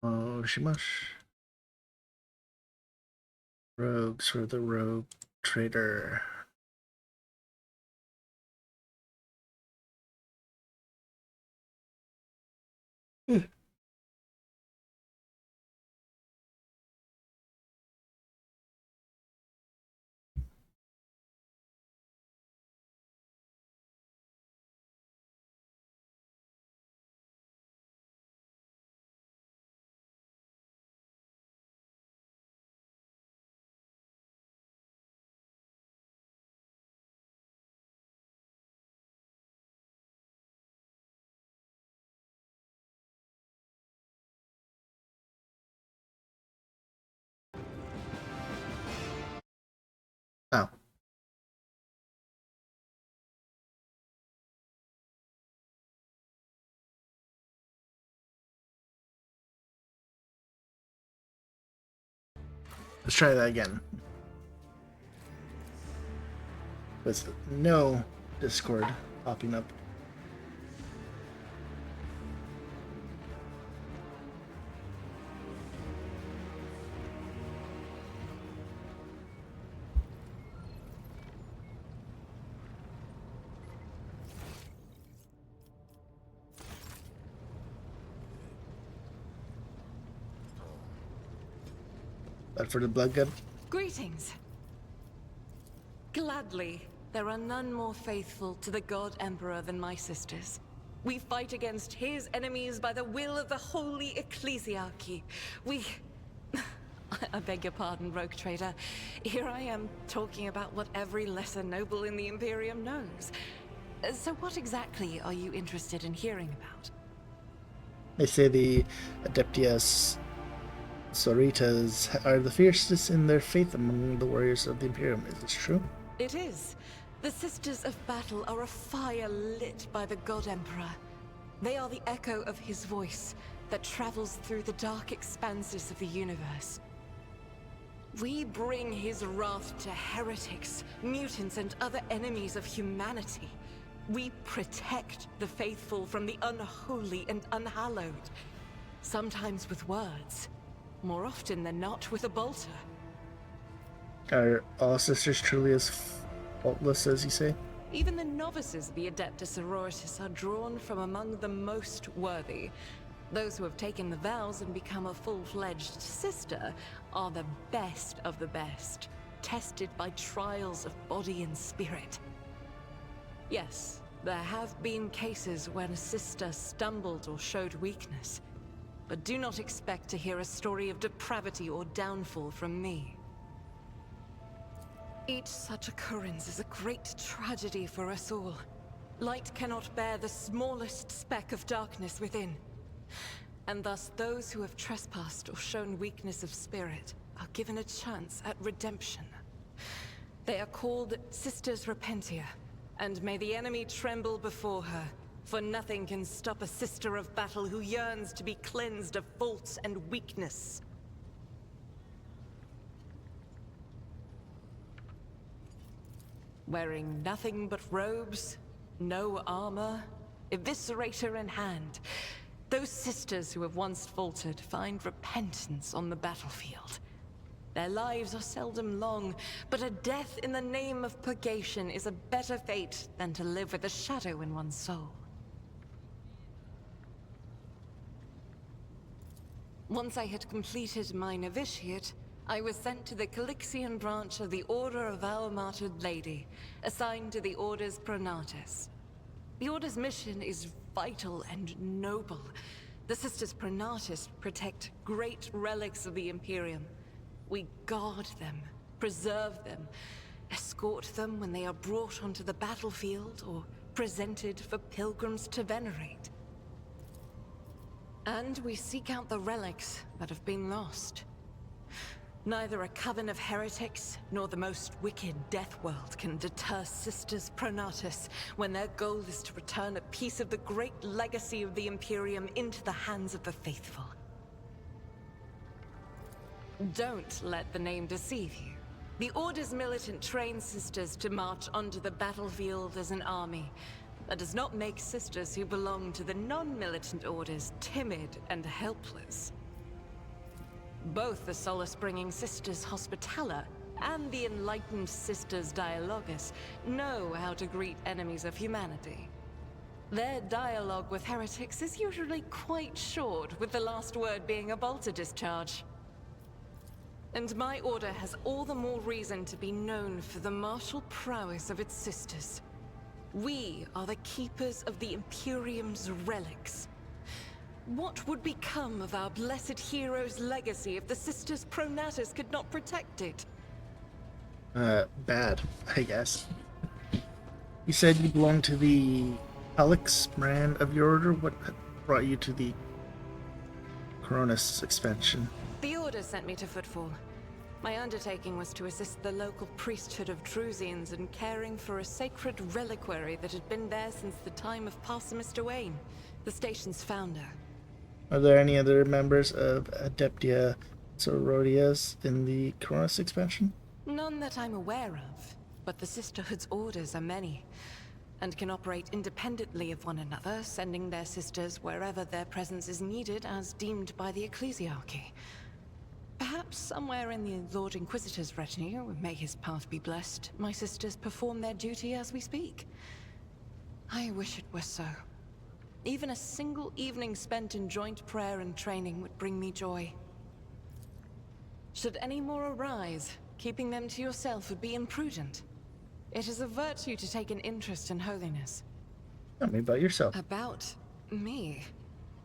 Oh, Shimash. Rogues for the rogue trader. Oh. Let's try that again. With no Discord popping up. That for the blood gun? Greetings. Gladly, there are none more faithful to the God Emperor than my sisters. We fight against his enemies by the will of the Holy Ecclesiarchy. We... I beg your pardon, Rogue Trader. Here I am, talking about what every lesser noble in the Imperium knows. So what exactly are you interested in hearing about? They say the Adeptias Soritas are the fiercest in their faith among the warriors of the Imperium. Is this true? It is. The Sisters of Battle are a fire lit by the God Emperor. They are the echo of his voice that travels through the dark expanses of the universe. We bring his wrath to heretics, mutants, and other enemies of humanity. We protect the faithful from the unholy and unhallowed. Sometimes with words, more often than not with a bolter. Are all sisters truly as faultless as you say? Even the novices of the Adeptus Sororitas are drawn from among the most worthy. Those who have taken the vows and become a full-fledged sister are the best of the best, tested by trials of body and spirit. Yes, there have been cases when a sister stumbled or showed weakness, but do not expect to hear a story of depravity or downfall from me. Each such occurrence is a great tragedy for us all. Light cannot bear the smallest speck of darkness within. And thus those who have trespassed or shown weakness of spirit are given a chance at redemption. They are called Sisters Repentia, and may the enemy tremble before her, for nothing can stop a sister of battle who yearns to be cleansed of faults and weakness. Wearing nothing but robes, no armor, eviscerator in hand, those sisters who have once faltered find repentance on the battlefield. Their lives are seldom long, but a death in the name of purgation is a better fate than to live with a shadow in one's soul. Once I had completed my novitiate, I was sent to the Calixian branch of the Order of Our Martyred Lady, assigned to the Order's Pronatus. The Order's mission is vital and noble. The Sisters Pronatus protect great relics of the Imperium. We guard them, preserve them, escort them when they are brought onto the battlefield or presented for pilgrims to venerate. And we seek out the relics that have been lost. Neither a coven of heretics, nor the most wicked Death World can deter Sisters Pronatus when their goal is to return a piece of the great legacy of the Imperium into the hands of the faithful. Don't let the name deceive you. The Order's militant trains sisters to march onto the battlefield as an army. That does not make sisters who belong to the non-militant orders timid and helpless. Both the solace-bringing Sisters Hospitaller and the enlightened Sisters Dialogus know how to greet enemies of humanity. Their dialogue with heretics is usually quite short, with the last word being a bolter discharge. And my order has all the more reason to be known for the martial prowess of its sisters. We are the keepers of the Imperium's relics. What would become of our blessed hero's legacy if the Sisters Pronatus could not protect it? Bad, I guess. You said you belong to the Alex brand of your order? What brought you to the Coronis expansion? The Order sent me to Footfall. My undertaking was to assist the local priesthood of Drusians in caring for a sacred reliquary that had been there since the time of Parson Mr. Wayne, the station's founder. Are there any other members of Adeptia Sororitas in the Coronis expansion? None that I'm aware of, but the Sisterhood's orders are many, and can operate independently of one another, sending their sisters wherever their presence is needed as deemed by the Ecclesiarchy. Perhaps somewhere in the Lord Inquisitor's retinue, may his path be blessed, my sisters perform their duty as we speak. I wish it were so. Even a single evening spent in joint prayer and training would bring me joy. Should any more arise, keeping them to yourself would be imprudent. It is a virtue to take an interest in holiness. Tell me about yourself. About me?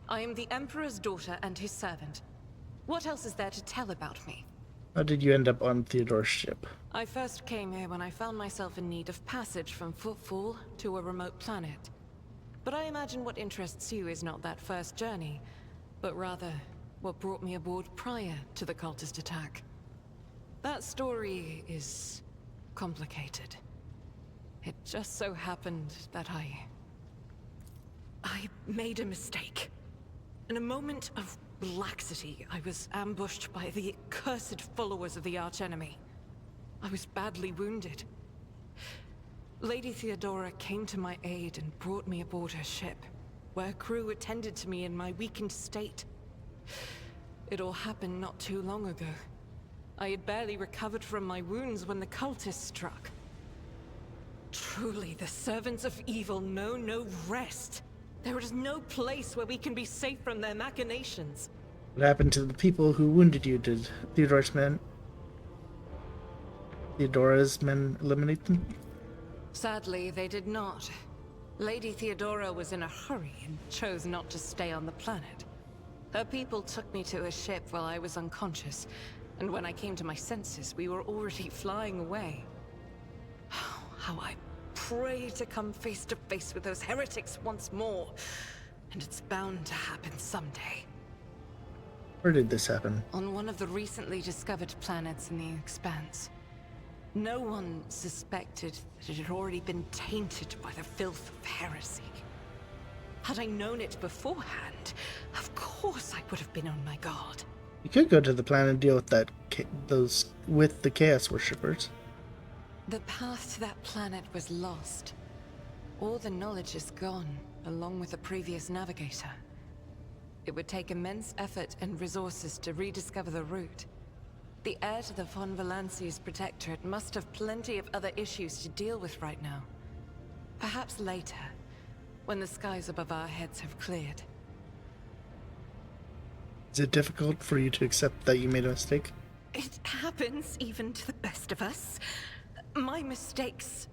I am the Emperor's daughter and his servant. What else is there to tell about me? How did you end up on Theodore's ship? I first came here when I found myself in need of passage from Footfall to a remote planet. But I imagine what interests you is not that first journey, but rather what brought me aboard prior to the cultist attack. That story is complicated. It just so happened that I made a mistake. In a moment of laxity, I was ambushed by the accursed followers of the archenemy. I was badly wounded. Lady Theodora came to my aid and brought me aboard her ship, where crew attended to me in my weakened state. It all happened not too long ago. I had barely recovered from my wounds when the cultists struck. Truly, the servants of evil know no rest. There is no place where we can be safe from their machinations. What happened to the people who wounded you? Did Theodora's men eliminate them? Sadly, they did not. Lady Theodora was in a hurry and chose not to stay on the planet. Her people took me to a ship while I was unconscious, and when I came to my senses, we were already flying away. How I pray to come face to face with those heretics once more. And it's bound to happen someday. Where did this happen? On one of the recently discovered planets in the Expanse. No one suspected that it had already been tainted by the filth of heresy. Had I known it beforehand, of course I would have been on my guard. You could go to the planet and deal with with the Chaos Worshippers. The path to that planet was lost. All the knowledge is gone, along with the previous navigator. It would take immense effort and resources to rediscover the route. The heir to the Von Valancius Protectorate must have plenty of other issues to deal with right now. Perhaps later, when the skies above our heads have cleared. Is it difficult for you to accept that you made a mistake? It happens even to the best of us. My mistakes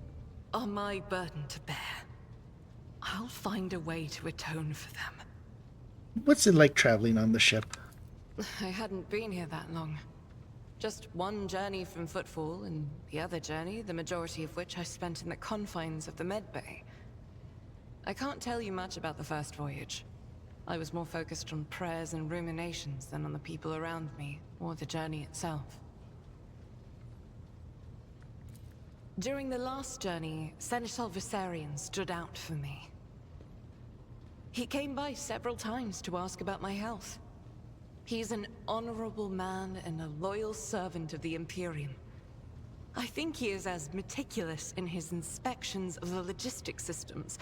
are my burden to bear. I'll find a way to atone for them. What's it like traveling on the ship? I hadn't been here that long. Just one journey from Footfall, and the other journey, the majority of which I spent in the confines of the Medbay. I can't tell you much about the first voyage. I was more focused on prayers and ruminations than on the people around me, or the journey itself. During the last journey, Seneschal Viserion stood out for me. He came by several times to ask about my health. He's an honorable man and a loyal servant of the Imperium. I think he is as meticulous in his inspections of the logistics systems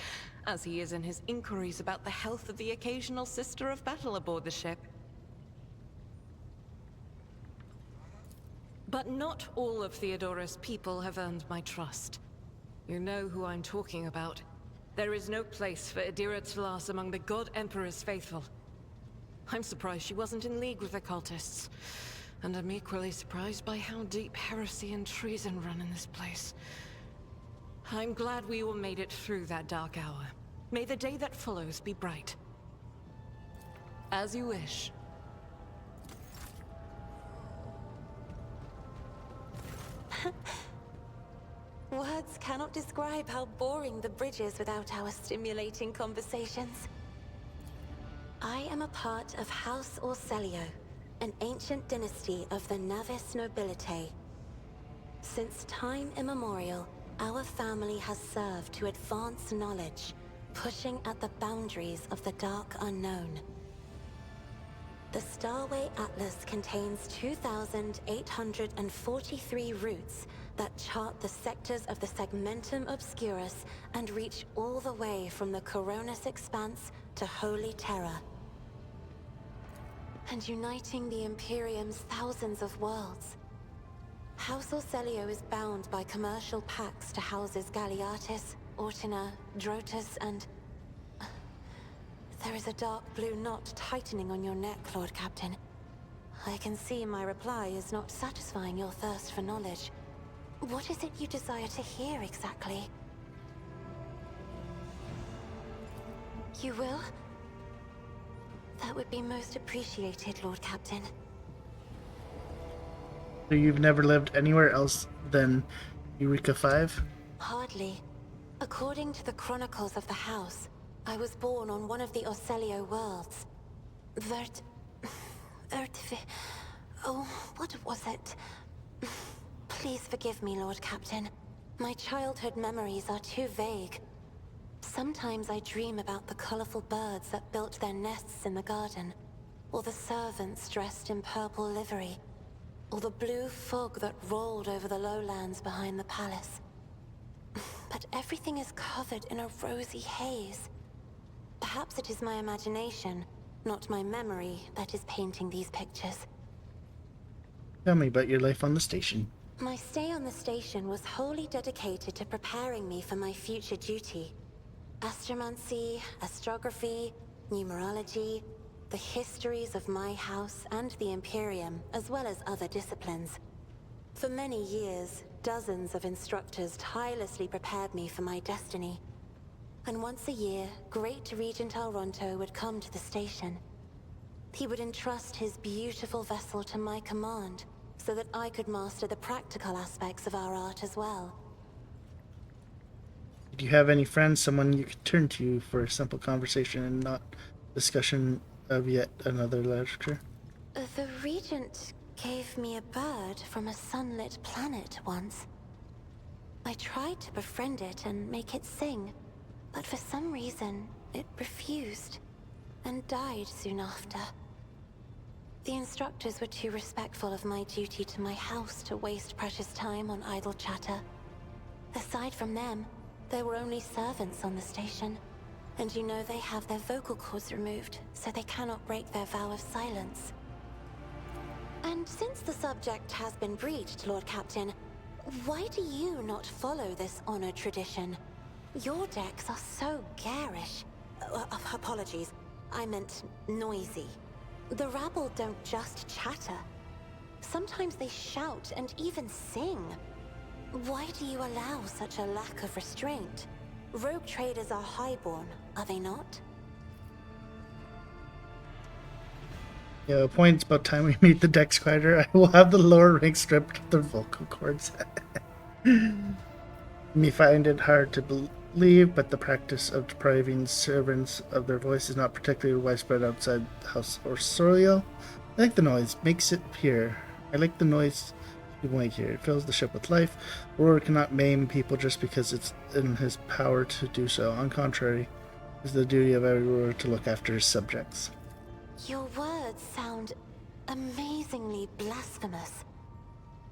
as he is in his inquiries about the health of the occasional sister of battle aboard the ship. But not all of Theodora's people have earned my trust. You know who I'm talking about. There is no place for Adira Tlas among the God Emperor's faithful. I'm surprised she wasn't in league with the cultists. And I'm equally surprised by how deep heresy and treason run in this place. I'm glad we all made it through that dark hour. May the day that follows be bright. As you wish. Words cannot describe how boring the bridge is without our stimulating conversations. I am a part of House Orselio, an ancient dynasty of the Navis nobility. Since time immemorial, our family has served to advance knowledge, pushing at the boundaries of the dark unknown. The Starway Atlas contains 2,843 routes that chart the sectors of the Segmentum Obscurus and reach all the way from the Coronis Expanse to Holy Terra. And uniting the Imperium's thousands of worlds. House Orselio is bound by commercial pacts to houses Galiatis, Ortina, Drotus, and... There is a dark blue knot tightening on your neck, Lord Captain. I can see my reply is not satisfying your thirst for knowledge. What is it you desire to hear exactly? You will? That would be most appreciated, Lord Captain. So you've never lived anywhere else than Eureka 5? Hardly. According to the chronicles of the house, I was born on one of the Orselio worlds. Oh, what was it? Please forgive me, Lord Captain. My childhood memories are too vague. Sometimes I dream about the colorful birds that built their nests in the garden, or the servants dressed in purple livery, or the blue fog that rolled over the lowlands behind the palace. But everything is covered in a rosy haze. Perhaps it is my imagination, not my memory, that is painting these pictures. Tell me about your life on the station. My stay on the station was wholly dedicated to preparing me for my future duty. Astromancy, astrography, numerology, the histories of my house and the Imperium, as well as other disciplines. For many years, dozens of instructors tirelessly prepared me for my destiny. And once a year, Great Regent Alronto would come to the station. He would entrust his beautiful vessel to my command, so that I could master the practical aspects of our art as well. Did you have any friends, someone you could turn to for a simple conversation and not discussion of yet another literature? The Regent gave me a bird from a sunlit planet once. I tried to befriend it and make it sing, but for some reason, it refused, and died soon after. The instructors were too respectful of my duty to my house to waste precious time on idle chatter. Aside from them, there were only servants on the station, and you know they have their vocal cords removed, so they cannot break their vow of silence. And since the subject has been breached, Lord Captain, why do you not follow this honored tradition? Your decks are so garish. Apologies, I meant noisy. The rabble don't just chatter. Sometimes they shout and even sing. Why do you allow such a lack of restraint? Rogue traders are highborn, are they not? Yeah, points about time we meet the Dex Crider. I will have the lower rank stripped of their vocal cords. Me find it hard to believe, but the practice of depriving servants of their voice is not particularly widespread outside the House Orselio. I like the noise, makes it pure. I like the noise people make here. It fills the ship with life. Aurora cannot maim people just because it's in his power to do so. On contrary, it is the duty of every ruler to look after his subjects. Your words sound amazingly blasphemous.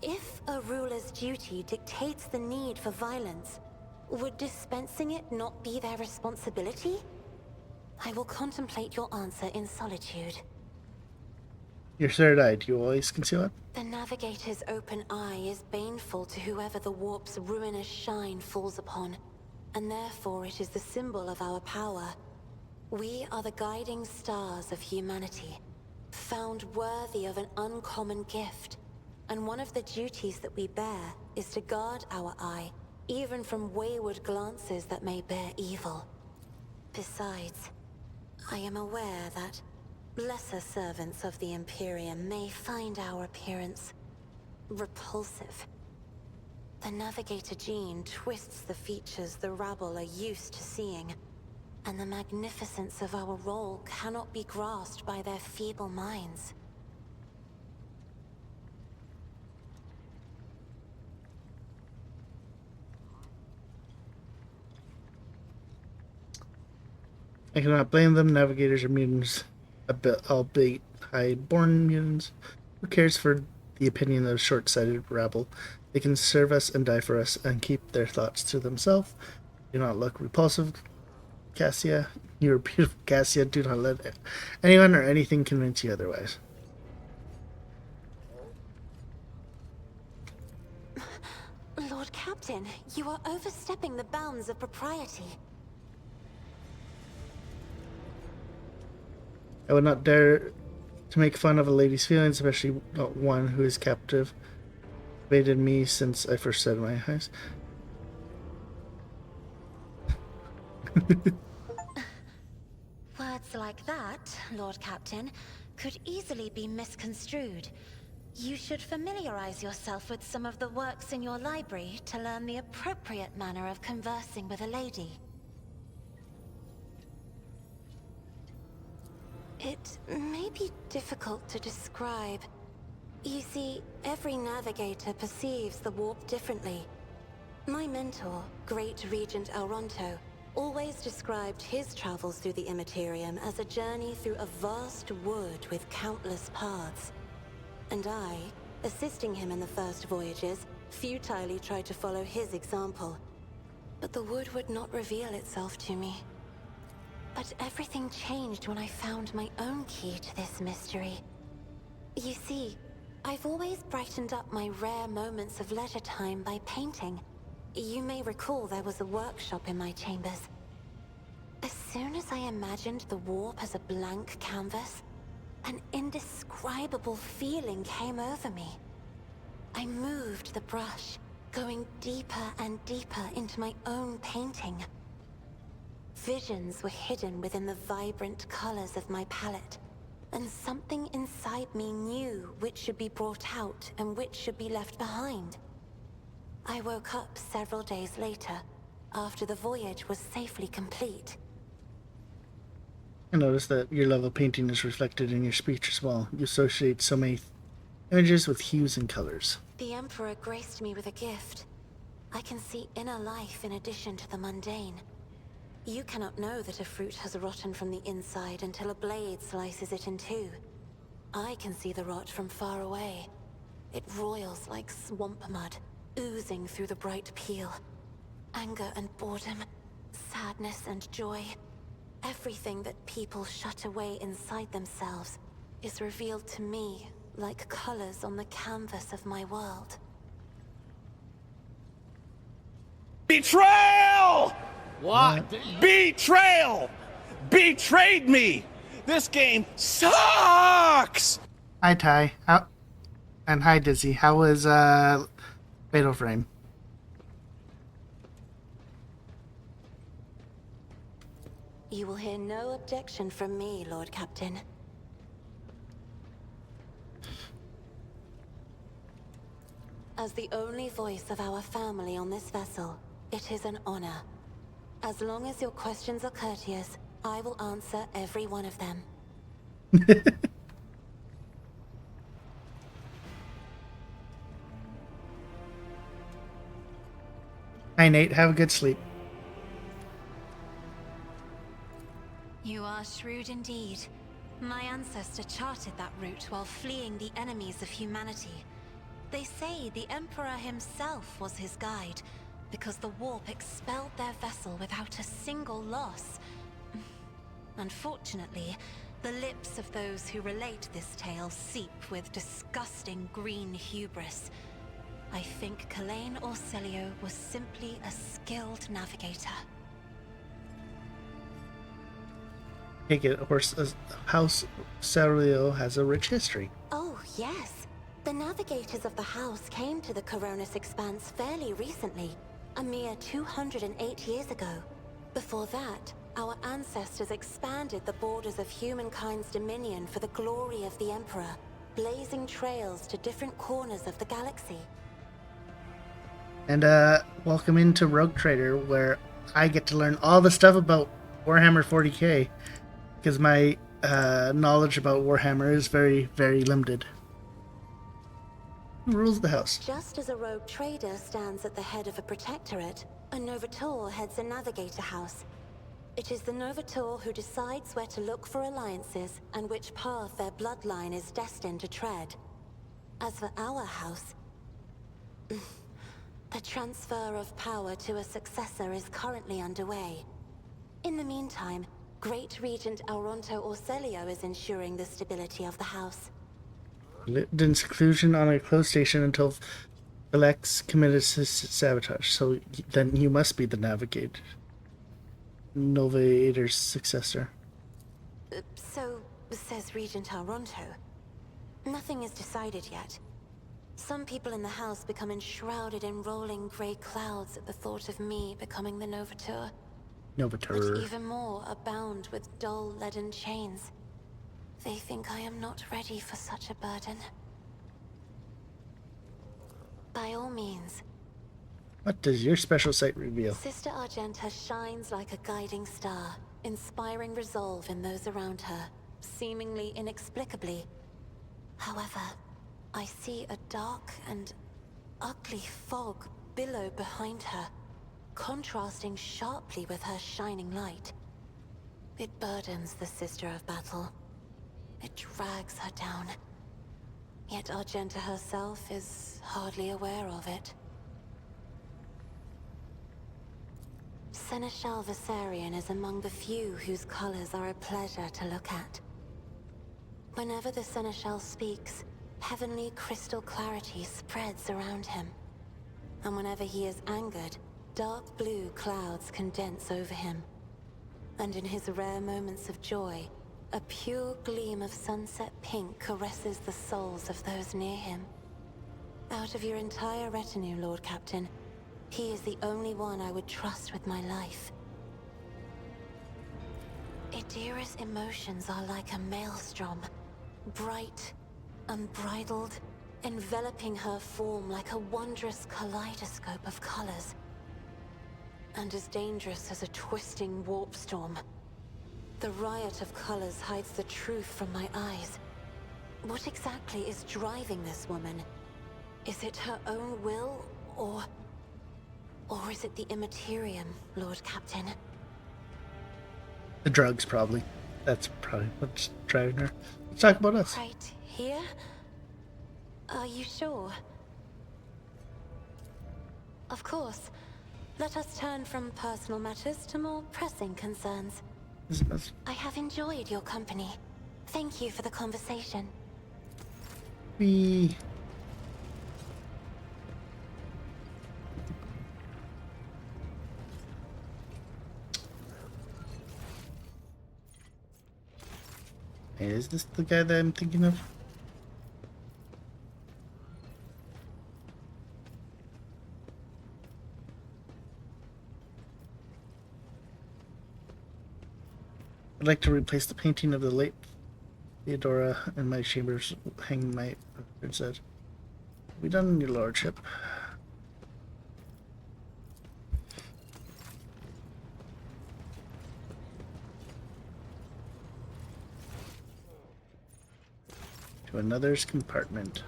If a ruler's duty dictates the need for violence, would dispensing it not be their responsibility? I will contemplate your answer in solitude. Your third eye, do you always conceal it? The Navigator's open eye is baneful to whoever the warp's ruinous shine falls upon, and therefore it is the symbol of our power. We are the guiding stars of humanity, found worthy of an uncommon gift, and one of the duties that we bear is to guard our eye, even from wayward glances that may bear evil. Besides, I am aware that lesser servants of the Imperium may find our appearance repulsive. The Navigator gene twists the features the rabble are used to seeing, and the magnificence of our role cannot be grasped by their feeble minds. I cannot blame them. Navigators are mutants, albeit high-born mutants. Who cares for the opinion of short-sighted rabble? They can serve us and die for us and keep their thoughts to themselves. Do not look repulsive, Cassia. You are beautiful, Cassia. Do not let anyone or anything convince you otherwise. Lord Captain, you are overstepping the bounds of propriety. I would not dare to make fun of a lady's feelings, especially not one who is captive. Evaded me since I first set my eyes. Words like that, Lord Captain, could easily be misconstrued. You should familiarize yourself with some of the works in your library to learn the appropriate manner of conversing with a lady. It may be difficult to describe. You see, every navigator perceives the warp differently. My mentor, Great Regent Elronto, always described his travels through the Immaterium as a journey through a vast wood with countless paths. And I, assisting him in the first voyages, futilely tried to follow his example. But the wood would not reveal itself to me. But everything changed when I found my own key to this mystery. You see, I've always brightened up my rare moments of leisure time by painting. You may recall there was a workshop in my chambers. As soon as I imagined the warp as a blank canvas, an indescribable feeling came over me. I moved the brush, going deeper and deeper into my own painting. Visions were hidden within the vibrant colors of my palette, and something inside me knew which should be brought out and which should be left behind. I woke up several days later, after the voyage was safely complete. I noticed that your love of painting is reflected in your speech as well. You associate so many images with hues and colors. The Emperor graced me with a gift. I can see inner life in addition to the mundane. You cannot know that a fruit has rotten from the inside until a blade slices it in two. I can see the rot from far away. It roils like swamp mud, oozing through the bright peel. Anger and boredom, sadness and joy. Everything that people shut away inside themselves is revealed to me like colors on the canvas of my world. Betrayal! What? Betrayal! Betrayed me! This game sucks! Hi, Ty. And hi, Dizzy. How was, Fatal Frame? You will hear no objection from me, Lord Captain. As the only voice of our family on this vessel, it is an honor. As long as your questions are courteous, I will answer every one of them. Hi, Nate. Have a good sleep. You are shrewd indeed. My ancestor charted that route while fleeing the enemies of humanity. They say the Emperor himself was his guide, because the warp expelled their vessel without a single loss. Unfortunately, The lips of those who relate this tale seep with disgusting green hubris. I think Kalain Orselio was simply a skilled navigator. Take it, House Sauriel has a rich history. Oh, yes. The navigators of the house came to the Coronis Expanse fairly recently, a mere 208 years ago. Before that, our ancestors expanded the borders of humankind's dominion for the glory of the Emperor, blazing trails to different corners of the galaxy. And welcome into Rogue Trader, where I get to learn all the stuff about Warhammer 40k, because my knowledge about Warhammer is very, very limited. Who rules the house? Just as a rogue trader stands at the head of a protectorate, a Novator heads a navigator house. It is the Novator who decides where to look for alliances and which path their bloodline is destined to tread. As for our house, the transfer of power to a successor is currently underway. In the meantime, Great Regent Auronto Orselio is ensuring the stability of the house. Lived in seclusion on a closed station until Alex committed sabotage, so then you must be the Novator's successor. So, says Regent Auronto. Nothing is decided yet. Some people in the house become enshrouded in rolling grey clouds at the thought of me becoming the Novator. But even more are bound with dull leaden chains. They think I am not ready for such a burden. By all means. What does your special sight reveal? Sister Argenta shines like a guiding star, inspiring resolve in those around her, seemingly inexplicably. However, I see a dark and ugly fog billow behind her, contrasting sharply with her shining light. It burdens the Sister of Battle. It drags her down. Yet Argenta herself is hardly aware of it. Seneschal Viserion is among the few whose colors are a pleasure to look at. Whenever the Seneschal speaks, heavenly crystal clarity spreads around him. And whenever he is angered, dark blue clouds condense over him. And in his rare moments of joy, a pure gleam of sunset pink caresses the souls of those near him. Out of your entire retinue, Lord Captain, he is the only one I would trust with my life. Idira's emotions are like a maelstrom, bright, unbridled, enveloping her form like a wondrous kaleidoscope of colors. And as dangerous as a twisting warp storm. The riot of colors hides the truth from my eyes. What exactly is driving this woman? Is it her own will, or is it the Immaterium, Lord Captain? The drugs, probably. That's probably what's driving her. Let's talk about us. Right here? Are you sure? Of course. Let us turn from personal matters to more pressing concerns. I have enjoyed your company. Thank you for the conversation. We... Hey, is this the guy that I'm thinking of? I'd like to replace the painting of the late Theodora in my chambers, hanging my said. We done, your lordship. To another's compartment.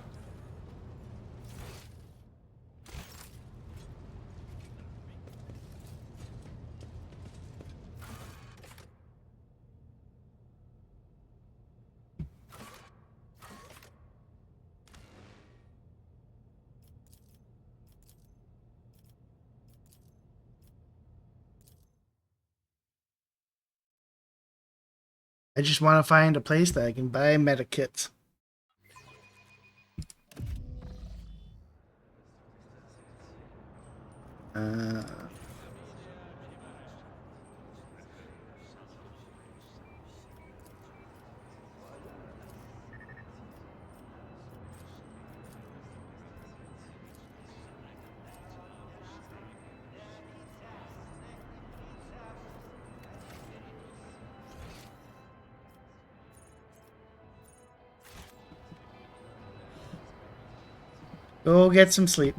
I just want to find a place that I can buy meta kits. Go get some sleep.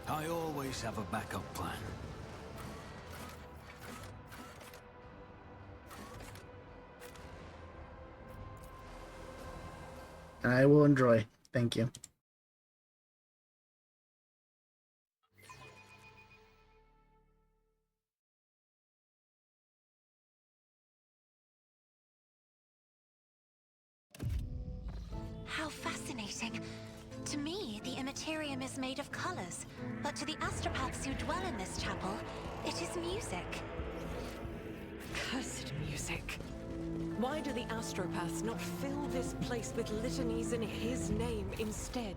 I always have a backup plan. I will enjoy. Thank you. How fascinating. To me, the Immaterium is made of colors, but to the astropaths who dwell in this chapel, it is music. Cursed music. Why do the astropaths not fill this place with litanies in his name instead?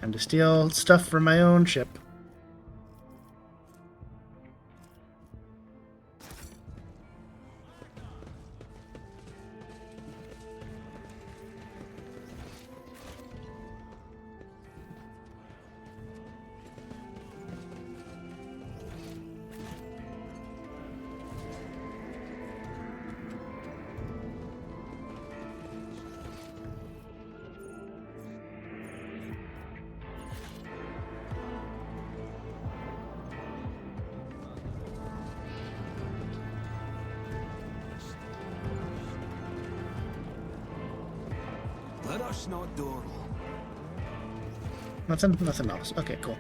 And to steal stuff from my own ship. Let us not dawdle. Nothing else. Okay, cool.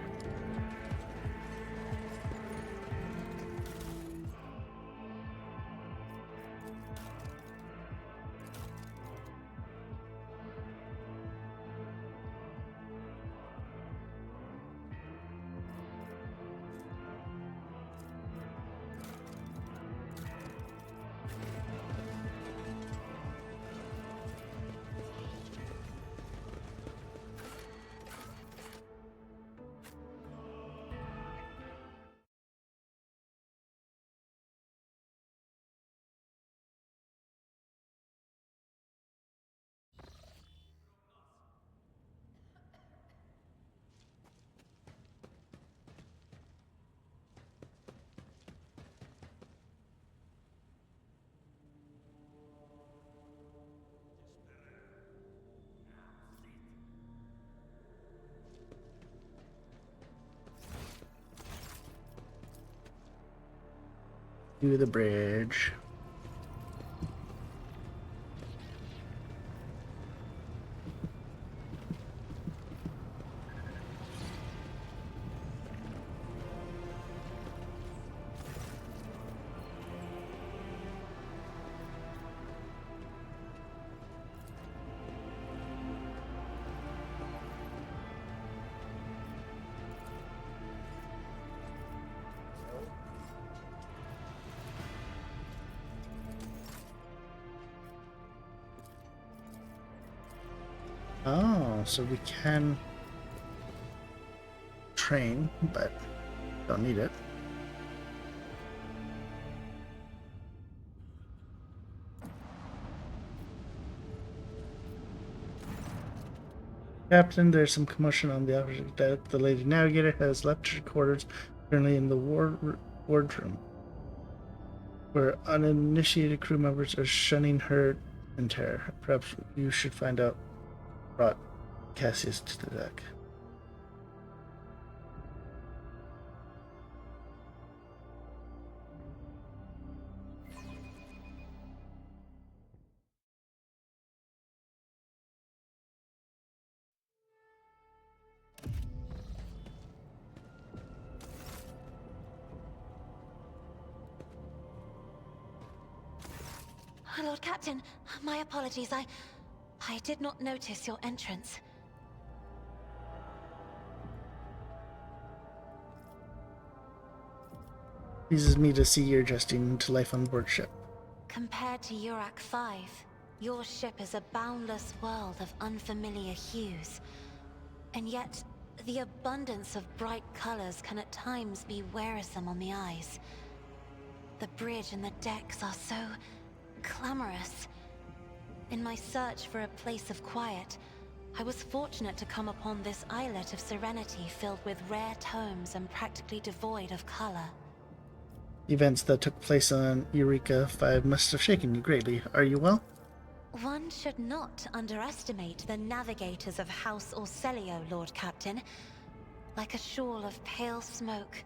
To the bridge. Oh, so we can train, but don't need it. Captain, there's some commotion on the opposite deck. The Lady Navigator has left her quarters, currently in the wardroom, where uninitiated crew members are shunning her in terror. Perhaps you should find out what brought Cassius to the deck. Lord Captain, my apologies. I did not notice your entrance. Pleases me to see you're adjusting to life on board ship. Compared to Urak 5, your ship is a boundless world of unfamiliar hues. And yet, the abundance of bright colors can at times be wearisome on the eyes. The bridge and the decks are so clamorous. In my search for a place of quiet, I was fortunate to come upon this islet of serenity filled with rare tomes and practically devoid of color. Events that took place on Eureka 5 must have shaken you greatly. Are you well? One should not underestimate the navigators of House Orselio, Lord Captain. Like a shawl of pale smoke,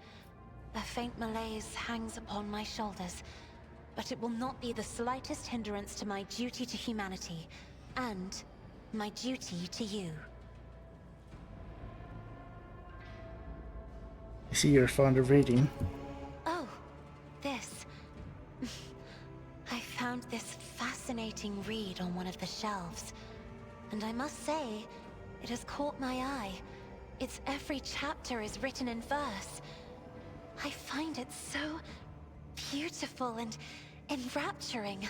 a faint malaise hangs upon my shoulders, but it will not be the slightest hindrance to my duty to humanity, and my duty to you. I see you're fond of reading. Oh, this. I found this fascinating read on one of the shelves, and I must say, it has caught my eye. Its every chapter is written in verse. I find it so beautiful and enrapturing.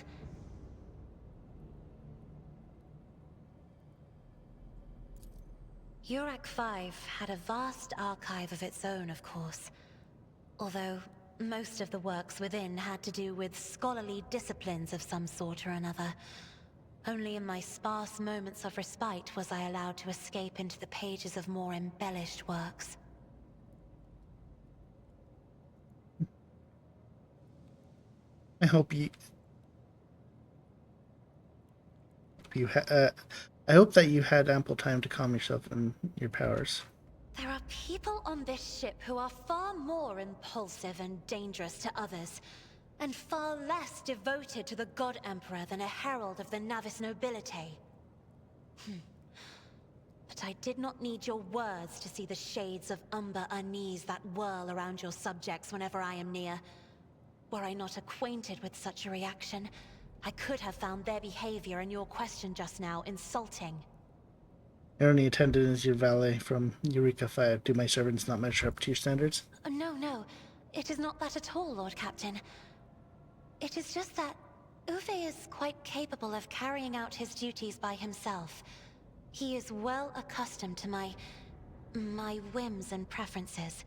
Urak 5 had a vast archive of its own, of course. Although most of the works within had to do with scholarly disciplines of some sort or another. Only in my sparse moments of respite was I allowed to escape into the pages of more embellished works. I hope I hope that you had ample time to calm yourself and your powers. There are people on this ship who are far more impulsive and dangerous to others, and far less devoted to the God Emperor than a herald of the Navis nobility. But I did not need your words to see the shades of umber unease that whirl around your subjects whenever I am near. Were I not acquainted with such a reaction, I could have found their behavior and your question just now insulting. I only attended as your valet from Eureka 5. Do my servants not measure up to your standards? No. It is not that at all, Lord Captain. It is just that Uwe is quite capable of carrying out his duties by himself. He is well accustomed to my whims and preferences.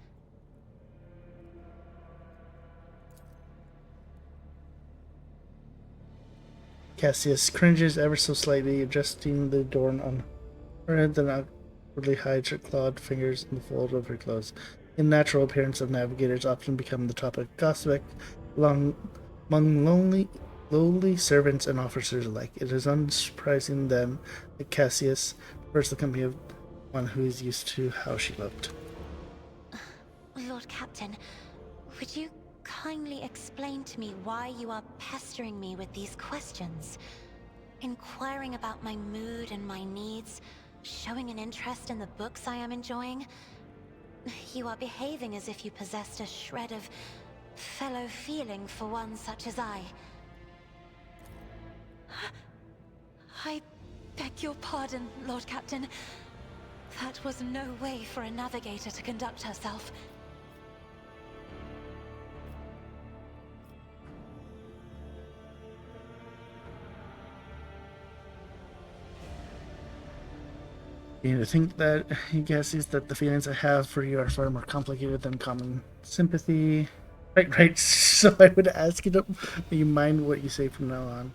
Cassius cringes ever so slightly, adjusting the adorn on her head, then awkwardly hides her clawed fingers in the fold of her clothes. The natural appearance of navigators often become the topic of gossip among lowly servants and officers alike. It is unsurprising then that Cassius prefers the company of one who is used to how she looked. Lord Captain, would you kindly explain to me why you are pestering me with these questions? Inquiring about my mood and my needs, showing an interest in the books I am enjoying. You are behaving as if you possessed a shred of fellow feeling for one such as I. I beg your pardon, Lord Captain. That was no way for a navigator to conduct herself. You think that he guesses that the feelings I have for you are far more complicated than common sympathy. Right. So I would ask you to you mind what you say from now on.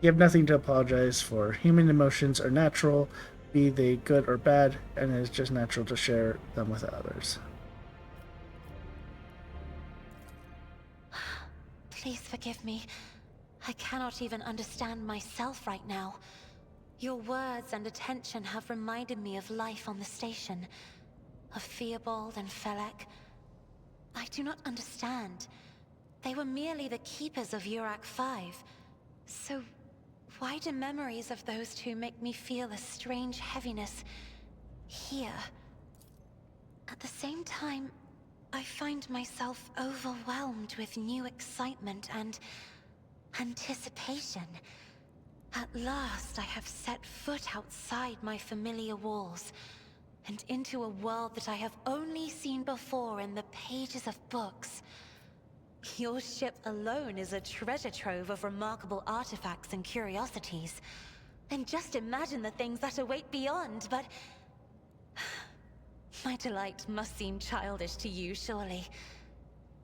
You have nothing to apologize for. Human emotions are natural, be they good or bad, and it is just natural to share them with others. Please forgive me. I cannot even understand myself right now. Your words and attention have reminded me of life on the station, of Theobald and Felek. I do not understand. They were merely the keepers of Urak 5. So why do memories of those two make me feel a strange heaviness here? At the same time, I find myself overwhelmed with new excitement and Anticipation. At last I have set foot outside my familiar walls, and into a world that I have only seen before in the pages of books. Your ship alone is a treasure trove of remarkable artifacts and curiosities. And just imagine the things that await beyond, but... my delight must seem childish to you, surely.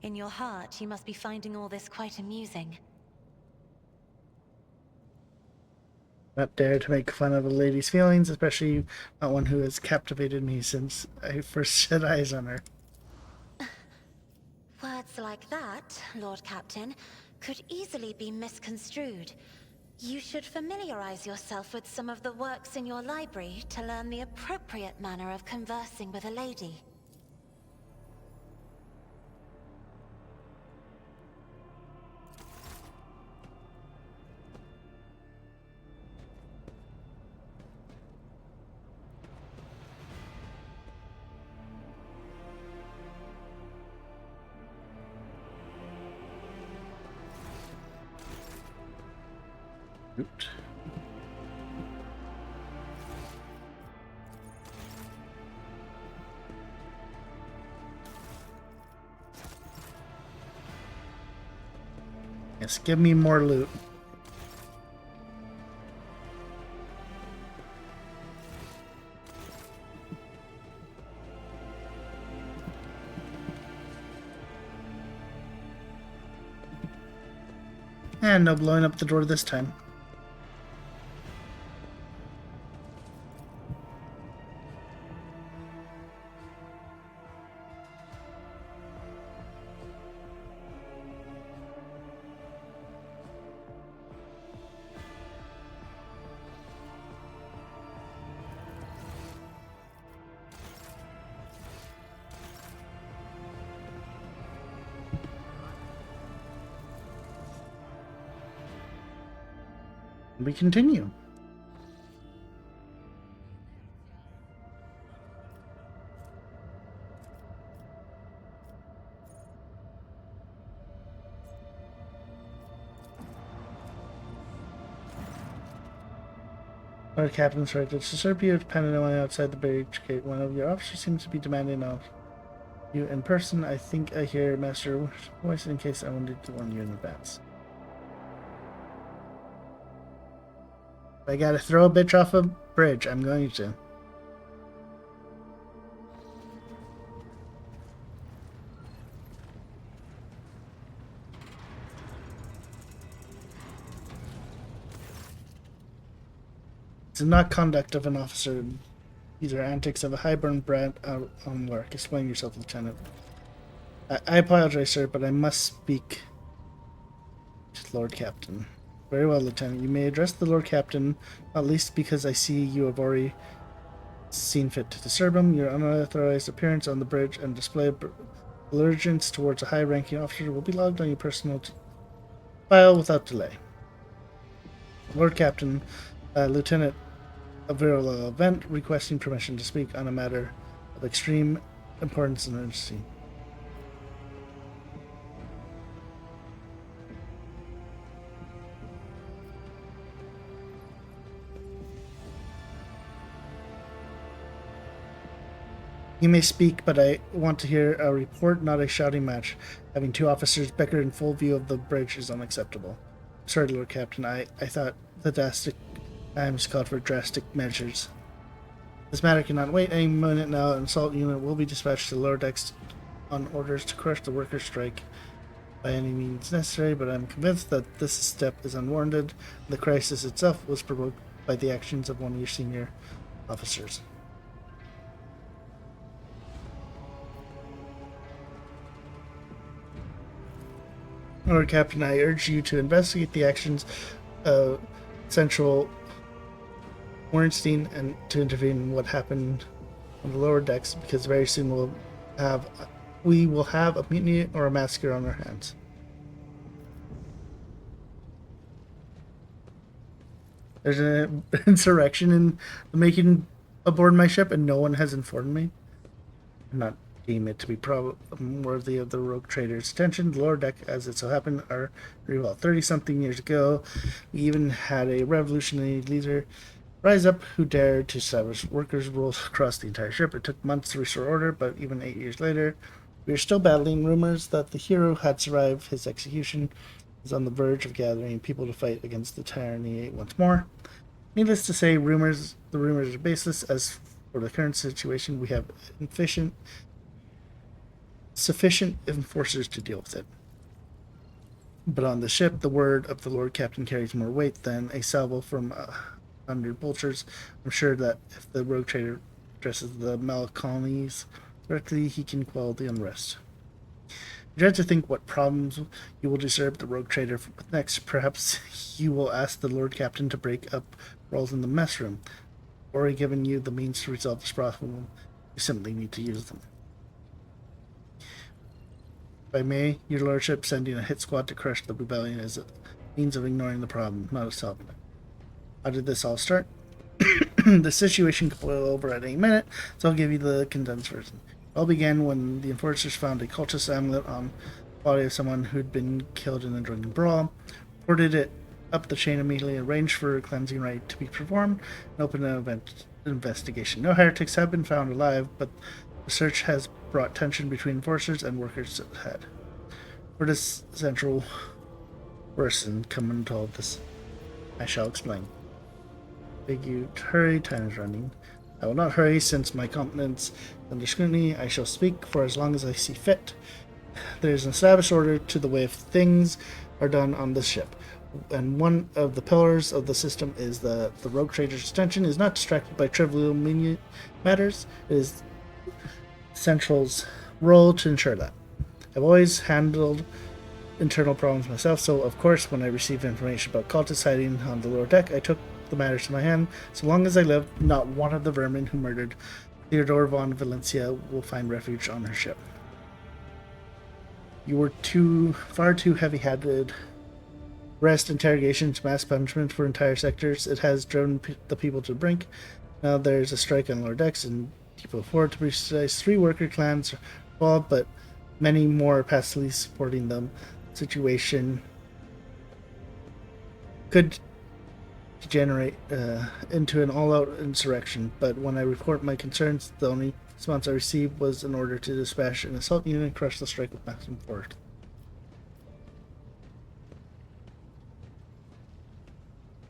In your heart, you must be finding all this quite amusing. Not dare to make fun of a lady's feelings, especially not one who has captivated me since I first set eyes on her. Words like that, Lord Captain, could easily be misconstrued. You should familiarize yourself with some of the works in your library to learn the appropriate manner of conversing with a lady. Oops. Yes, give me more loot. And no blowing up the door this time. We continue. Our captain's right. It's disturbed you depending on outside the barrage gate. One of your officers seems to be demanding of you in person. I think I hear Master voice in case I wanted to warn you in advance. If I gotta throw a bitch off a bridge, I'm going to. It's not conduct of an officer. These are antics of a high-born brat out on work. Explain yourself, Lieutenant. I apologize, sir, but I must speak to Lord Captain. Very well, Lieutenant. You may address the Lord Captain, not least because I see you have already seen fit to disturb him. Your unauthorized appearance on the bridge and display of belligerence towards a high-ranking officer will be logged on your personal file without delay. Lord Captain, Lieutenant Avirla Event requesting permission to speak on a matter of extreme importance and urgency. You may speak, but I want to hear a report, not a shouting match. Having two officers bicker in full view of the bridge is unacceptable. Sorry, Lord Captain, I thought the drastic times called for drastic measures. This matter cannot wait. Any minute now, an assault unit will be dispatched to the lower decks on orders to crush the workers' strike by any means necessary, but I'm convinced that this step is unwarranted. The crisis itself was provoked by the actions of one of your senior officers. Lord Captain, I urge you to investigate the actions of Central Ornstein and to intervene in what happened on the lower decks, because very soon we will have a mutiny or a massacre on our hands. There's an insurrection in the making aboard my ship, and no one has informed me. I'm not deem it to be worthy of the rogue trader's attention. The lower deck, as it so happened, are about 30-something years ago. We even had a revolutionary leader rise up who dared to establish workers' rules across the entire ship. It took months to restore order, but even 8 years later, we are still battling. Rumors that the hero had survived his execution is on the verge of gathering people to fight against the tyranny once more. Needless to say, the rumors are baseless. As for the current situation, we have sufficient enforcers to deal with it. But on the ship, the word of the Lord Captain carries more weight than a salvo from 100 vultures. I'm sure that if the rogue trader addresses the Mal colonies directly, he can quell the unrest. I dread to think what problems you will disturb the rogue trader with next. Perhaps you will ask the Lord Captain to break up roles in the mess room. Or given you the means to resolve this problem, you simply need to use them. By May, your lordship sending a hit squad to crush the rebellion is a means of ignoring the problem, not a solving it. How did this all start? The situation could boil over at any minute, so I'll give you the condensed version. It all began when the enforcers found a cultist amulet on the body of someone who'd been killed in a drunken brawl, reported it up the chain immediately, arranged for a cleansing rite to be performed, and opened an investigation. No heretics have been found alive, but the search has brought tension between enforcers and workers ahead. Where does Central Worsen come into all of this? I shall explain. Beg you to hurry, time is running. I will not hurry, since my competence is under scrutiny. I shall speak for as long as I see fit. There is an established order to the way things are done on this ship, and one of the pillars of the system is that the rogue trader's attention is not distracted by trivial matters. It is Central's role to ensure that. I've always handled internal problems myself, so of course when I received information about cultists hiding on the lower deck, I took the matters to my hand. So long as I live, not one of the vermin who murdered Theodore von Valencia will find refuge on her ship. You were far too heavy-handed. Arrest, interrogations, mass punishment for entire sectors. It has driven the people to the brink. Now there's a strike on lower decks and Depot 4 to be precise. 3 worker clans are involved, but many more are passively supporting them. Situation could degenerate into an all-out insurrection, but when I report my concerns, the only response I received was an order to dispatch an assault unit and crush the strike with maximum force.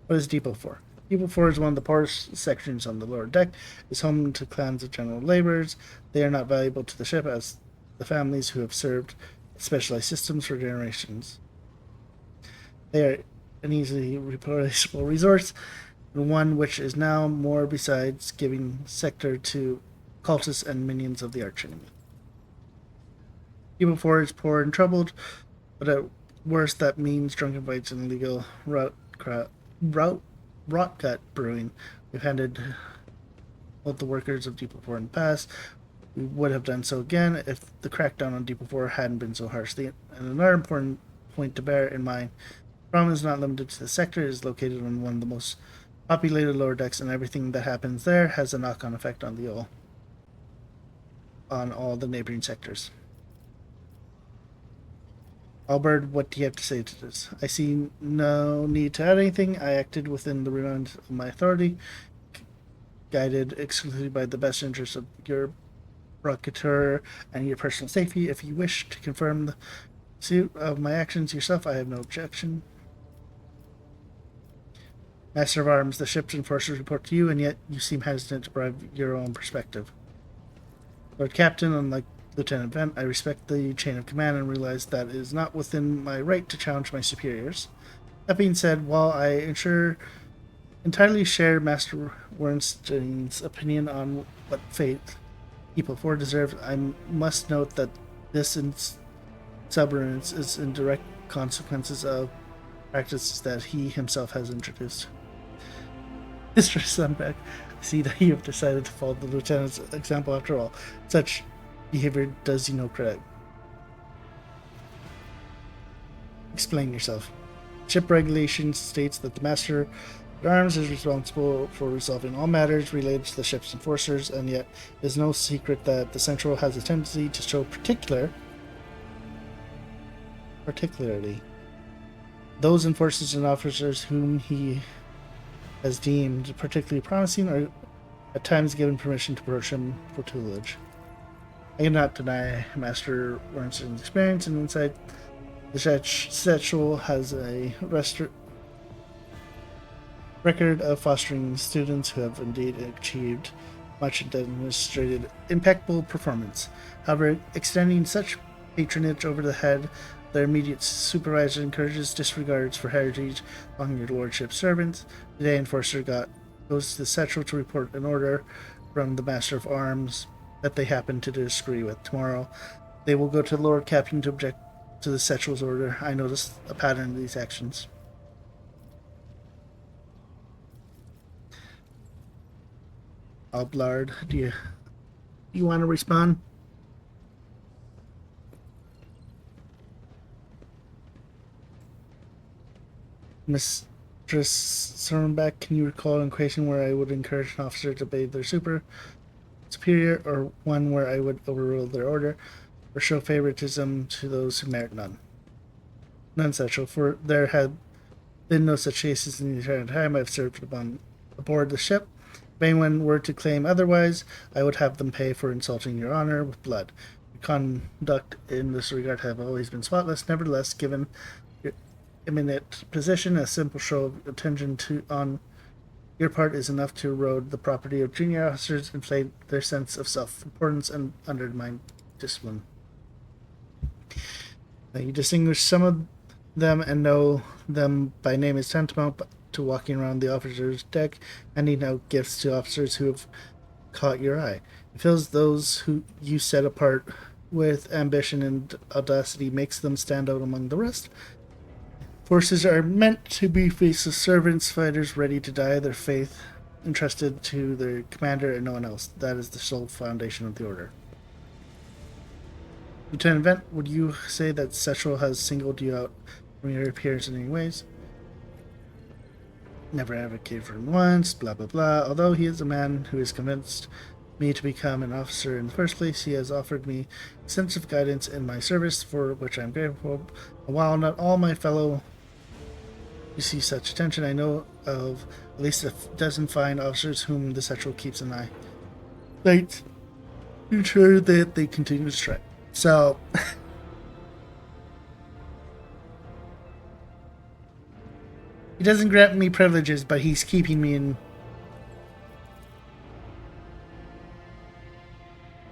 What is Depot 4? Depot 4 is one of the poorest sections on the lower deck. It's home to clans of general laborers. They are not valuable to the ship as the families who have served specialized systems for generations. They are an easily replaceable resource, and one which is now more besides giving sector to cultists and minions of the archenemy. Depot 4 is poor and troubled, but at worst that means drunken fights and illegal rot gut brewing. We've handed both the workers of Depot 4 in the past. We would have done so again if the crackdown on Depot 4 hadn't been so harsh. And another important point to bear in mind, the problem is not limited to the sector. It is located on one of the most populated lower decks, and everything that happens there has a knock-on effect on all the neighboring sectors. Albert, what do you have to say to this? I see no need to add anything. I acted within the realms of my authority, guided exclusively by the best interests of your procurator and your personal safety. If you wish to confirm the suit of my actions yourself, I have no objection. Master of Arms, the ship's enforcers report to you, and yet you seem hesitant to provide your own perspective. Lord Captain, unlike Lieutenant Vent, I respect the chain of command and realize that it is not within my right to challenge my superiors. That being said, while I entirely share Master Wernstein's opinion on what fate Depot 4 deserves, I must note that this insubordinance is in direct consequences of practices that he himself has introduced. Mr. Sunbeck, I see that you have decided to follow the Lieutenant's example after all. Such behavior does you no credit. Explain yourself. Ship regulation states that the Master Arms is responsible for resolving all matters related to the ship's enforcers, and yet it is no secret that the Central has a tendency to show particularly those enforcers and officers whom he has deemed particularly promising, or at times given permission to approach him for tutelage. I cannot deny Master Wernstein's experience and insight. The Central has a record of fostering students who have indeed achieved much and demonstrated impeccable performance. However, extending such patronage over the head of their immediate supervisor encourages disregards for heritage among your lordship's servants. Today, Enforcer goes to the Central to report an order from the Master of Arms that they happen to disagree with. Tomorrow, they will go to the Lord Captain to object to the Central's order. I noticed a pattern in these actions. Oblard, do you want to respond? Mistress Sornbeck, can you recall an equation where I would encourage an officer to obey their superior, or one where I would overrule their order, or show favoritism to those who merit none? None such, for there have been no such cases in the entire time I've served aboard the ship. If anyone were to claim otherwise, I would have them pay for insulting your honor with blood. Your conduct in this regard have always been spotless. Nevertheless, given your eminent position, a simple show of attention on your part is enough to erode the property of junior officers, inflate their sense of self-importance, and undermine discipline. Now, you distinguish some of them and know them by name is tantamount to walking around the officer's deck, handing out gifts to officers who have caught your eye. It feels those who you set apart with ambition and audacity makes them stand out among the rest. Forces are meant to be faceless servants, fighters ready to die, their faith entrusted to their commander and no one else. That is the sole foundation of the order. Lieutenant Vent, would you say that Central has singled you out from your peers in any ways? Never advocated for him once, blah blah blah. Although he is a man who has convinced me to become an officer in the first place, he has offered me extensive guidance in my service, for which I am grateful. And while not all my fellow receive such attention, I know of at least a dozen fine officers whom the Central keeps an eye. Right. Ensure that they continue to strike. So he doesn't grant me privileges, but he's keeping me in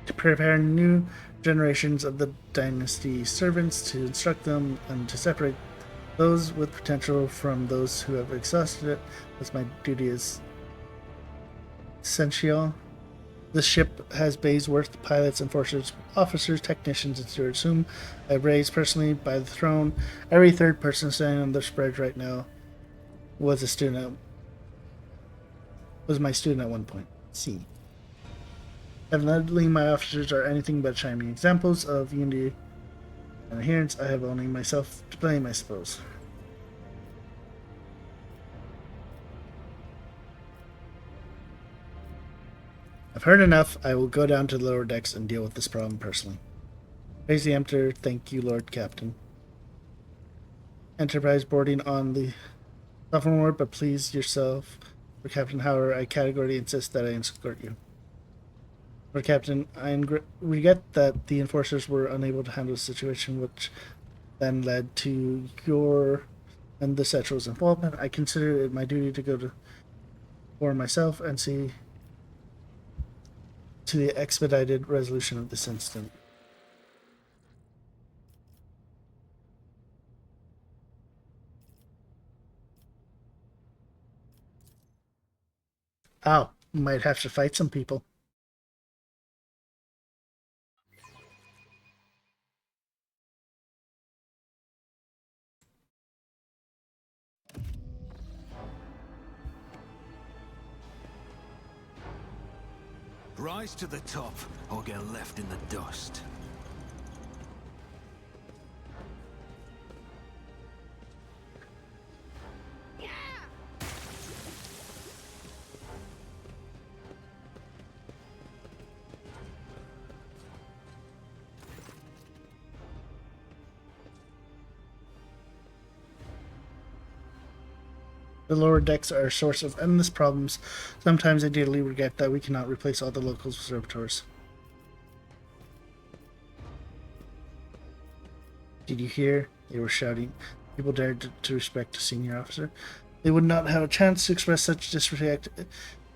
to prepare new generations of the dynasty servants, to instruct them and to separate those with potential from those who have exhausted it. That's my duty as essential. This ship has bays worth pilots, enforcers, officers, technicians, and stewards, whom I raised personally by the throne. Every third person standing on the spread right now was my student at one point. See. Evidently, my officers are anything but shining examples of unity and adherence. I have only myself to blame, I suppose. I've heard enough. I will go down to the lower decks and deal with this problem personally. Praise the Emperor. Thank you, Lord Captain. Enterprise boarding on the sophomore, but please yourself. Lord Captain, however, I categorically insist that I escort you. Lord Captain, I regret that the enforcers were unable to handle the situation, which then led to your and the Central's involvement. I consider it my duty to go for myself and see to the expedited resolution of this incident. Oh, might have to fight some people. Rise to the top, or get left in the dust. The lower decks are a source of endless problems. Sometimes I dearly regret that we cannot replace all the local servitors. Did you hear? They were shouting. People dared to respect a senior officer. They would not have a chance to express such disrespect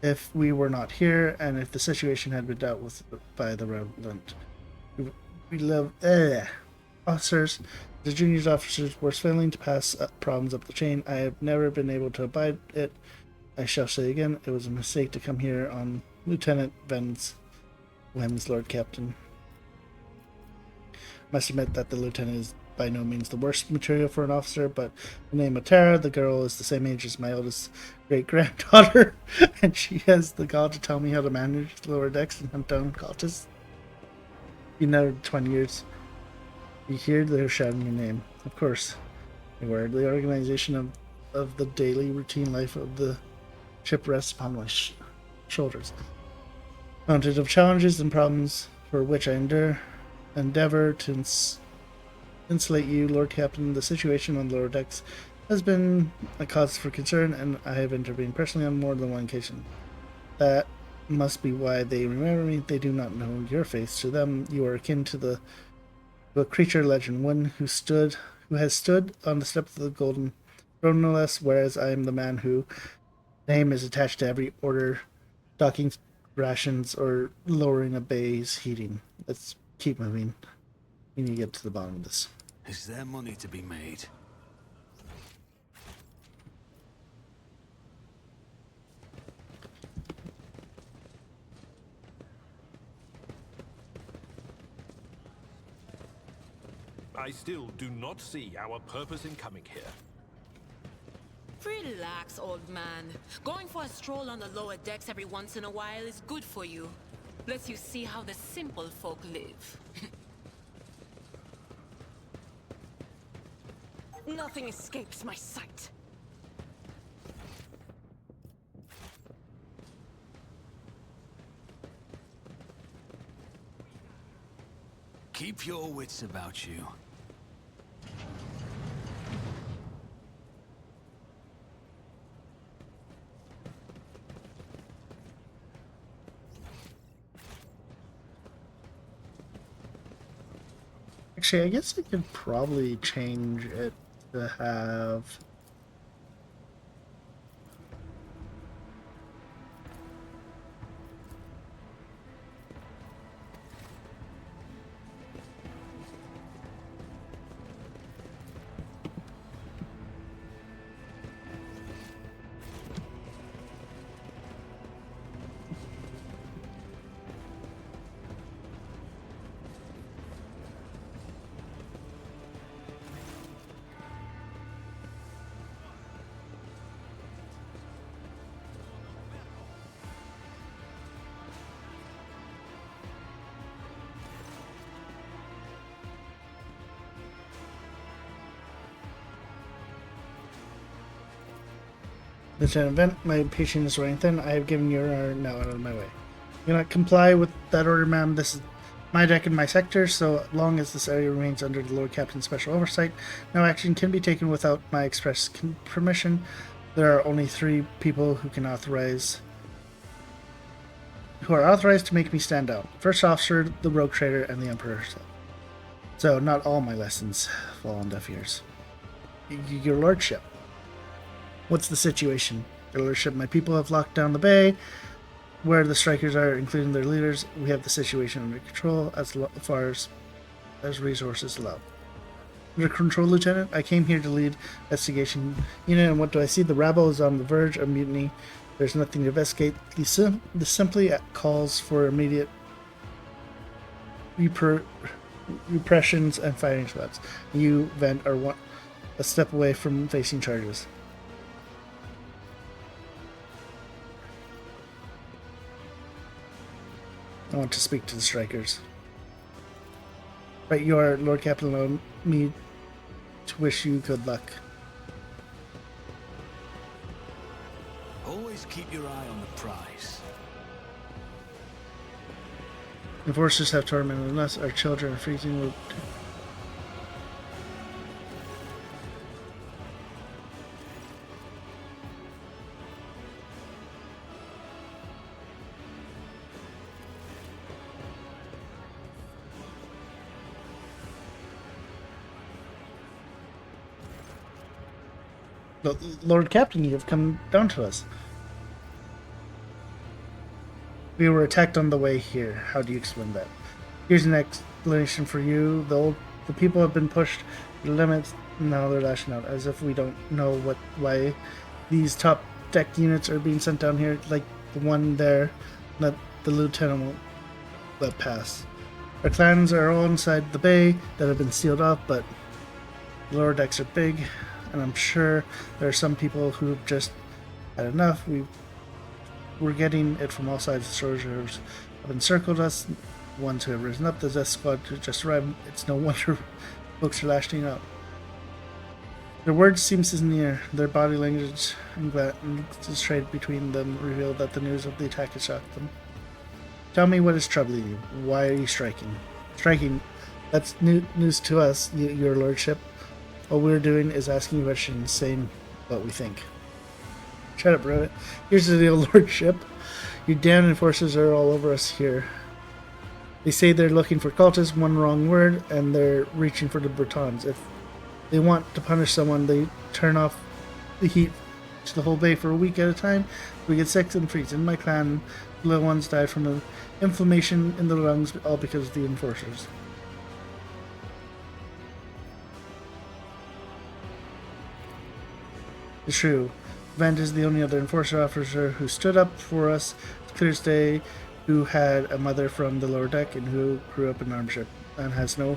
if we were not here, and if the situation had been dealt with by the relevant. We love officers. The junior officers were failing to pass problems up the chain. I have never been able to abide it. I shall say again, it was a mistake to come here on Lieutenant Wem's Lord Captain. Must admit that the lieutenant is by no means the worst material for an officer, but the name of Tara, the girl is the same age as my oldest great-granddaughter, and she has the gall to tell me how to manage the lower decks and hunt down cultists. You know, 20 years. You hear they're shouting your name. Of course, they were. The organization of the daily routine life of the ship rests upon my shoulders. Mounted of challenges and problems for which I endeavor to insulate you, Lord Captain. The situation on the lower decks has been a cause for concern, and I have intervened personally on more than one occasion. That must be why they remember me. They do not know your face. To them, you are akin to a creature legend, one who has stood on the step of the golden throne, no less, whereas I am the man whose name is attached to every order, docking rations, or lowering a bay's heating. Let's keep moving. We need to get to the bottom of this. Is there money to be made? I still do not see our purpose in coming here. Relax, old man. Going for a stroll on the lower decks every once in a while is good for you. Lets you see how the simple folk live. Nothing escapes my sight. Keep your wits about you. Actually, I guess I could probably change it to have... Lieutenant Vent, my patience is running thin. I have given your order now out of my way. You cannot comply with that order, ma'am. This is my deck and my sector, so long as this area remains under the Lord Captain's special oversight, no action can be taken without my express permission. There are only 3 people who are authorized to make me stand out. First officer, the rogue trader, and the Emperor herself. So not all my lessons fall on deaf ears. Your Lordship. What's the situation? Your Lordship, my people have locked down the bay where the strikers are, including their leaders. We have the situation under control as far as resources allow. Under control, Lieutenant? I came here to lead investigation unit, and what do I see? The rabble is on the verge of mutiny. There's nothing to investigate. This simply calls for immediate repressions and firing squads. You, Vent, are a step away from facing charges. I want to speak to the strikers. Right, you are Lord Captain. Allow me to wish you good luck. Always keep your eye on the prize. Enforcers have tormented us. Our children are freezing. Lord Captain, you have come down to us. We were attacked on the way here. How do you explain that? Here's an explanation for you. The people have been pushed to the limits. Now they're lashing out, as if we don't know why these top deck units are being sent down here, like the one there that the lieutenant won't let pass. Our clans are all inside the bay that have been sealed off, but the lower decks are big, and I'm sure there are some people who've just had enough. We're getting it from all sides. The soldiers have encircled us. Ones who have risen up, the death squad who just arrived. It's no wonder folks are lashing out. Their words seem sincere. Their body language and glances trade between them reveal that the news of the attack has shocked them. Tell me what is troubling you. Why are you striking? Striking? That's news to us, your lordship. All we're doing is asking questions, saying what we think. Shut up, Rabbit. Here's the deal, lordship. Your damn enforcers are all over us here. They say they're looking for cultists, one wrong word, and they're reaching for the Bretons. If they want to punish someone, they turn off the heat to the whole bay for a week at a time. We get sick and freeze. In my clan, little ones died from an inflammation in the lungs, all because of the enforcers. It's true. Vent is the only other enforcer officer who stood up for us. It's clear as day, who had a mother from the lower deck and who grew up in an arm ship and has no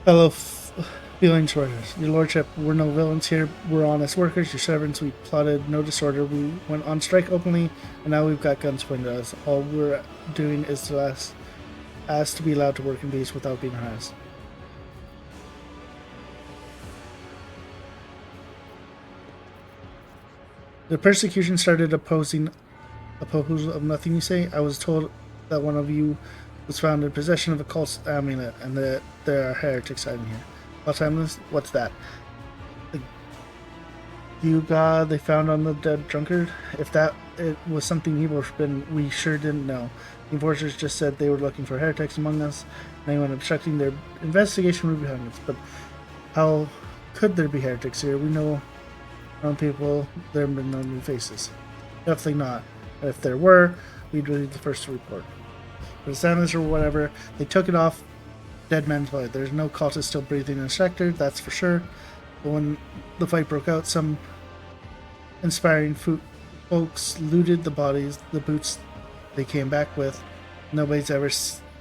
fellow feelings towards us. Your lordship, we're no villains here. We're honest workers, your servants. We plotted no disorder. We went on strike openly, and now we've got guns pointed at us. All we're doing is to ask to be allowed to work in peace without being harassed. The persecution started opposing a proposal of nothing you say. I was told that one of you was found in possession of a cult amulet and that there are heretics hiding here. What's that? The Gewgaw they found on the dead drunkard? If it was something evil, we sure didn't know. The enforcers just said they were looking for heretics among us, and anyone obstructing their investigation would be behind us. But how could there be heretics here? We know our own people, there have been no new faces. Definitely not. And if there were, we'd be the first to report. For the Samus or whatever, they took it off dead man's body. There's no cultist still breathing in the sector, that's for sure. But when the fight broke out, some inspiring folks looted the bodies, the boots they came back with. Nobody's ever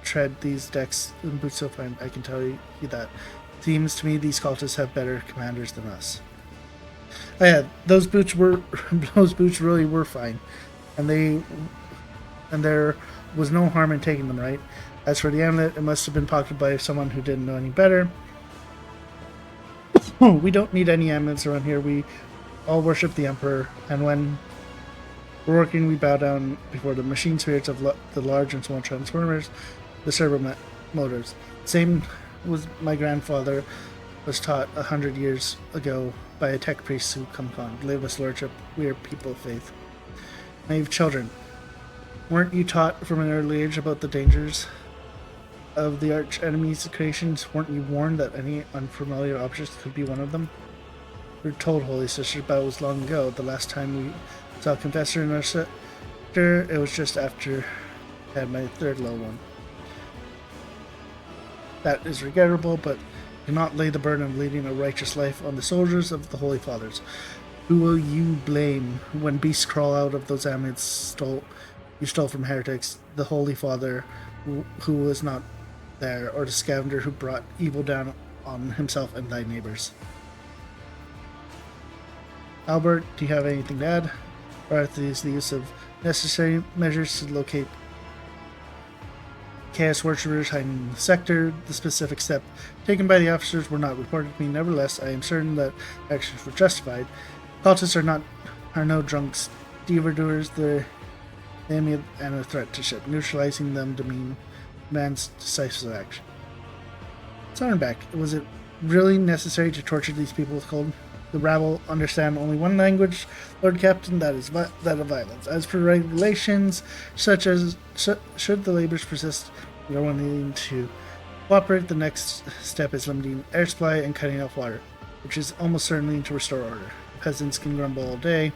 tread these decks in boots so fine, I can tell you that. Seems to me these cultists have better commanders than us. Oh yeah, those boots really were fine. And there was no harm in taking them, right? As for the amulet, it must have been pocketed by someone who didn't know any better. We don't need any amulets around here. We all worship the Emperor, and when we're working, we bow down before the machine spirits of the large and small transformers, the servo motors. Same was my grandfather was taught 100 years ago by a tech priest who come on. Live us, lordship. We are people of faith. Naive children, weren't you taught from an early age about the dangers of the arch enemy's creations? Weren't you warned that any unfamiliar objects could be one of them? We were told, Holy Sisters, but it was long ago. The last time we saw a confessor in our sector, it was just after I had my third low one. That is regrettable, but do not lay the burden of leading a righteous life on the soldiers of the Holy Fathers. Who will you blame when beasts crawl out of those amulets you stole from heretics? The Holy Father, who was not there, or the scavenger who brought evil down on himself and thy neighbors? Albert, do you have anything to add? Or are these the use of necessary measures to locate Chaos worshippers hiding the sector? The specific step taken by the officers were not reported to me. Nevertheless, I am certain that actions were justified. Cultists are no drunk stevedores. They're enemy and a threat to ship. Neutralizing them demands decisive action. Zornbeck, was it really necessary to torture these people with cold? The rabble understand only one language, Lord Captain, that is that of violence. As for regulations, such as should the labors persist, we are wanting to cooperate. The next step is limiting air supply and cutting off water. which is almost certainly to restore order. Peasants can grumble all day,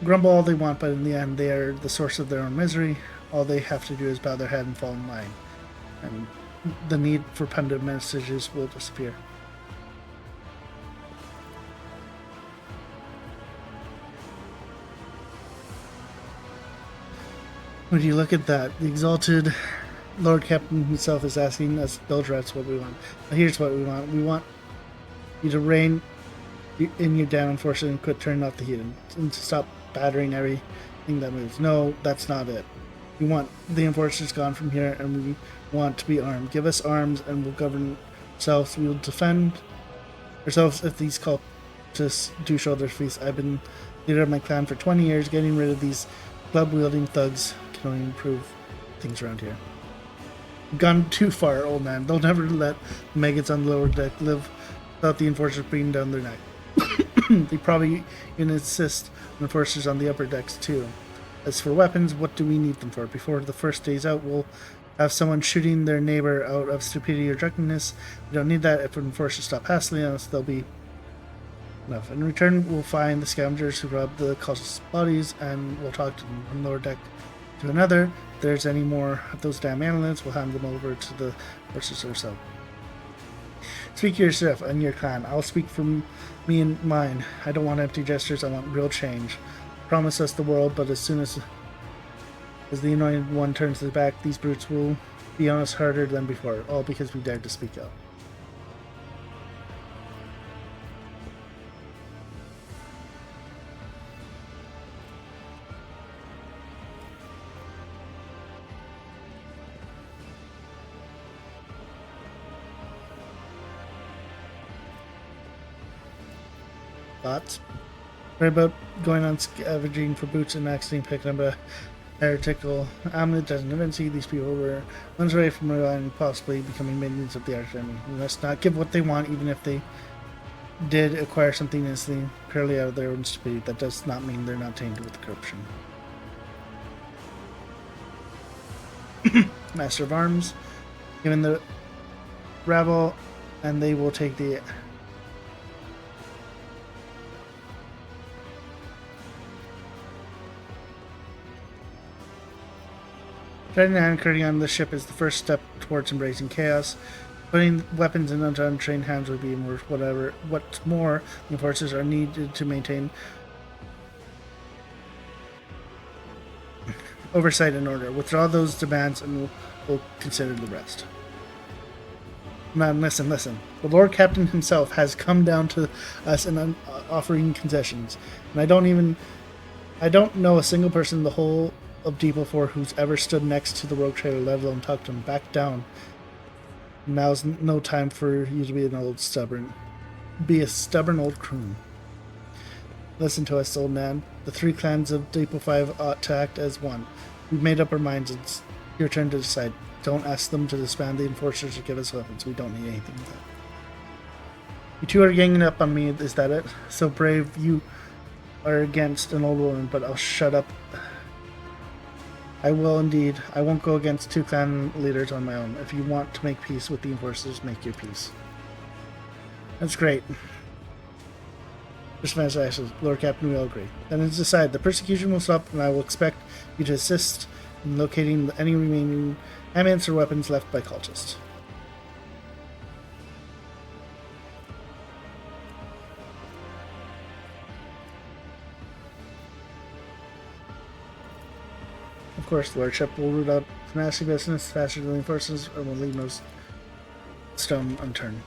grumble all they want, but in the end, they are the source of their own misery. All they have to do is bow their head and fall in line, and the need for pundit messages will disappear. When you look at that, the exalted Lord Captain himself is asking us Beldrats what we want. Now here's what we want. We want you to rein in your damn enforcers and quit turning off the heat and to stop battering everything that moves. No, that's not it. We want the enforcers gone from here, and we want to be armed. Give us arms and we'll govern ourselves. We will defend ourselves if these cultists do show their face. I've been leader of my clan for 20 years. Getting rid of these club-wielding thugs can only improve things around here. We've gone too far, old man. They'll never let the maggots on the lower deck live without the enforcers breathing down their neck. They probably even insist on enforcers on the upper decks too. As for weapons, what do we need them for? Before the first day's out, we'll have someone shooting their neighbor out of stupidity or drunkenness. We don't need that. If enforcers stop hassling us, they'll be enough. In return, we'll find the scavengers who robbed the cultists' bodies, and we'll talk to them from lower deck to another. If there's any more of those damn amulets, we'll hand them over to the horses ourselves. Speak yourself and your clan. I'll speak for me and mine. I don't want empty gestures. I want real change. Promise us the world, but as soon as the anointed one turns his back, these brutes will be on us harder than before, all because we dared to speak up. Thoughts? Right about going on scavenging for boots and accidentally picking up a heretical amulet doesn't even see these people were ones away from relying possibly becoming minions of the archenemy. We must not give what they want, even if they did acquire something instantly, purely out of their own stupidity. That does not mean they're not tainted with corruption. Master of Arms, given the rabble, and they will take the Treading and anchoring on the ship is the first step towards embracing chaos. Putting weapons in untrained hands would be worth whatever. What's more, the enforcers are needed to maintain oversight and order. Withdraw those demands and we'll consider the rest. Man, listen. The Lord Captain himself has come down to us and offering concessions. And I don't know a single person in the whole of Depot 4 who's ever stood next to the rogue trader, let alone talked to him. Back down. Now's no time for you to be a stubborn old croon. Listen to us, old man. The three clans of Depot 5 ought to act as one. We've made up our minds. It's your turn to decide. Don't ask them to disband the enforcers or give us weapons. We don't need anything like that. You two are ganging up on me, is that it? So brave you are against an old woman, but I'll shut up. I will indeed. I won't go against two clan leaders on my own. If you want to make peace with the enforcers, make your peace. That's great. Lord Captain, we all agree. Then it's decided. The persecution will stop, and I will expect you to assist in locating any remaining amulets or weapons left by cultists. Of course, the Lordship will root out the nasty business faster than the enforcers and will leave no stone unturned.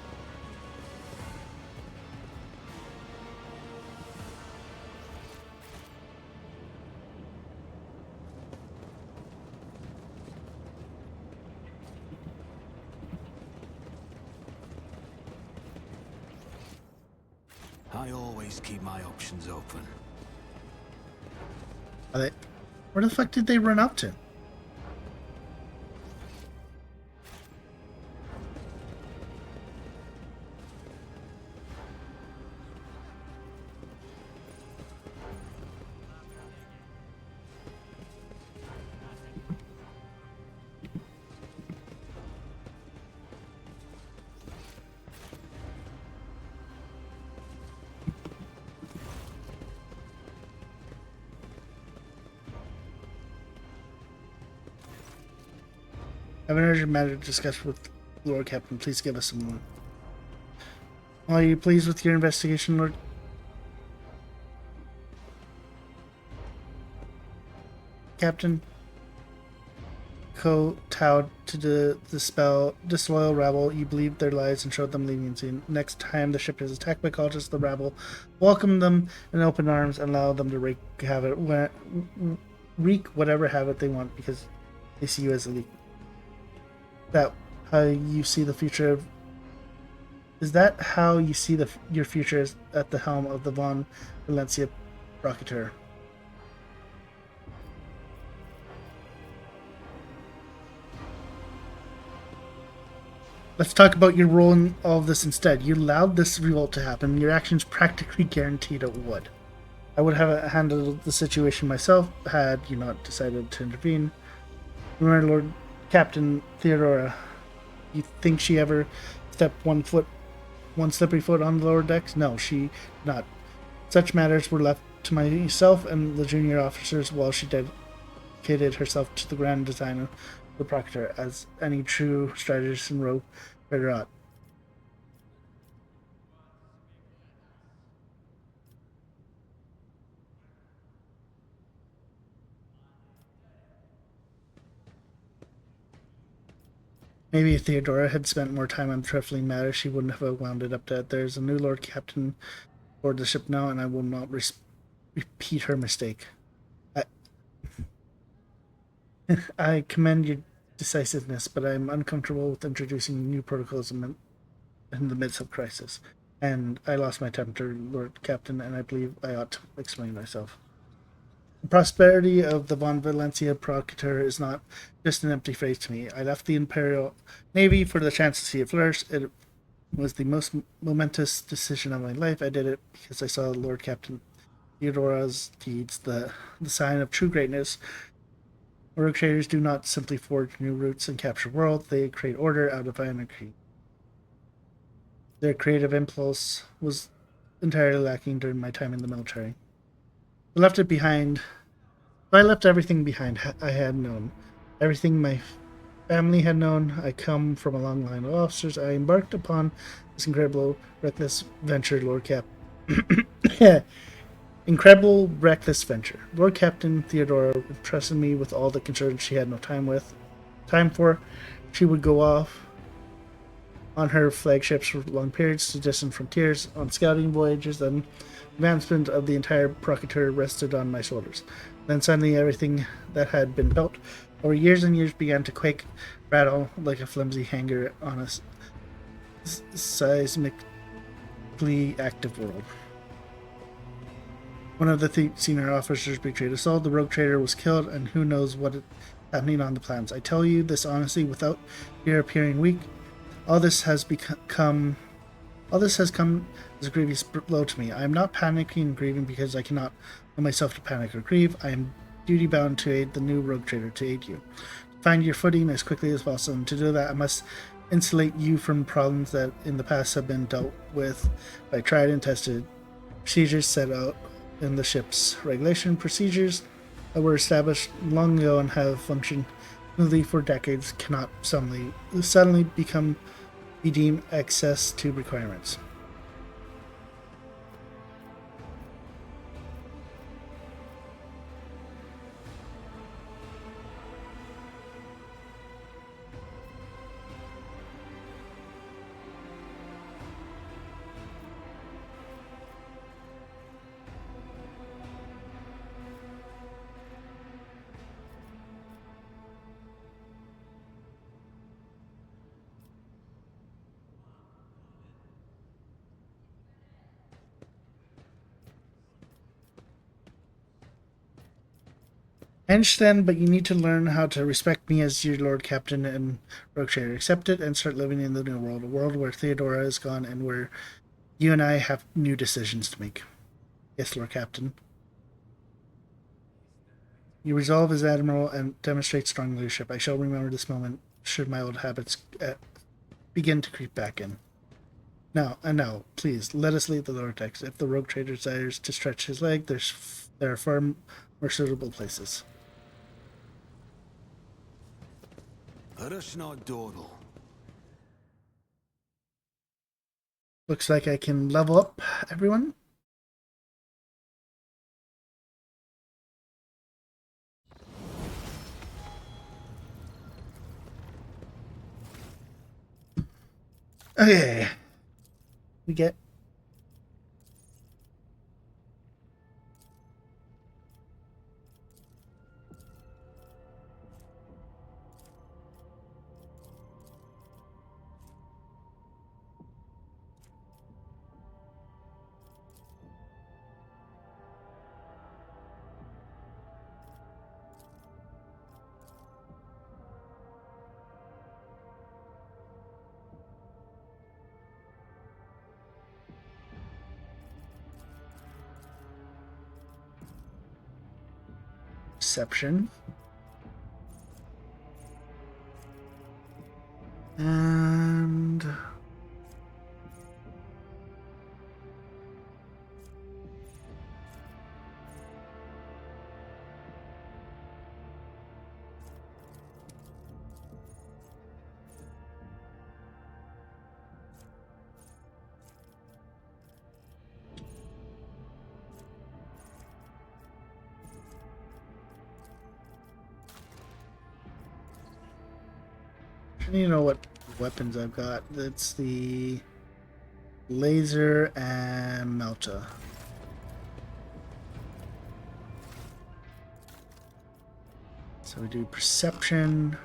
I always keep my options open. Where the fuck did they run up to? have an urgent matter to discuss with Lord Captain. Please give us some more. Are you pleased with your investigation, Lord? Captain kowtowed to the disloyal rabble. You believed their lies and showed them leniency. Next time the ship is attacked by cultists, the rabble welcome them in open arms and allow them to wreak whatever havoc they want because they see you as a leader. That how you see the future of? Is that how you see your future at the helm of the Von Valencia Procurator? Let's talk about your role in all of this instead. You allowed this revolt to happen. Your actions practically guaranteed it would. I would have handled the situation myself had you not decided to intervene. Remember, Lord Captain Theodora, you think she ever stepped one slippery foot on the lower decks? No, she not. Such matters were left to myself and the junior officers while she dedicated herself to the grand design of the Procurator, as any true strategist and rogue trader ought. Maybe if Theodora had spent more time on trifling matters, she wouldn't have wound it up dead. There's a new Lord Captain aboard the ship now, and I will not repeat her mistake. I commend your decisiveness, but I'm uncomfortable with introducing new protocols in the midst of crisis. And I lost my temper, Lord Captain, and I believe I ought to explain myself. The prosperity of the Von Valencia Procurator is not just an empty phrase to me. I left the Imperial Navy for the chance to see it flourish. It was the most momentous decision of my life. I did it because I saw Lord Captain Theodora's deeds, the sign of true greatness. Rogue traders do not simply forge new routes and capture worlds, they create order out of anarchy. Their creative impulse was entirely lacking during my time in the military. I left it behind. I left everything behind I had known. Everything my family had known. I come from a long line of officers. I embarked upon this incredible, reckless venture, Lord Cap. Incredible, reckless venture. Lord Captain Theodora entrusted me with all the concerns she had no time for. She would go off on her flagships for long periods to distant frontiers, on scouting voyages, and advancement of the entire Procurator rested on my shoulders. Then suddenly everything that had been built over years and years began to quake, rattle like a flimsy hanger on a seismically active world. One of the senior officers betrayed us all. The rogue trader was killed, and who knows what is happening on the plans. I tell you this honestly, without fear appearing weak. All this has come as a grievous blow to me. I am not panicking and grieving because I cannot allow myself to panic or grieve. I am duty bound to aid the new rogue trader, to aid you. Find your footing as quickly as possible, and to do that I must insulate you from problems that in the past have been dealt with by tried and tested procedures set out in the ship's regulation. Procedures that were established long ago and have functioned smoothly for decades cannot suddenly be deemed excess to requirements. I understand, but you need to learn how to respect me as your Lord Captain and Rogue Trader. Accept it and start living in the new world, a world where Theodora is gone and where you and I have new decisions to make. Yes, Lord Captain. You resolve as Admiral and demonstrate strong leadership. I shall remember this moment should my old habits begin to creep back in. Now, please, let us leave the lower decks. If the Rogue Trader desires to stretch his leg, there are far more suitable places. Parashna Dordal. Looks like I can level up everyone. Okay. We get perception. And I need to know what weapons I've got. That's the laser and melta. So we do perception.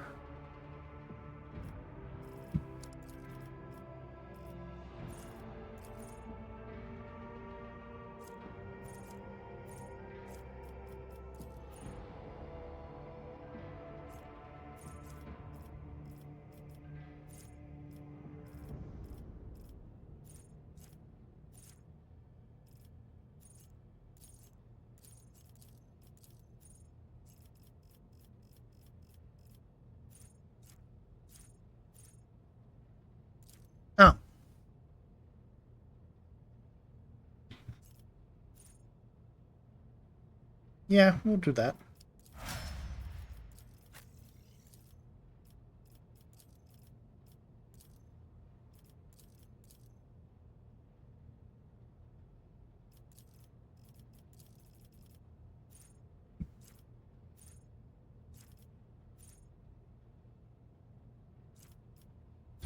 Oh. Yeah, we'll do that.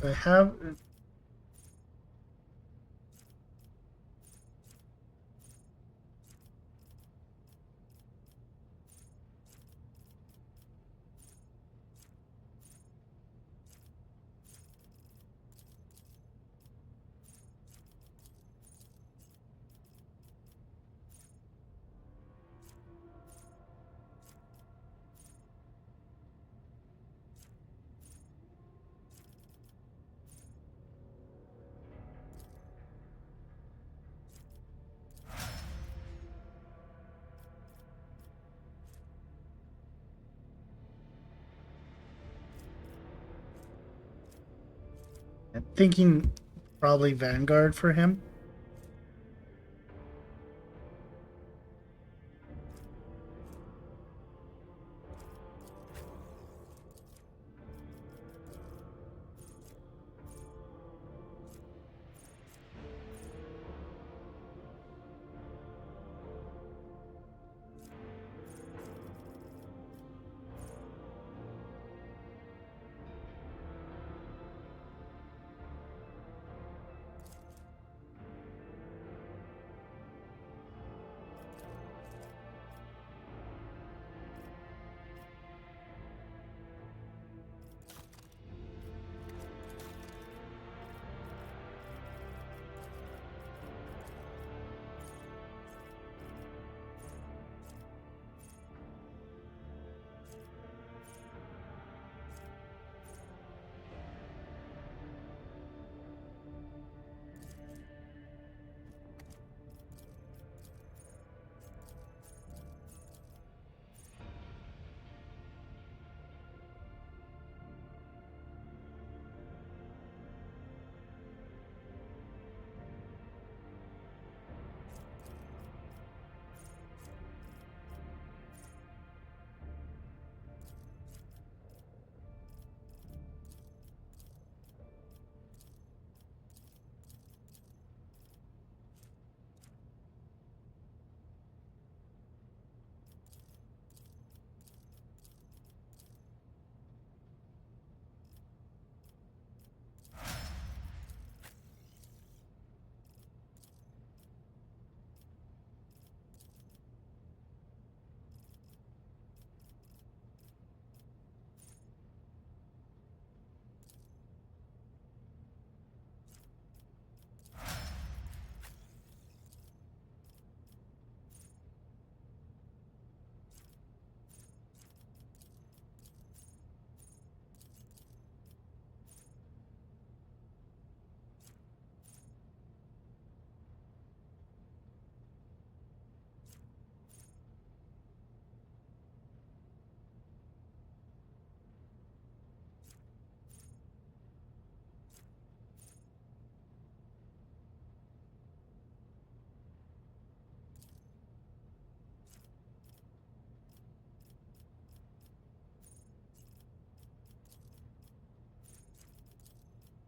So I have I'm thinking probably Vanguard for him.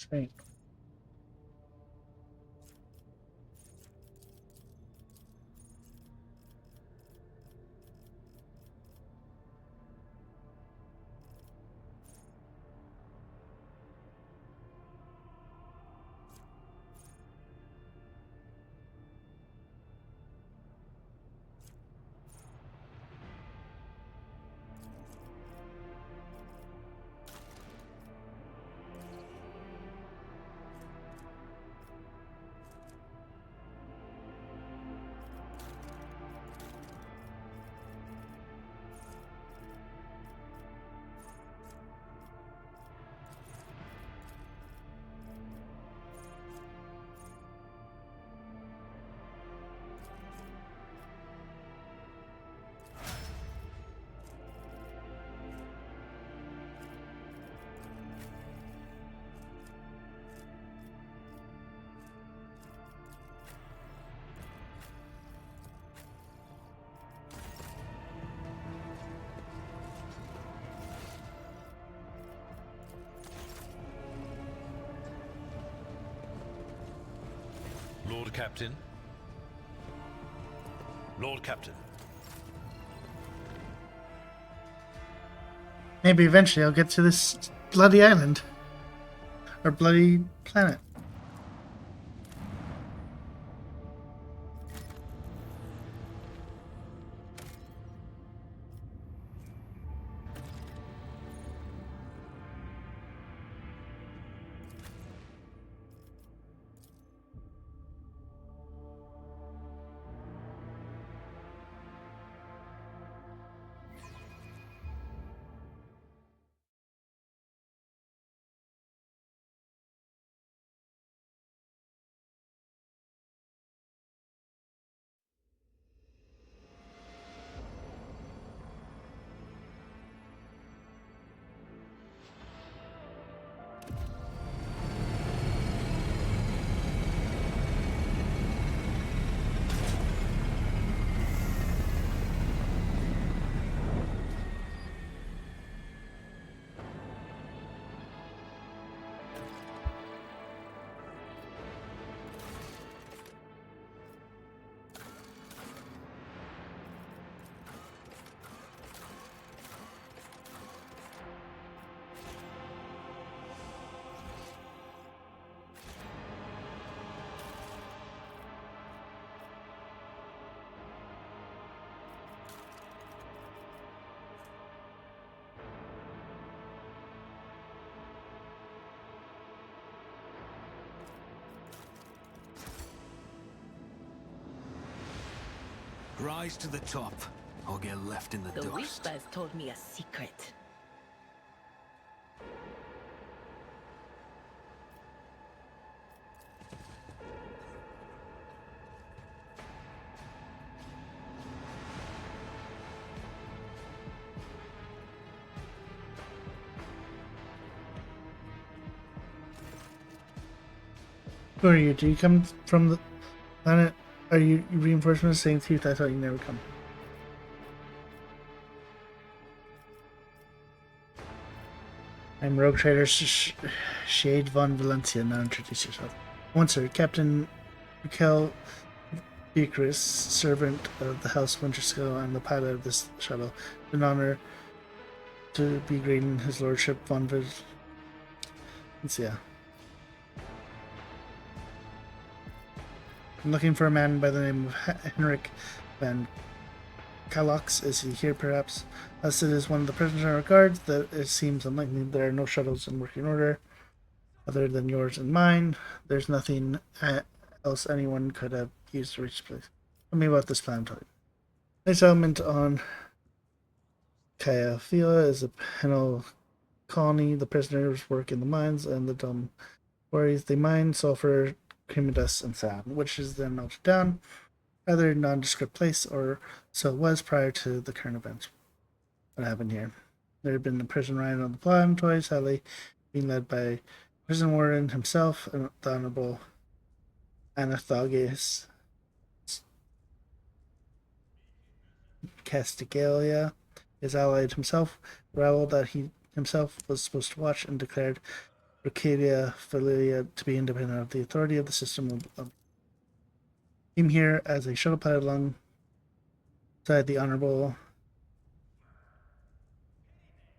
Right. Lord Captain. Lord Captain. Maybe eventually I'll get to this bloody island. Or bloody planet. Rise to the top, or get left in the The dust. Whispers told me a secret. Who are you? Do you come from the planet? Are you reinforcements saying truth? I thought you never come. I'm Rogue Trader Shade von Valencia. Now introduce yourself. One, sir. Captain Raquel Beatrice, servant of the House Winterscale and the pilot of this shuttle. It's an honor to be greeting His Lordship von Valencia. I'm looking for a man by the name of Henrik van Kalox. Is he here, perhaps? As it is one of the prisoner guards, that it seems unlikely there are no shuttles in working order, other than yours and mine. There's nothing else anyone could have used to reach the place. Tell me about this planetoid. This element on Kaiafila is a penal colony. The prisoners work in the mines and the dumb quarries. They mine sulfur, cream dust, and sand, which is then melted down. Rather nondescript place, or so it was prior to the current events. What happened here? There had been a prison riot on the planetoid, sadly being led by prison warden himself, and the Honorable Anathagius Castigalia. His ally himself growled that he himself was supposed to watch and declared Arcadia Philia to be independent of the authority of the system of came here as a shuttle pilot alongside the Honorable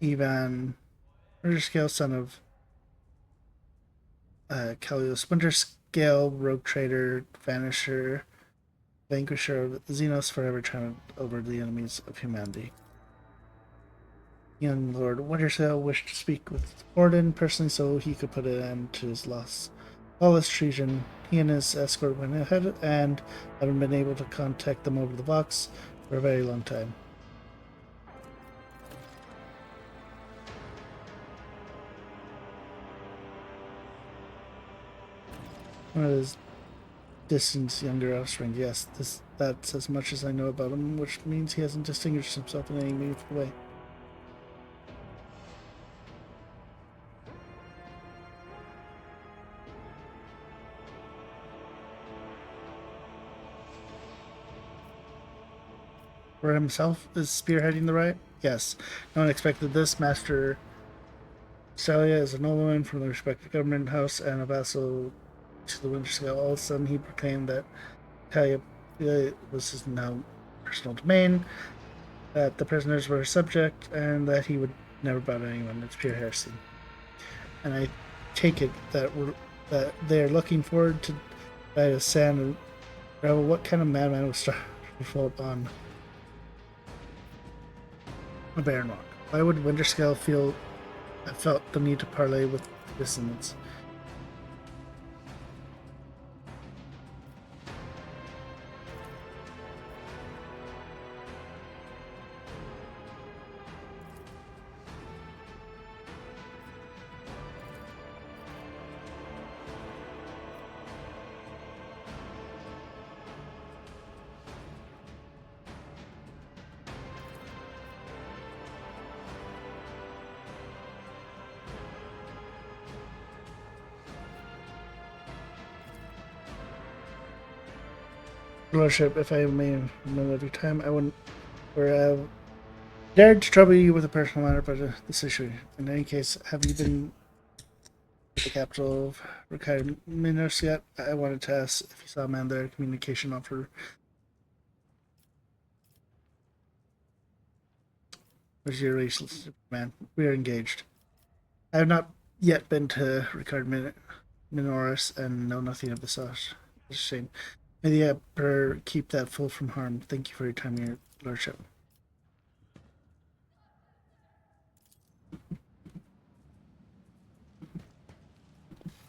Ivan Winterscale, son of Callius Winterscale, rogue trader, vanisher, vanquisher of Xenos, forever triumphed over the enemies of humanity. Young Lord Winterscale wished to speak with Orden personally so he could put an end to his lawless treason. He and his escort went ahead and haven't been able to contact them over the box for a very long time. One of his distant younger offspring. Yes, that's as much as I know about him, which means he hasn't distinguished himself in any meaningful way. For himself is spearheading the riot? Yes. No one expected this. Master Celia is a nobleman from the respected government house and a vassal to the Winterscale. All of a sudden he proclaimed that Talia was his now personal domain, that the prisoners were subject, and that he would never bow to anyone. It's pure heresy. And I take it that they're looking forward to that sand and gravel. What kind of madman would start to fall upon a barren rock? Why would Winterscale felt the need to parley with dissonance? Lordship, if I may remember every time, I wouldn't have dared to trouble you with a personal matter about this issue. In any case, have you been to the capital of Ricardo Minos yet? I wanted to ask if you saw a man there, communication offer. Where's your relationship, man? We are engaged. I have not yet been to Ricardo Minoris and know nothing of the sauce. It's a shame. May the Emperor keep that fool from harm. Thank you for your time, your lordship.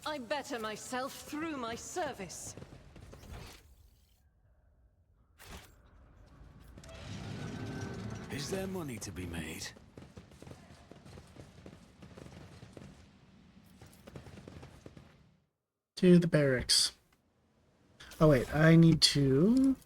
I better myself through my service. Is there money to be made? To the barracks. Oh wait, I need to...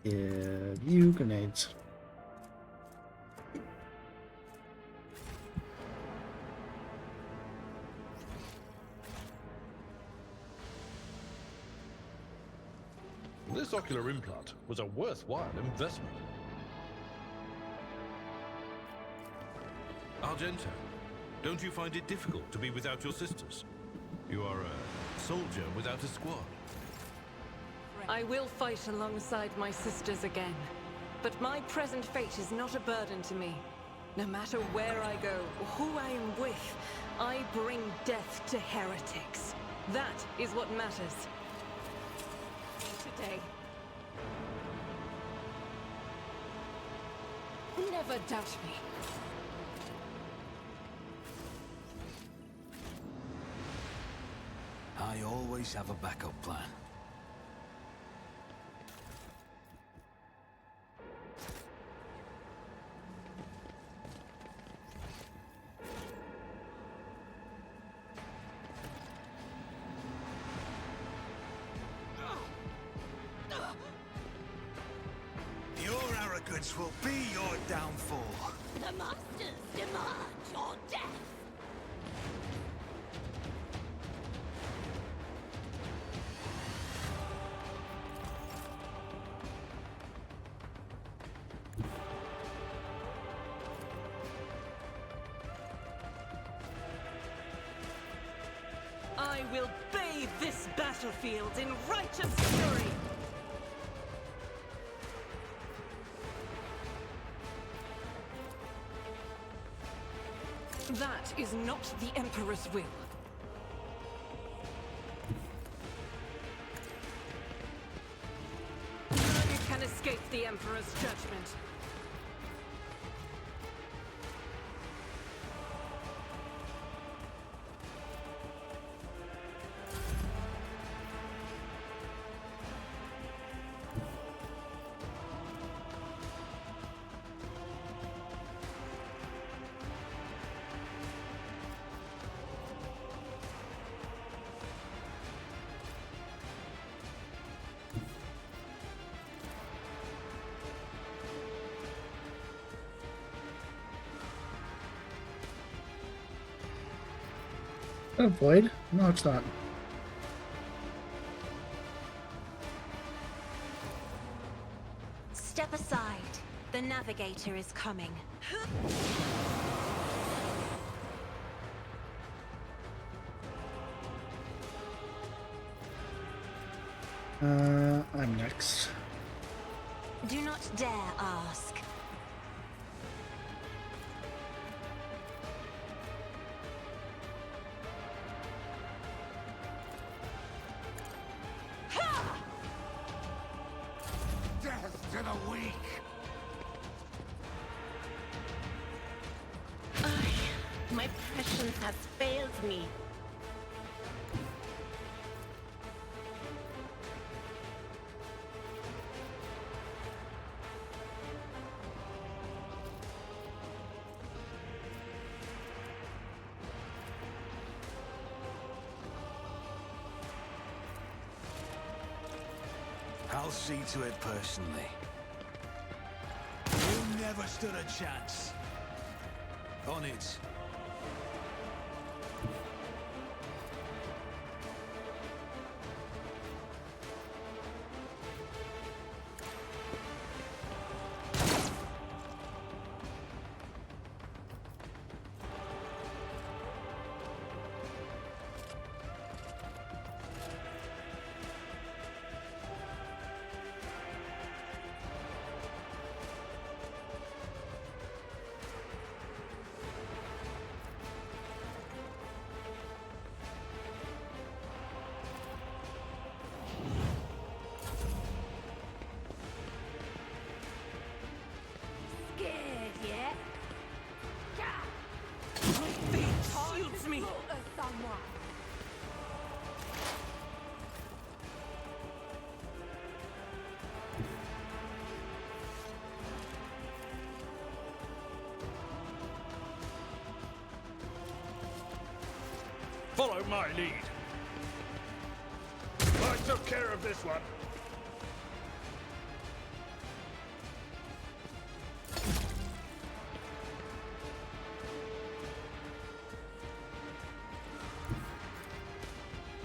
Yeah, you grenades. This ocular implant was a worthwhile investment. Argento, don't you find it difficult to be without your sisters? You are a soldier without a squad. I will fight alongside my sisters again, but my present fate is not a burden to me. No matter where I go or who I am with, I bring death to heretics. That is what matters. Today. Never doubt me. I always have a backup plan. This will be your downfall. The monsters demand your death! I will bathe this battlefield in righteous fury! That is not the Emperor's will. None can escape the Emperor's judgment. Oh, void? No, it's not. Step aside. The navigator is coming. I'm next. Do not dare ask. Death to the weak. My prescience has failed me. I'll see to it personally. You never stood a chance. On it. Shields me! Follow my lead. I took care of this one.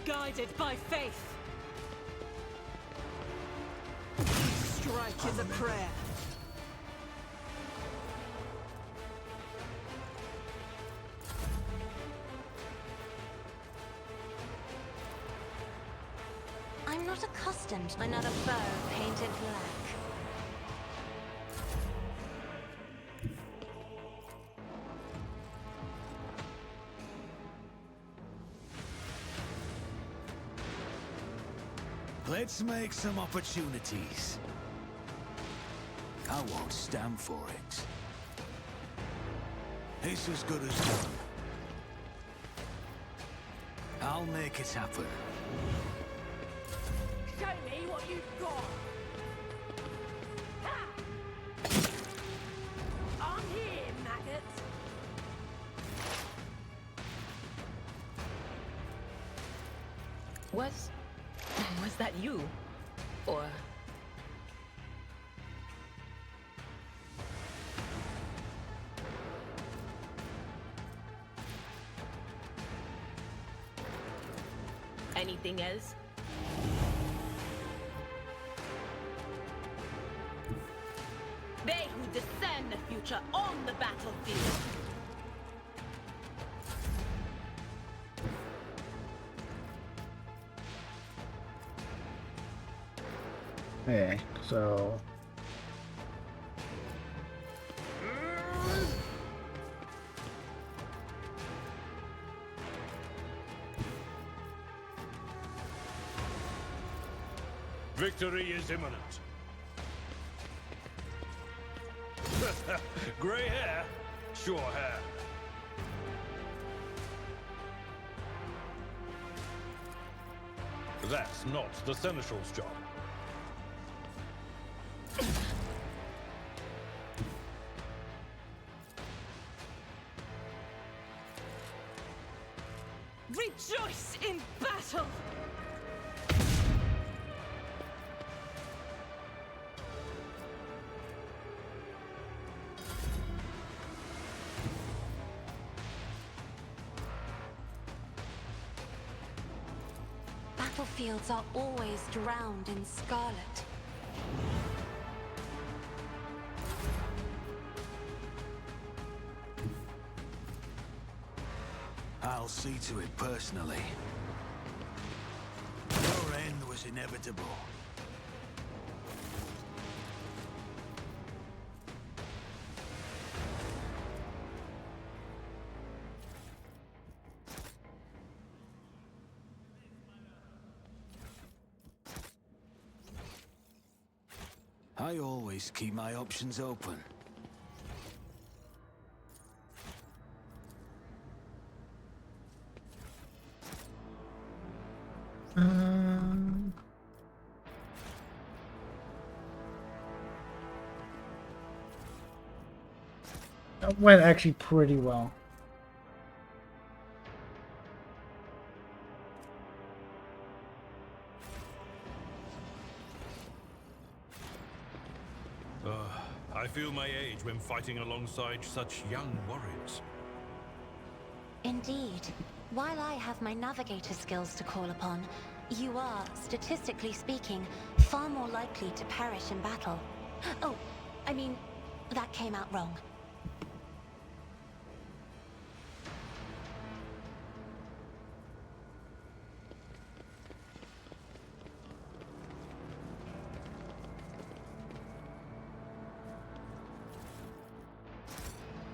Guided by faith. Strike is a prayer. I'm not accustomed to another foe painted black. Let's make some opportunities. I won't stand for it. It's as good as done. I'll make it happen. Show me what you've got! Ha! I'm here, maggot! Was that you? Or... anything else. They who discern the future on the battlefield. Okay, so Victory is imminent. Gray hair, sure hair. That's not the Seneschal's job. Rejoice in battle! Battlefields are always drowned in scarlet. I'll see to it personally. Your end was inevitable. I always keep my options open. that went actually pretty well. I feel my age when fighting alongside such young warriors. Indeed. While I have my navigator skills to call upon, you are, statistically speaking, far more likely to perish in battle. Oh, I mean, that came out wrong.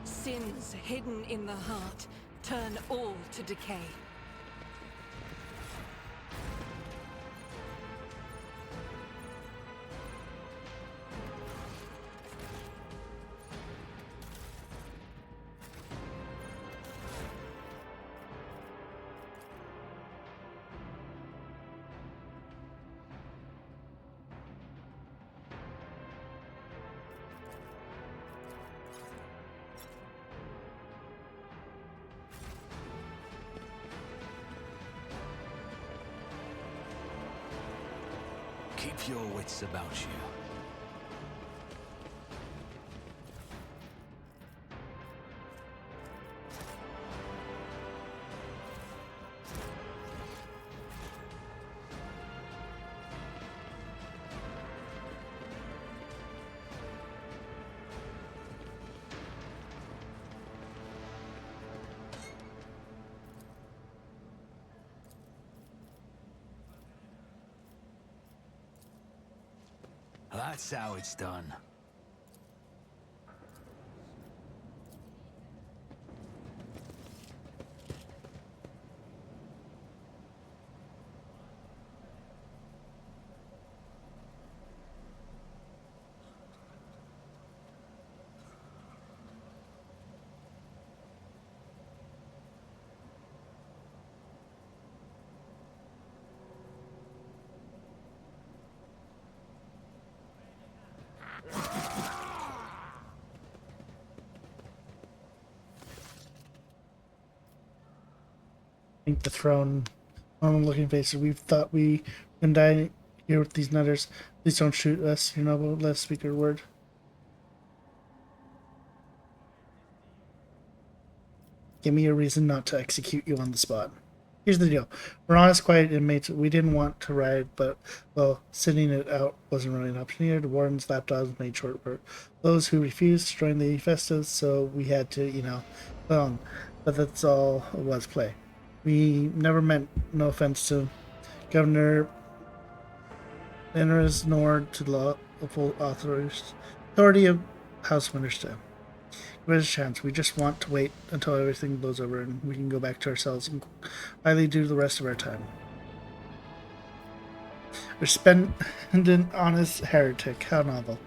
Sins hidden in the heart turn all to decay. Keep your wits about you. That's how it's done. I think the throne, looking faces, we thought we can die here with these nutters. Please don't shoot us, your noble, let us speak your word. Give me a reason not to execute you on the spot. Here's the deal. We're honest, quiet inmates. We didn't want to riot, but, well, sitting it out wasn't really an option here. The warden's lapdogs made short work. Those who refused to join the festives, so we had to, well, but that's all it was, play. We never meant no offense to Governor Enris nor to the lawful authority of House Winterstone. Give us a chance. We just want to wait until everything blows over and we can go back to ourselves and quietly do the rest of our time. Resplendent, honest heretic. How novel.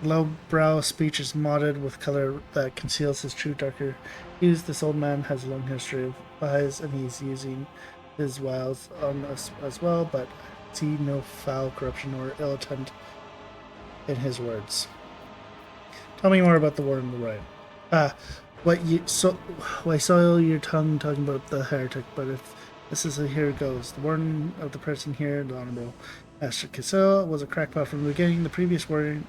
Low-brow speech is modded with color that conceals his true darker hues. This old man has a long history of lies, and he's using his wiles on us as well, but I see no foul corruption or ill intent in his words. Tell me more about the war and the riot. Why soil your tongue talking about the heretic, but if this is here it goes. The warden of the prison here, the Honorable Master Casil, was a crackpot from the beginning. The previous warden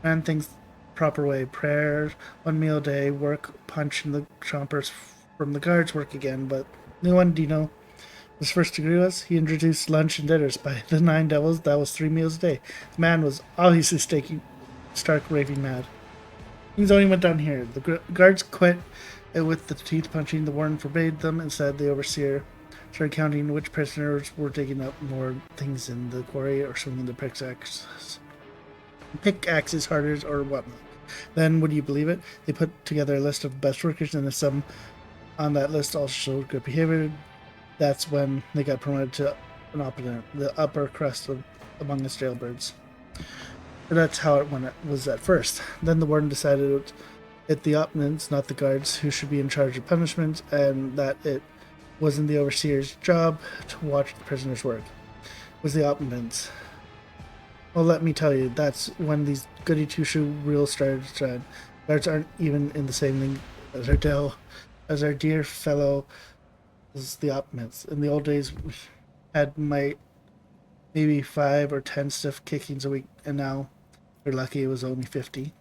ran things proper way. Prayer, 1 meal a day, work, punch in the chompers from the guards, work again. But new one, do you know his first degree was? He introduced lunch and dinners. By the 9 devils, that was 3 meals a day. The man was obviously stark raving mad. Things only went down here. The guards quit it with the teeth punching. The warden forbade them. Instead, the overseer started counting which prisoners were digging up more things in the quarry or swinging the pickaxes harder or whatnot. Then, would you believe it? They put together a list of best workers, and some on that list also showed good behavior. That's when they got promoted to an opponent, the upper crust among the jailbirds. But that's how it was at first. Then the warden decided it the opponents, not the guards, who should be in charge of punishment, and that it wasn't the overseer's job to watch the prisoners work. It was the opponents. Well, let me tell you, that's when these goody two-shoe rules started to shine. Guards aren't even in the same league as our dear fellow the opponents. In the old days, we had maybe 5 or 10 stiff kickings a week, and now we're lucky it was only 50.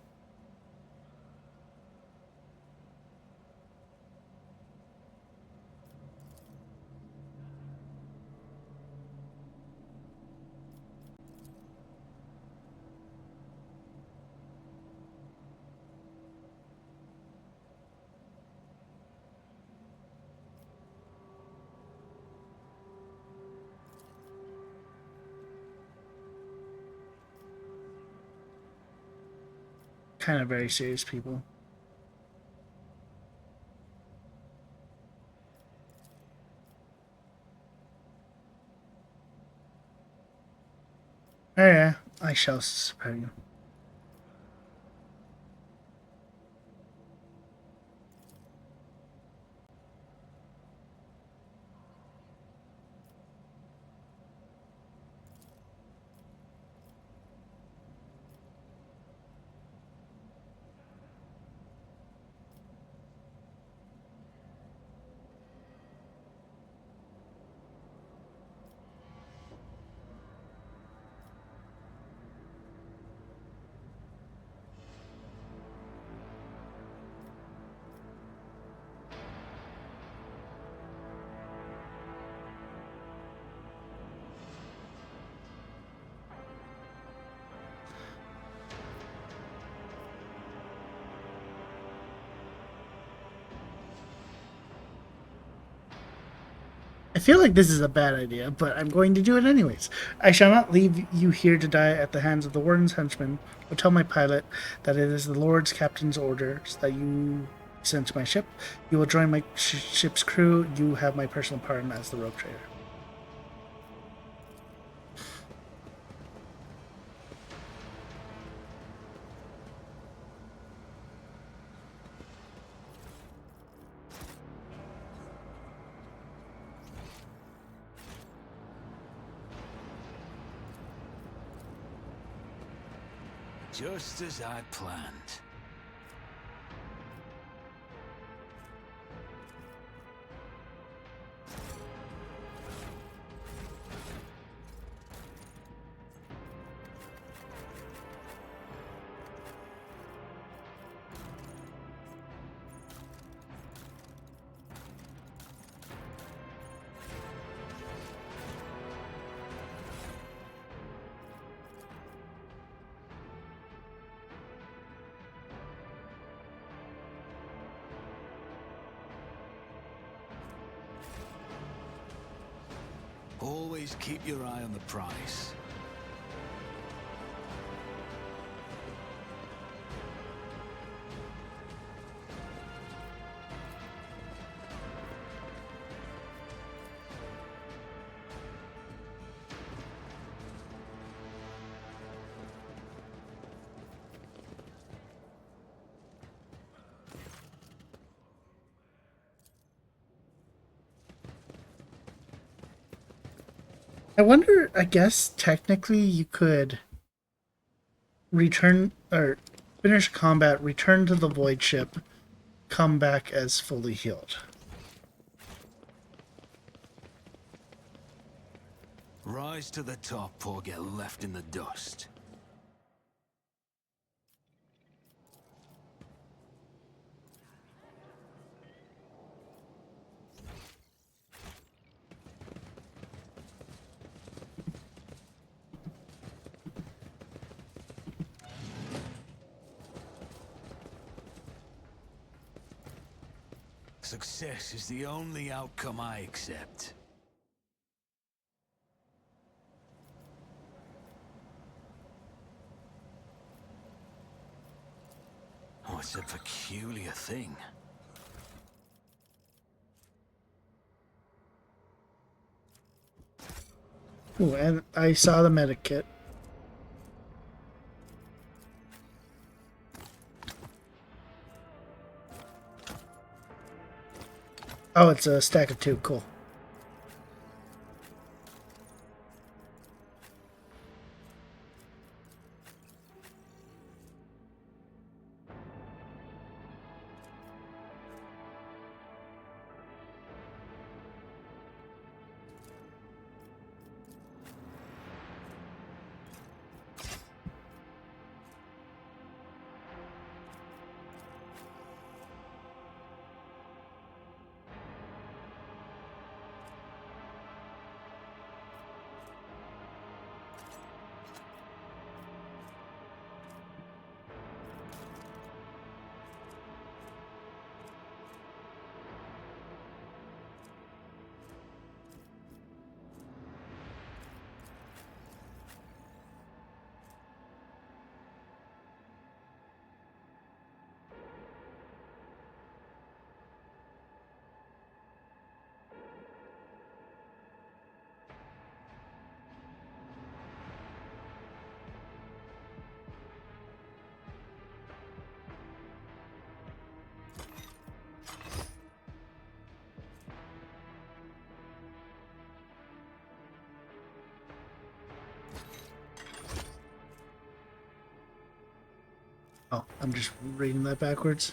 Kind of very serious people. Oh yeah, I shall spare you. I feel like this is a bad idea, but I'm going to do it anyways. I shall not leave you here to die at the hands of the warden's henchmen, but tell my pilot that it is the Lord's Captain's orders that you sent to my ship. You will join my ship's crew. You have my personal pardon as the rogue trader. Just as I'd planned. Always keep your eye on the prize. I wonder, I guess technically you could return or finish combat, return to the void ship, come back as fully healed. Rise to the top or get left in the dust. Success is the only outcome I accept. Oh, it's a peculiar thing. Ooh, and I saw the medic kit. Oh, it's a stack of 2. Cool. Oh, I'm just reading that backwards.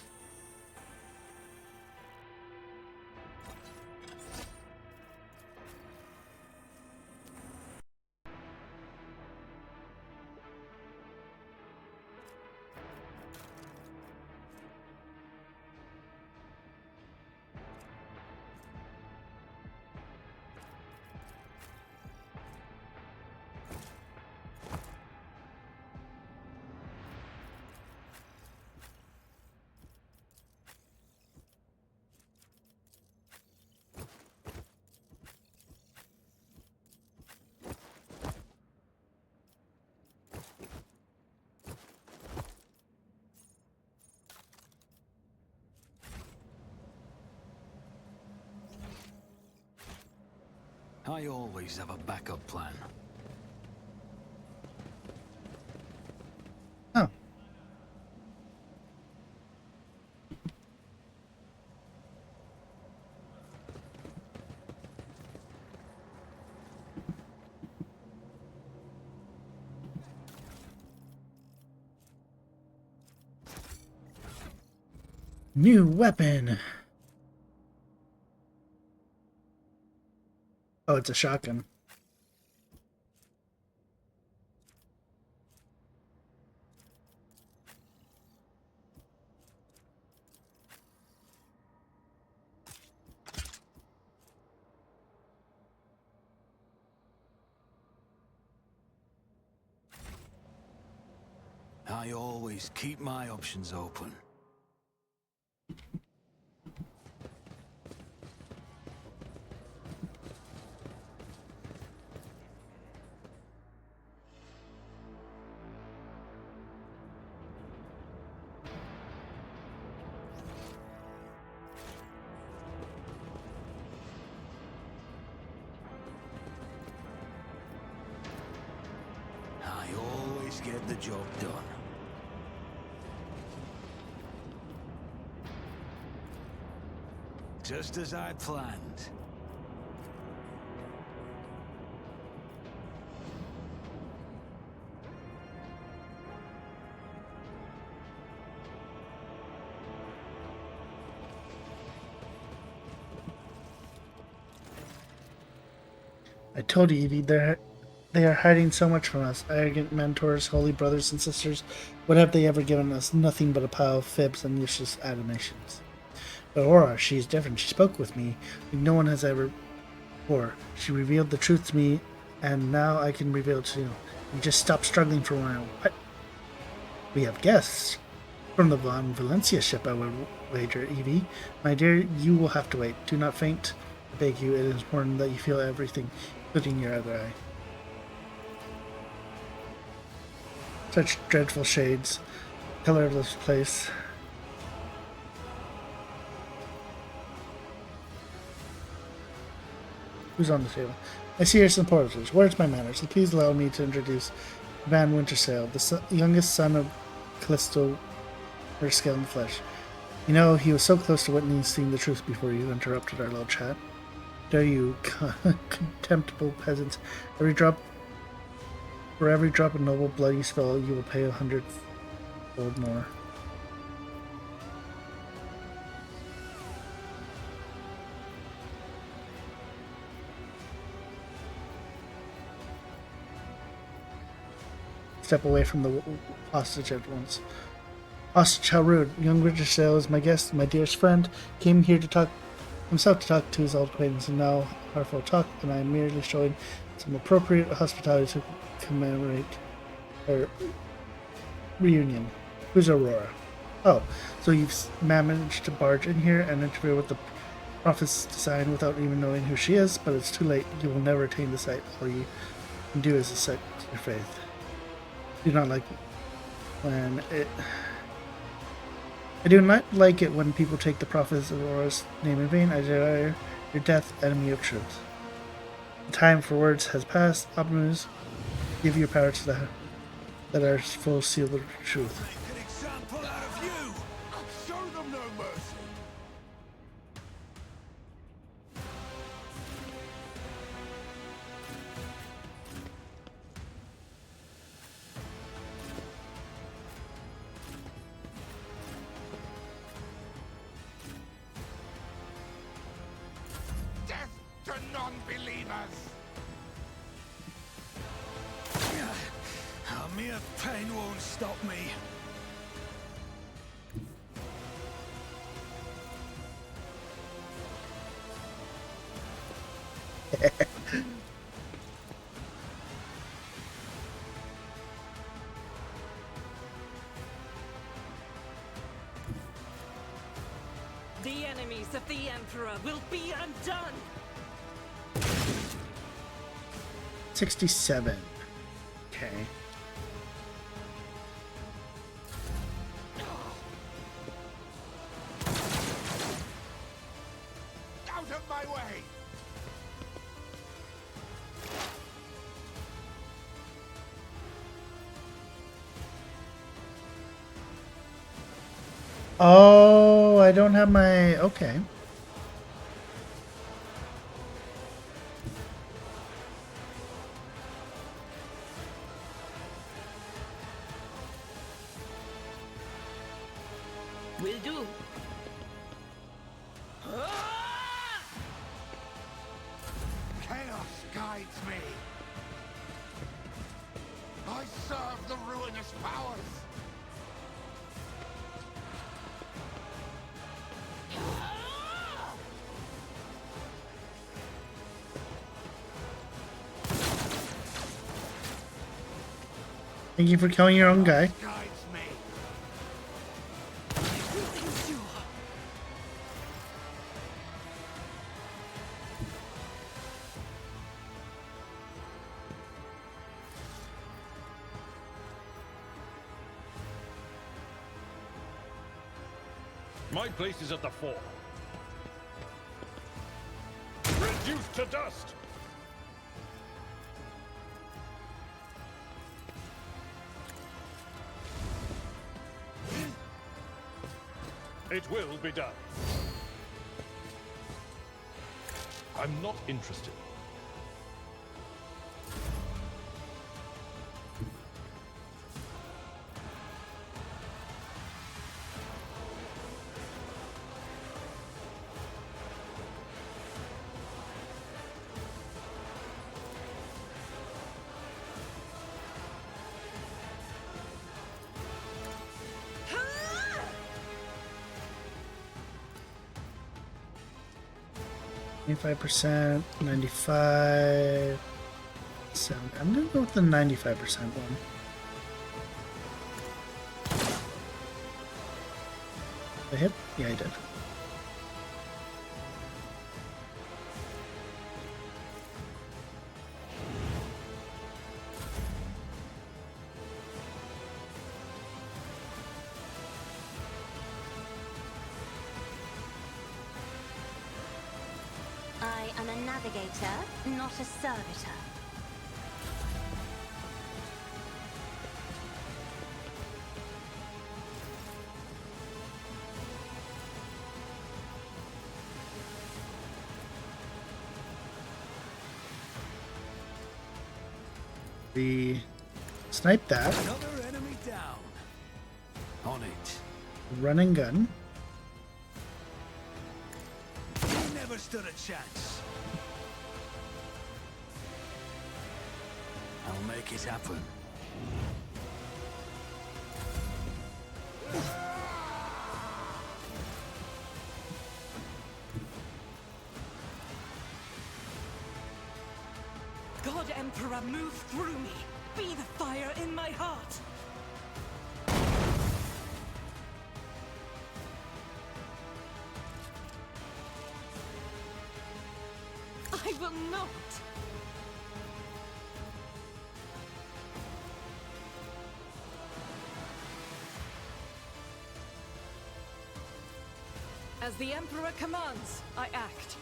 I always have a backup plan. Oh. New weapon. Oh, it's a shotgun. I always keep my options open. the job done. Just as I planned. I told you, Evie, they are hiding so much from us. Arrogant mentors, holy brothers and sisters. What have they ever given us? Nothing but a pile of fibs and useless admonitions. But Aurora, she is different. She spoke with me like no one has ever before. She revealed the truth to me, and now I can reveal it to you. And just stop struggling for a while. What? We have guests. From the Von Valencia ship, I would wager, Evie. My dear, you will have to wait. Do not faint. I beg you, it is important that you feel everything, including your other eye. Such dreadful shades. Color of this place. Who's on the table? I see your supporters. Where's my manners? Please allow me to introduce Van Wintersail, the youngest son of Callisto, her scale and flesh. You know, he was so close to witnessing the truth before you interrupted our little chat. Dare you, contemptible peasants, for every drop of noble blood you spill, you will pay 100-fold more. Step away from the hostage at once. Hostage, how rude. Young Richard Sale is my guest, my dearest friend. Came here to talk to his old acquaintance, and now heartfelt talk, and I am merely showing some appropriate hospitality to commemorate our reunion. Who's Aurora? Oh, so you've managed to barge in here and interfere with the prophet's design without even knowing who she is, but it's too late. You will never attain the sight. All you can do is accept your faith. I do not like it when people take the prophet's Aurora's name in vain. I desire your death, enemy of truth. The time for words has passed. Optimus, give your power to that are full seal of truth. Make an example out of you! Show them no mercy! Death to non-believers! A mere pain won't stop me. The enemies of the Emperor will be undone! 67. Okay. Out of my way! Oh, I don't have my... Okay. Will do. Chaos guides me! I serve the ruinous powers! Thank you for killing your own guy. Guides me! My place is at the fore. Reduced to dust! It will be done. I'm not interested. 25%, 95. I'm gonna go with the 95% one. Did I hit? Yeah, I did. I am a navigator, not a servitor. We snipe that. Another enemy down. On it. Run and gun. He never stood a chance. I'll make it happen. God Emperor, move through me. Be the fire in my heart. I will not. As the Emperor commands, I act.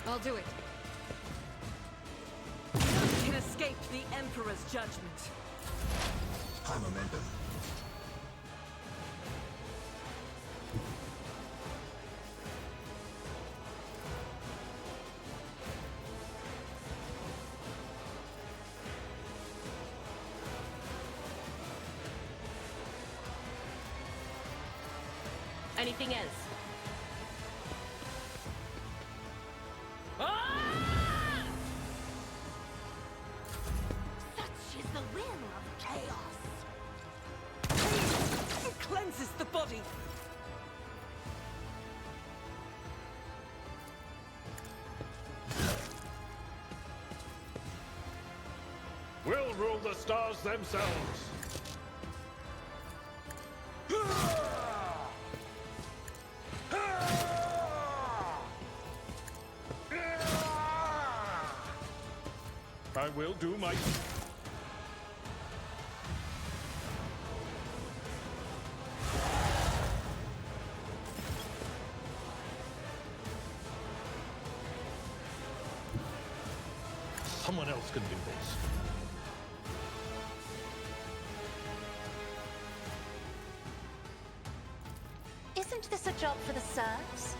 I'll do it. None can escape the Emperor's judgment. High momentum. Anything else? Such is the will of chaos. It cleanses the body. We'll rule the stars themselves. I will do my... Someone else can do this. Isn't this a job for the serfs?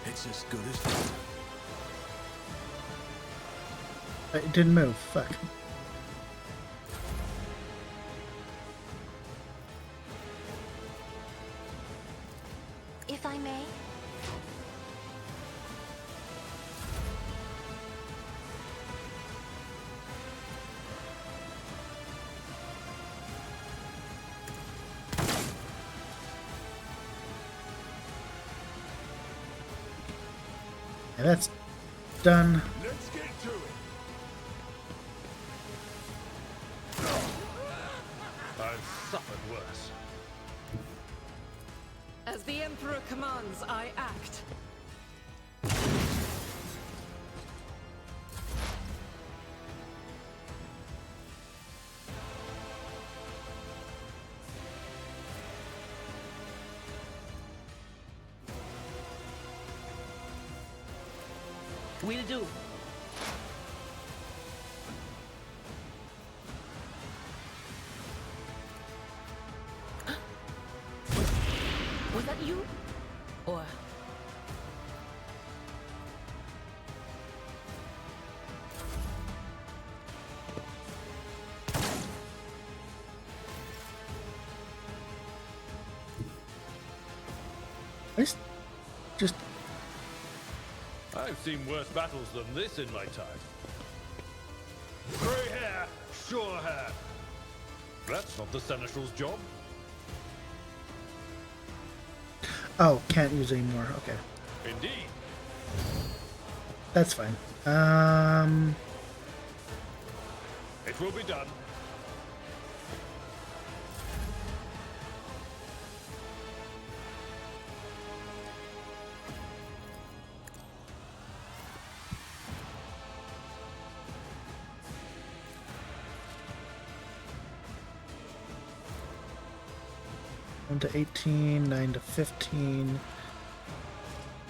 It's as good as done. It didn't move. Fuck. If I may. Yeah, that's done. Let's get to it. As the Emperor commands, I act. Will do. Was that you? Or... Just I've seen worse battles than this in my time. Grey hair, sure hair. That's not the Seneschal's job. oh, can't use anymore. Okay, Indeed. that's fine. It will be done. One to 18, 9 to 15.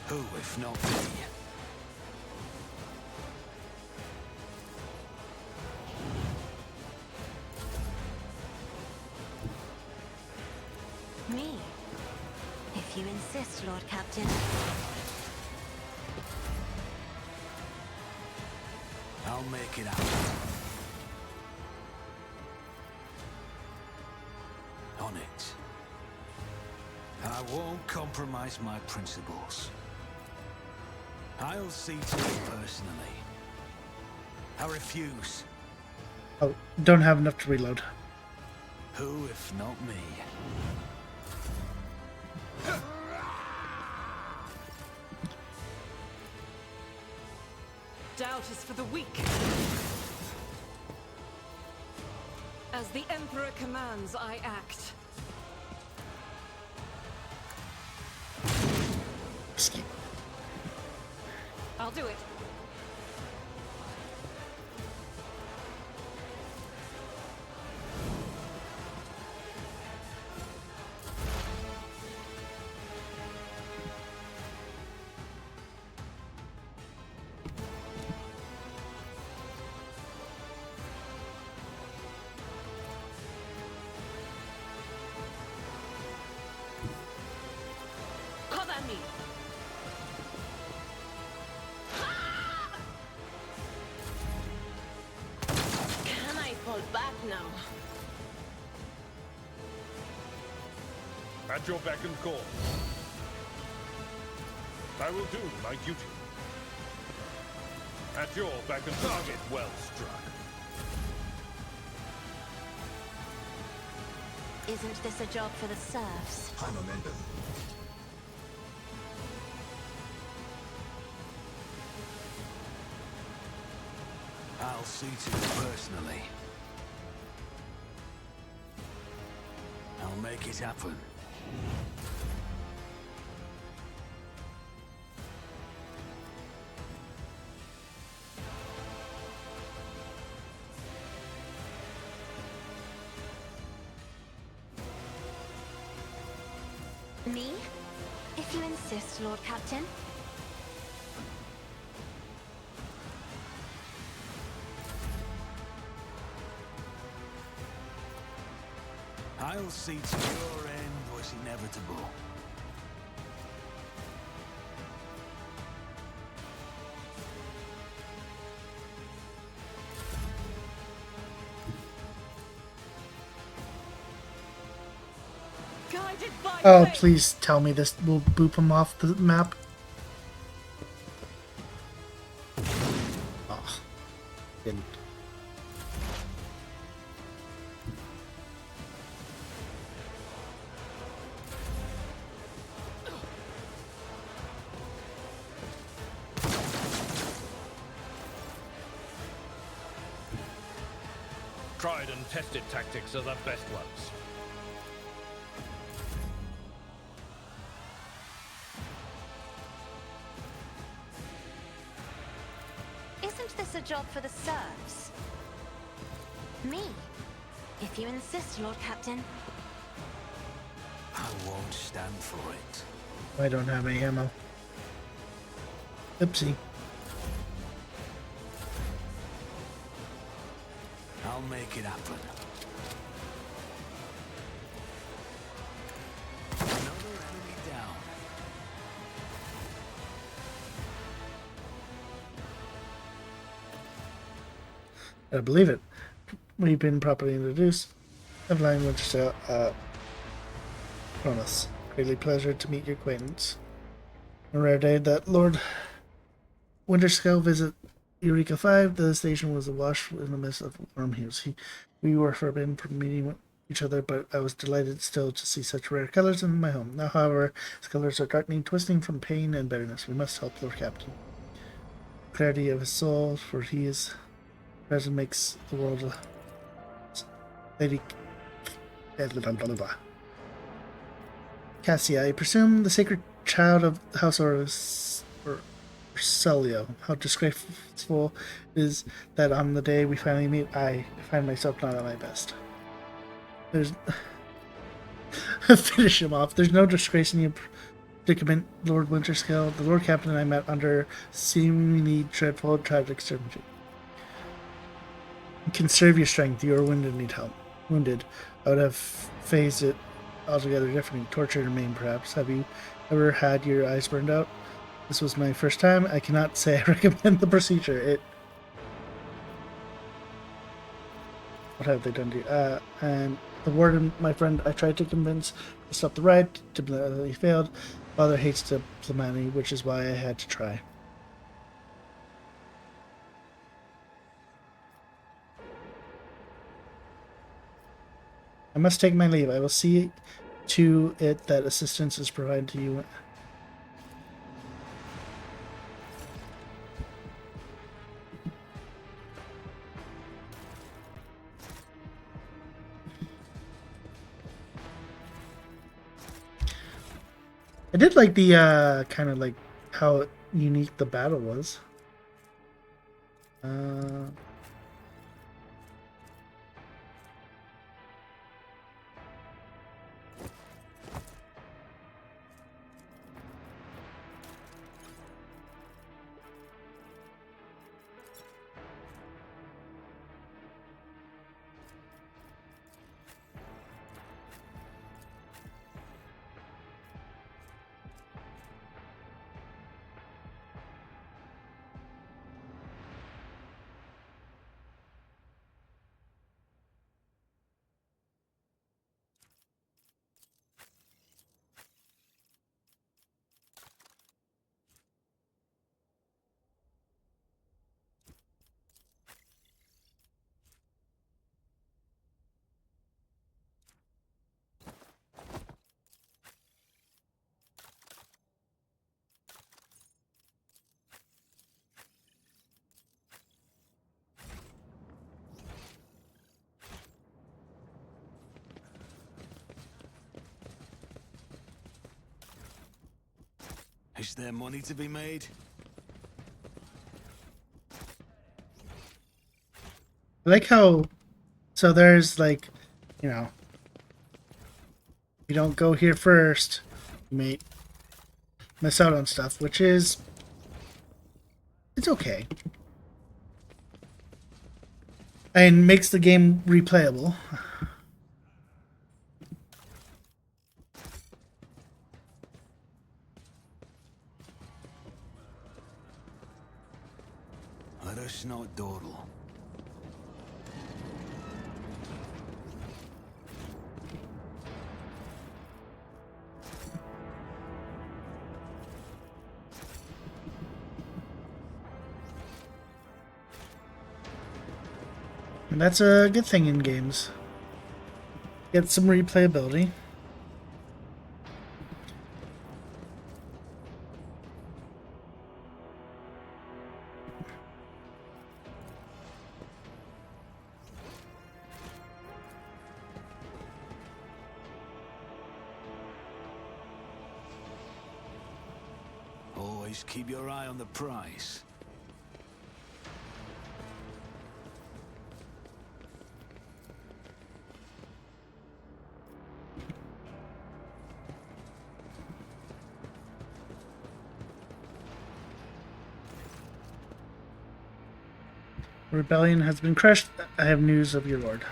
Who, if not me? Me? If you insist, Lord Captain. I'll make it out. On it. I won't compromise my principles. I'll see to it personally. I refuse. Oh, don't have enough to reload. Who, if not me? Doubt is for the weak. As the Emperor commands, I act. I'll do it. Cover me. Can I fall back now? At your beck and call. I will do my duty. At your beck and target well struck. Isn't this a job for the serfs? High momentum. I'll see to it personally. I'll make it happen. Me? If you insist, Lord Captain. I'll see to your end was inevitable. Guided by Oh, fate. please tell me this will boop him off the map. Oh, didn't. Tried and tested tactics are the best ones. this a job for the serfs? Me? If you insist, Lord Captain. I won't stand for it. I don't have any ammo. Oopsie. I'll make it happen. Another enemy down. I believe it. We've been properly introduced. Eveline Wintersail, Cronus. Greatly pleasure to meet your acquaintance. A rare day that Lord Winterscale visit Eureka 5. The station was awash in the midst of warm hues. We were forbidden from meeting each other, but I was delighted still to see such rare colors in my home. Now, however, his colors are darkening, twisting from pain and bitterness. We must help Lord Captain. Clarity of his soul, for he is present makes the world a lady. Cassia, I presume the sacred child of the House Orselio. How disgraceful is that on the day we finally meet, I find myself not at my best. There's... Finish him off. There's no disgrace in your predicament, Lord Winterscale. The Lord Captain and I met under seemingly dreadful, tragic circumstances. Conserve your strength. You are wounded and need help. Wounded. I would have phased it altogether differently. Tortured and maimed, perhaps. Have you ever had your eyes burned out? This was my first time. I cannot say I recommend the procedure. What have they done to you? And the warden, my friend, I tried to convince to stop the riot. He failed. Father hates diplomacy, which is why I had to try. I must take my leave. I will see to it that assistance is provided to you. I did like the kind of like how unique the battle was. Is there money to be made? I like how, so there's like, you know, you don't go here first, you may miss out on stuff, which is, it's okay. And makes the game replayable. Let us not dawdle. And that's a good thing in games. Get some replayability. Always keep your eye on the prize. Rebellion has been crushed. I have news of your lord.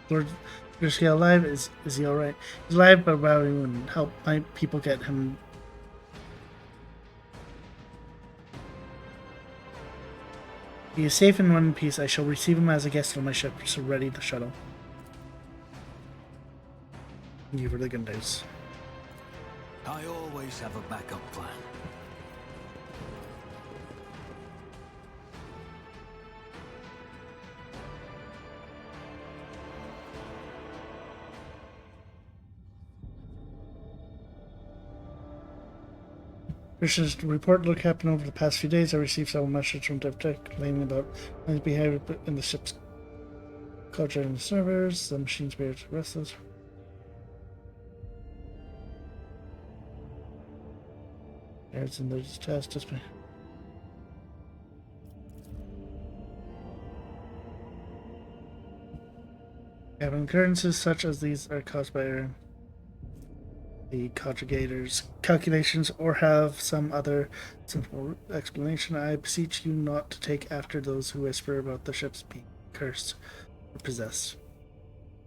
Lord, is he alive? Is he alright? He's alive, but Rowling would help my people get him. He is safe in one piece. I shall receive him as a guest on my ship, so ready the shuttle. Thank you for the good news. I always have a backup plan. Christian's report, Lord Captain, over the past few days, I received several messages from DevTech complaining about his behavior in the ship's culture and the servers, the machine spirits, restless. There's in this test, just me. Having occurrences such as these are caused by error. The conjugators' calculations, or have some other simple explanation. I beseech you not to take after those who whisper about the ships being cursed or possessed.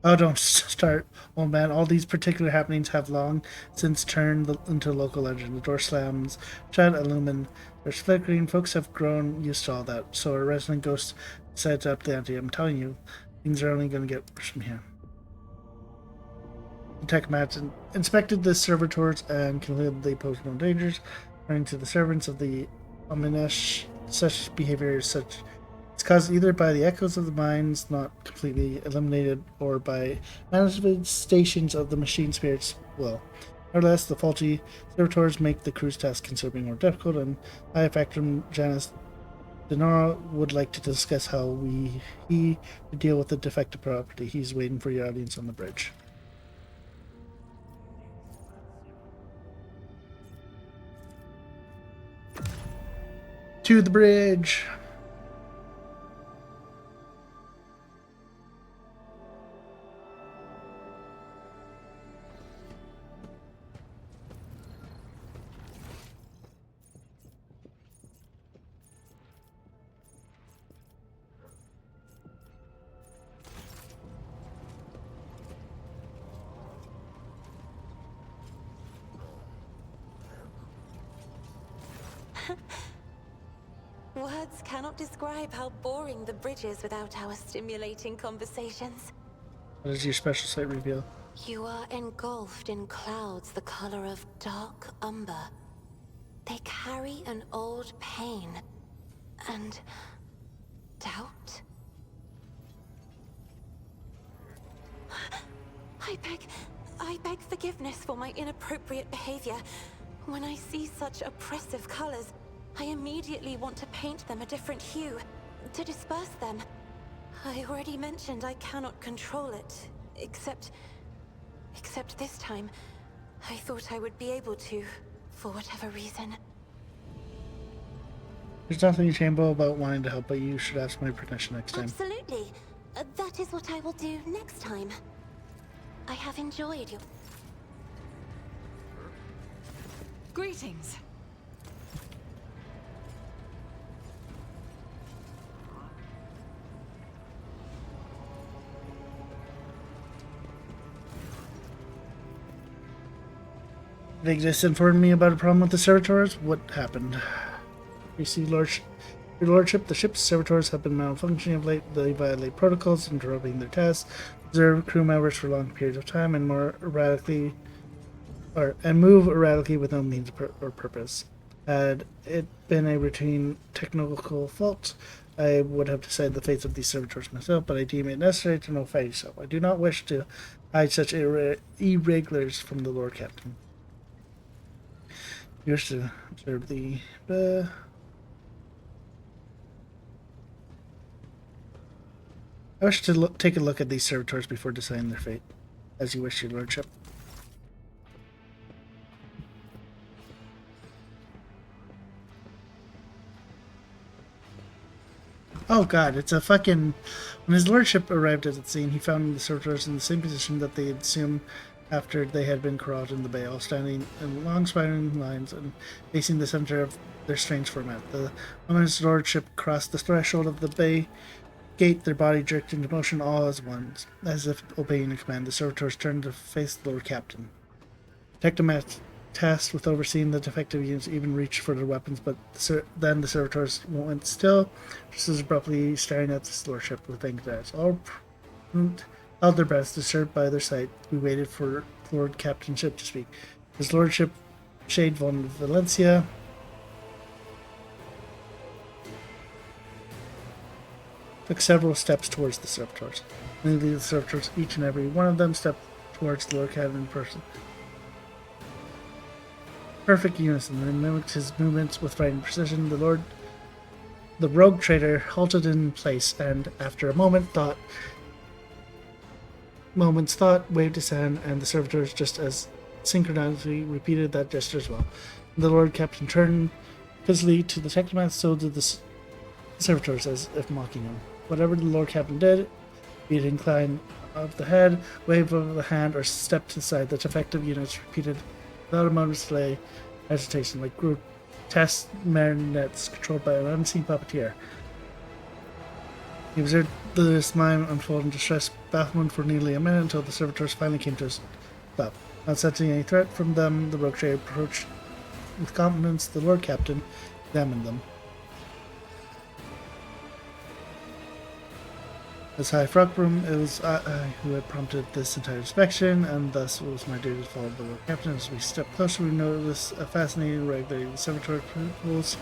Oh, don't start, old man. All these particular happenings have long since turned into local legend. The door slams, shut, illumine. There's flickering. Folks have grown used to all that, so a resident ghost decided to up the ante. I'm telling you, things are only going to get worse from here. Tech Mats inspected the servitors and concluded they posed no dangers. According to the servants of the Ominesh, such behavior is caused either by the echoes of the mines not completely eliminated or by manifestations of the machine spirits' will. Nevertheless, the faulty servitors make the crew's task considerably more difficult, and High Factor Janice Denora would like to discuss how he would deal with the defective property. He's waiting for your audience on the bridge. To the bridge. Words cannot describe how boring the bridge is without our stimulating conversations. What is your special sight reveal? You are engulfed in clouds the color of dark umber. They carry an old pain and doubt. I beg forgiveness for my inappropriate behavior. When I see such oppressive colors, I immediately want to paint them a different hue, to disperse them. I already mentioned I cannot control it, except this time, I thought I would be able to, for whatever reason. There's nothing shameful about wanting to help, but you should ask my permission next time. Absolutely. That is what I will do next time. I have enjoyed your... Greetings. They just informed me about a problem with the servitors. What happened? You see, your lordship, the ship's servitors have been malfunctioning of late. They violate protocols, interrupting their tasks, observe crew members for long periods of time, and move erratically with no means or purpose. Had it been a routine technical fault, I would have decided the fate of these servitors myself, but I deem it necessary to notify you so. I do not wish to hide such irregulars from the Lord Captain. You wish to observe the... I wish to take a look at these servitors before deciding their fate. As you wish, your lordship. Oh god, it's a fucking... When his lordship arrived at the scene, he found the servitors in the same position that they had assumed after they had been corralled in the bay, all standing in long spiraling lines and facing the center of their strange format. The moment his lordship crossed the threshold of the bay gate, their body jerked into motion all as one, as if obeying a command. The servitors turned to face the Lord Captain. Tectomat, tasked with overseeing the defective units, even reached for their weapons, but then the servitors went still, just as abruptly, staring at his lordship with anxiety. All held their breaths, disturbed by their sight. We waited for Lord Captainship to speak. His lordship, Shade von Valencia, took several steps towards the servitors. Immediately, the servitors, each and every one of them, stepped towards the Lord Captain in person. Perfect unison. They mimicked his movements with frightening precision. The rogue trader halted in place, and after a moment's thought, waved his hand, and the servitors, just as synchronously, repeated that gesture as well. The Lord Captain turned busily to the Tectomat, so did the servitors, as if mocking him. Whatever the Lord Captain did, be it incline of the head, wave of the hand, or step to the side, the defective units repeated without a moment's delay, hesitation, like grotesque marionettes controlled by an unseen puppeteer. He observed this mime unfold in distress, bafflement for nearly a minute until the servitors finally came to a stop. Not sensing any threat from them, the rogue trader approached with confidence. The Lord Captain examined them. As High Fulcrum, it was I who had prompted this entire inspection, and thus it was my duty to follow the Lord Captain. As we stepped closer, we noticed a fascinating regulating. The servitor principles,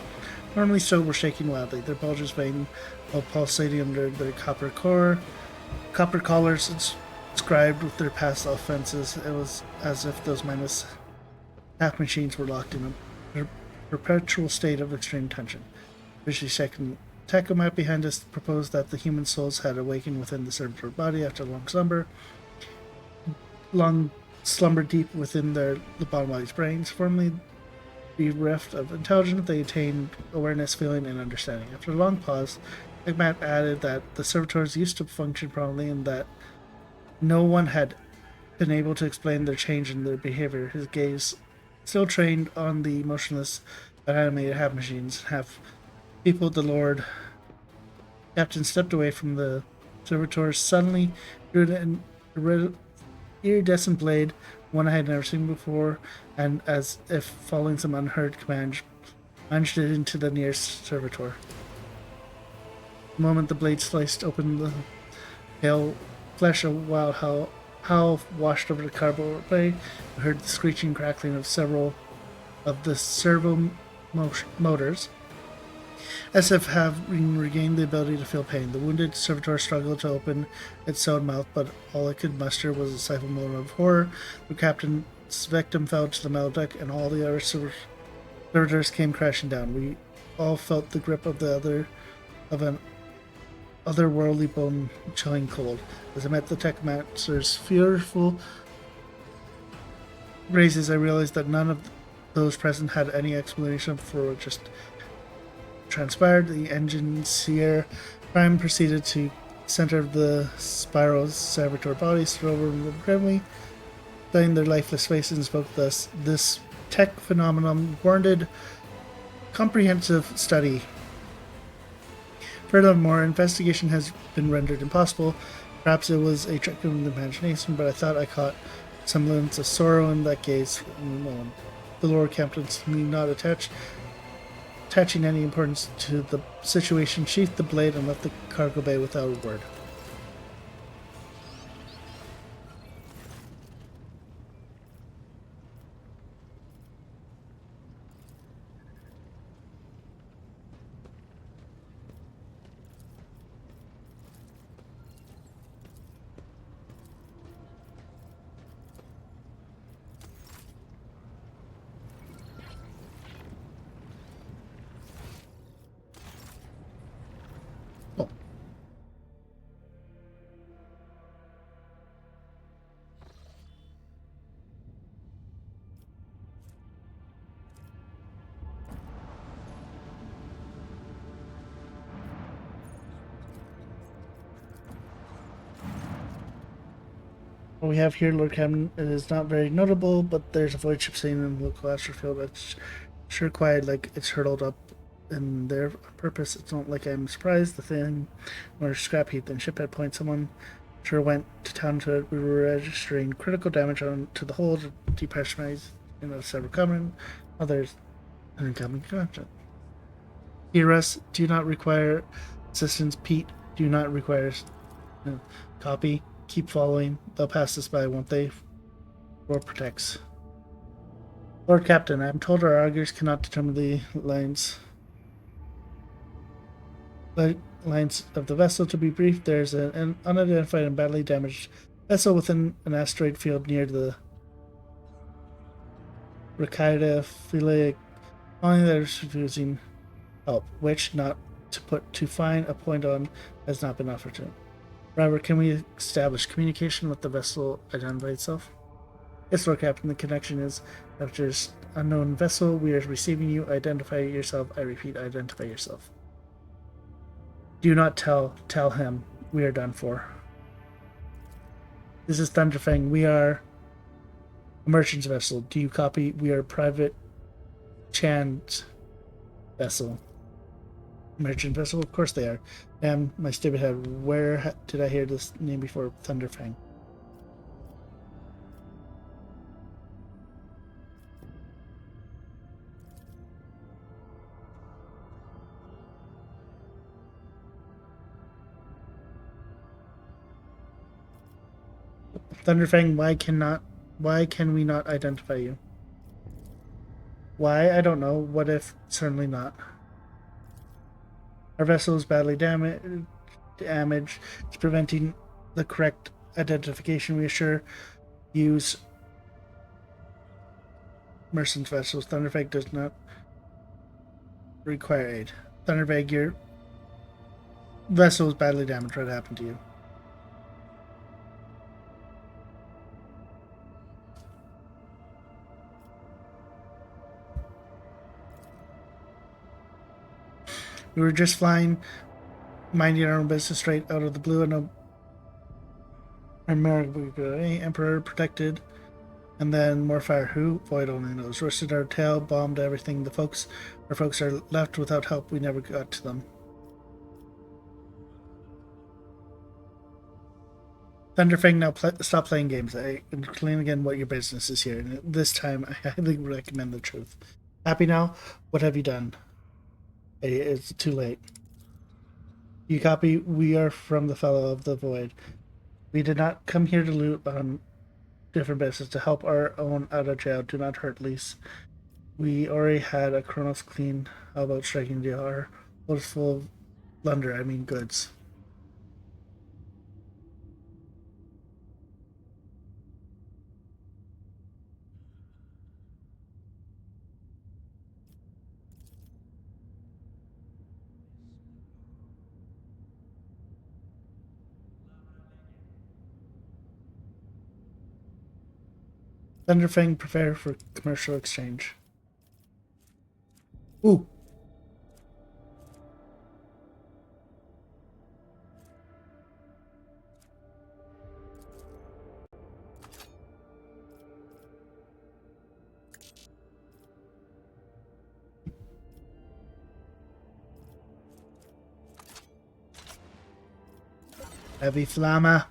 normally so, were shaking wildly, their bulges vein while pulsating under their copper collars inscribed with their past offenses. It was as if those mindless half machines were locked in a perpetual state of extreme tension. Visually second Tectomat behind us proposed that the human souls had awakened within the servitor body after long slumber deep within the bottom body's brains. Formerly bereft of intelligence, they attained awareness, feeling, and understanding. After a long pause, Tectomat added that the servitors used to function properly and that no one had been able to explain their change in their behavior. His gaze, still trained on the motionless but animated half machines, half people, the Lord Captain stepped away from the servitors, suddenly drew an iridescent blade, one I had never seen before, and as if following some unheard command, plunged it into the nearest servitor. The moment the blade sliced open the pale flesh, a wild howl washed over the cardboard blade. I heard the screeching crackling of several of the servo motors, as if having regained the ability to feel pain. The wounded servitor struggled to open its sewed mouth, but all it could muster was a stifled moan of horror. The captain's victim fell to the metal deck, and all the other servitors came crashing down. We all felt the grip of an otherworldly bone-chilling cold. As I met the Tectomat's fearful raises, I realized that none of those present had any explanation for what just transpired. The engineer Prime proceeded to center of the spiral servitor bodies, stood over them grimly, studying their lifeless faces, and spoke thus: "This tech phenomenon warranted comprehensive study. Furthermore, investigation has been rendered impossible. Perhaps it was a trick of the imagination, but I thought I caught semblance of sorrow in that gaze." The Lord Captain seemed not attaching any importance to the situation, sheathed the blade and left the cargo bay without a word. What we have here, Lord Captain, it is not very notable, but there's a void ship sitting in the local astrofield that's sure quiet like it's hurtled up in there on purpose. It's not like I'm surprised. The thing or scrap heap and ship head point someone sure went to town to it. We were registering critical damage on to the hull to depressurize several coming. Others incoming content. Hear us, do not require assistance. Pete, do not require copy. Keep following. They'll pass us by, won't they? War protects. Lord Captain, I'm told our augurs cannot determine the lines of the vessel. To be brief, there's an unidentified and badly damaged vessel within an asteroid field near the Ricada Philae. Only that is refusing help, which not to find a point on has not been offered to him. Robert, can we establish communication with the vessel identify itself? Yes, Lord Captain, the connection is after this unknown vessel. We are receiving you. Identify yourself. I repeat, identify yourself. Do not tell him. We are done for. This is Thunderfang. We are a merchant's vessel. Do you copy? We are a private Chan's vessel. Merchant vessel? Of course they are. Damn, my stupid head. Where did I hear this name before? Thunderfang. Thunderfang, why can we not identify you? Why? I don't know. What if? Certainly not. Our vessel is badly damaged. It's preventing the correct identification. We assure use merchant vessels. Thunderfang does not require aid. Thunderfang, your vessel is badly damaged. What happened to you? We were just flying, minding our own business straight out of the blue, and Emperor protected, and then more fire. Who? Void only knows. Roasted our tail, bombed everything. Our folks are left without help. We never got to them. Thunderfang, now stop playing games. Explain again what your business is here. And this time, I highly recommend the truth. Happy now? What have you done? It's too late. You copy? We are from the Fellow of the Void. We did not come here to loot on different business, to help our own out of jail. Do not hurt Lise. We already had a Kronos clean. How about striking jail? Our hold is full of plunder, I mean goods. Thunderfang, prepare for commercial exchange. Ooh. Heavy Flamma.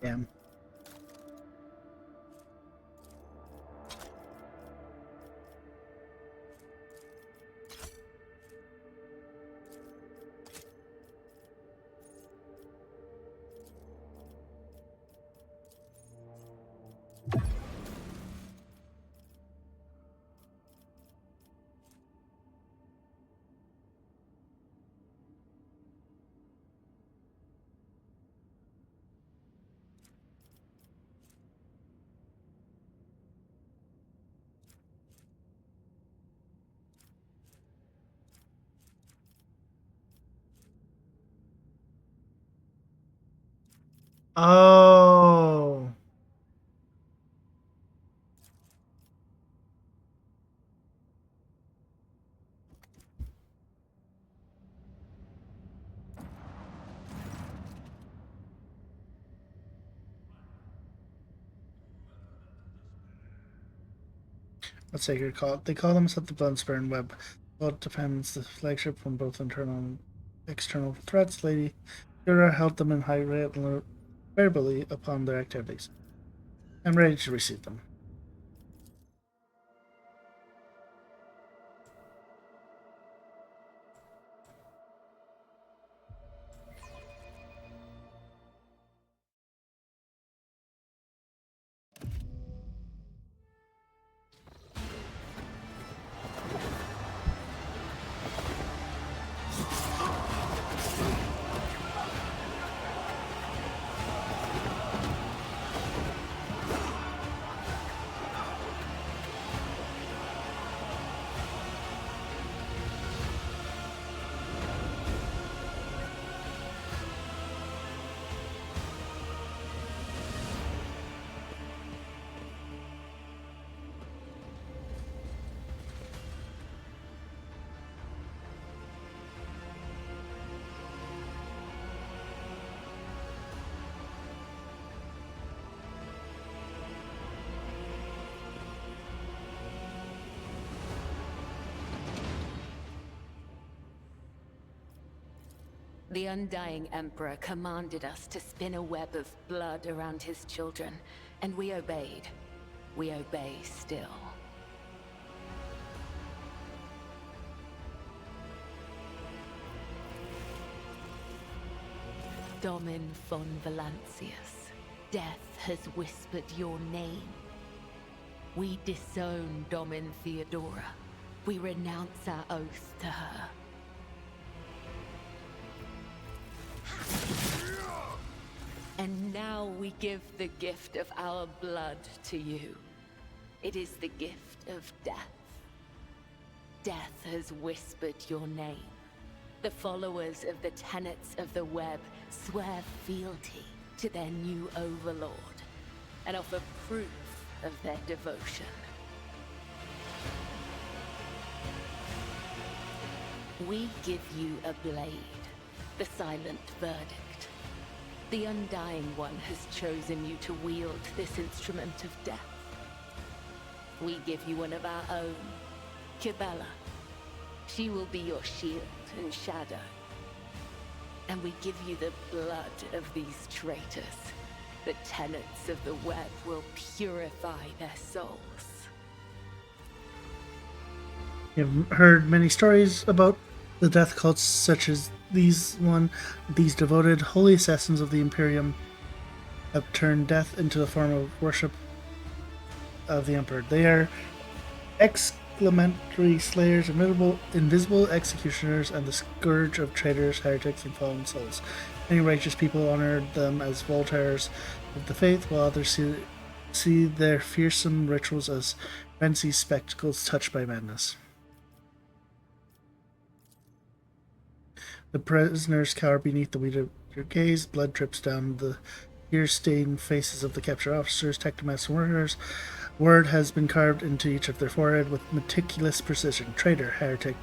Damn. Oh. Let's say they call themselves the Bloodspurn Web. Well, it defends the flagship from both internal and external threats. Lady Yura held them in high regard verbally upon their activities. I'm ready to receive them. The Undying Emperor commanded us to spin a web of blood around his children, and we obeyed. We obey still. Domin von Valancius, death has whispered your name. We disown Domin Theodora. We renounce our oath to her. And now we give the gift of our blood to you. It is the gift of death. Death has whispered your name. The followers of the tenets of the web swear fealty to their new overlord and offer proof of their devotion. We give you a blade, the silent verdict. The Undying One has chosen you to wield this instrument of death. We give you one of our own, Kibella. She will be your shield and shadow. And we give you the blood of these traitors. The tenets of the web will purify their souls. You've heard many stories about the death cults, such as these devoted holy assassins of the Imperium have turned death into the form of worship of the Emperor. They are exclamatory slayers, invisible executioners, and the scourge of traitors, heretics, and fallen souls. Many righteous people honored them as Voltaires of the faith, while others see their fearsome rituals as fancy spectacles touched by madness. The prisoners cower beneath the weight of your gaze. Blood drips down the tear-stained faces of the captured officers, technomasts, and workers. Word has been carved into each of their forehead with meticulous precision. Traitor, heretic,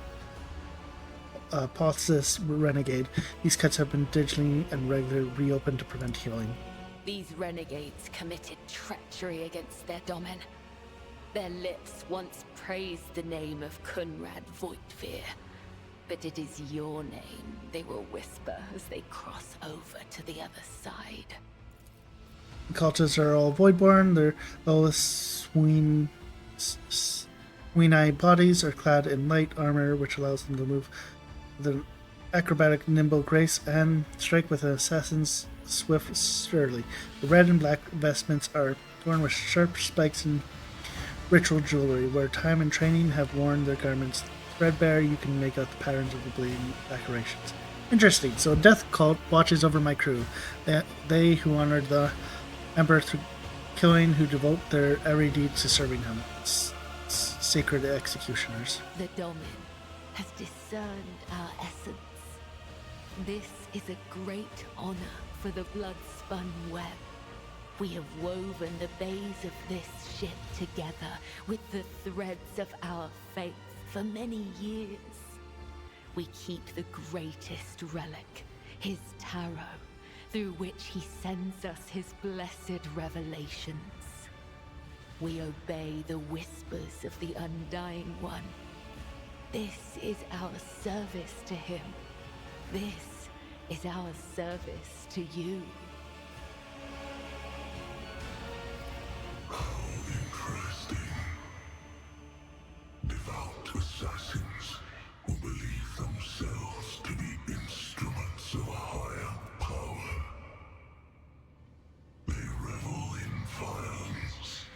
apostate, renegade. These cuts have been digitally and regularly reopened to prevent healing. These renegades committed treachery against their domin. Their lips once praised the name of Kunrad Voigtveer. But it is your name they will whisper as they cross over to the other side. cultists are all Voidborn. Their lowest Sweeneye bodies are clad in light armor, which allows them to move with an acrobatic, nimble grace and strike with an assassin's swift surly. The red and black vestments are worn with sharp spikes and ritual jewelry. Where time and training have worn their garments threadbare, you can make out the patterns of the bleeding decorations. Interesting. So, a death cult watches over my crew. They who honor the Emperor through killing, who devote their every deed to serving him. Sacred executioners. The Domin has discerned our essence. This is a great honor for the blood-spun web. We have woven the bays of this ship together with the threads of our faith for many years. We keep the greatest relic, his tarot, through which he sends us his blessed revelations. We obey the whispers of the Undying One. This is our service to him. This is our service to you. How interesting. Devout assassins who believe themselves to be instruments of a higher power. They revel in violence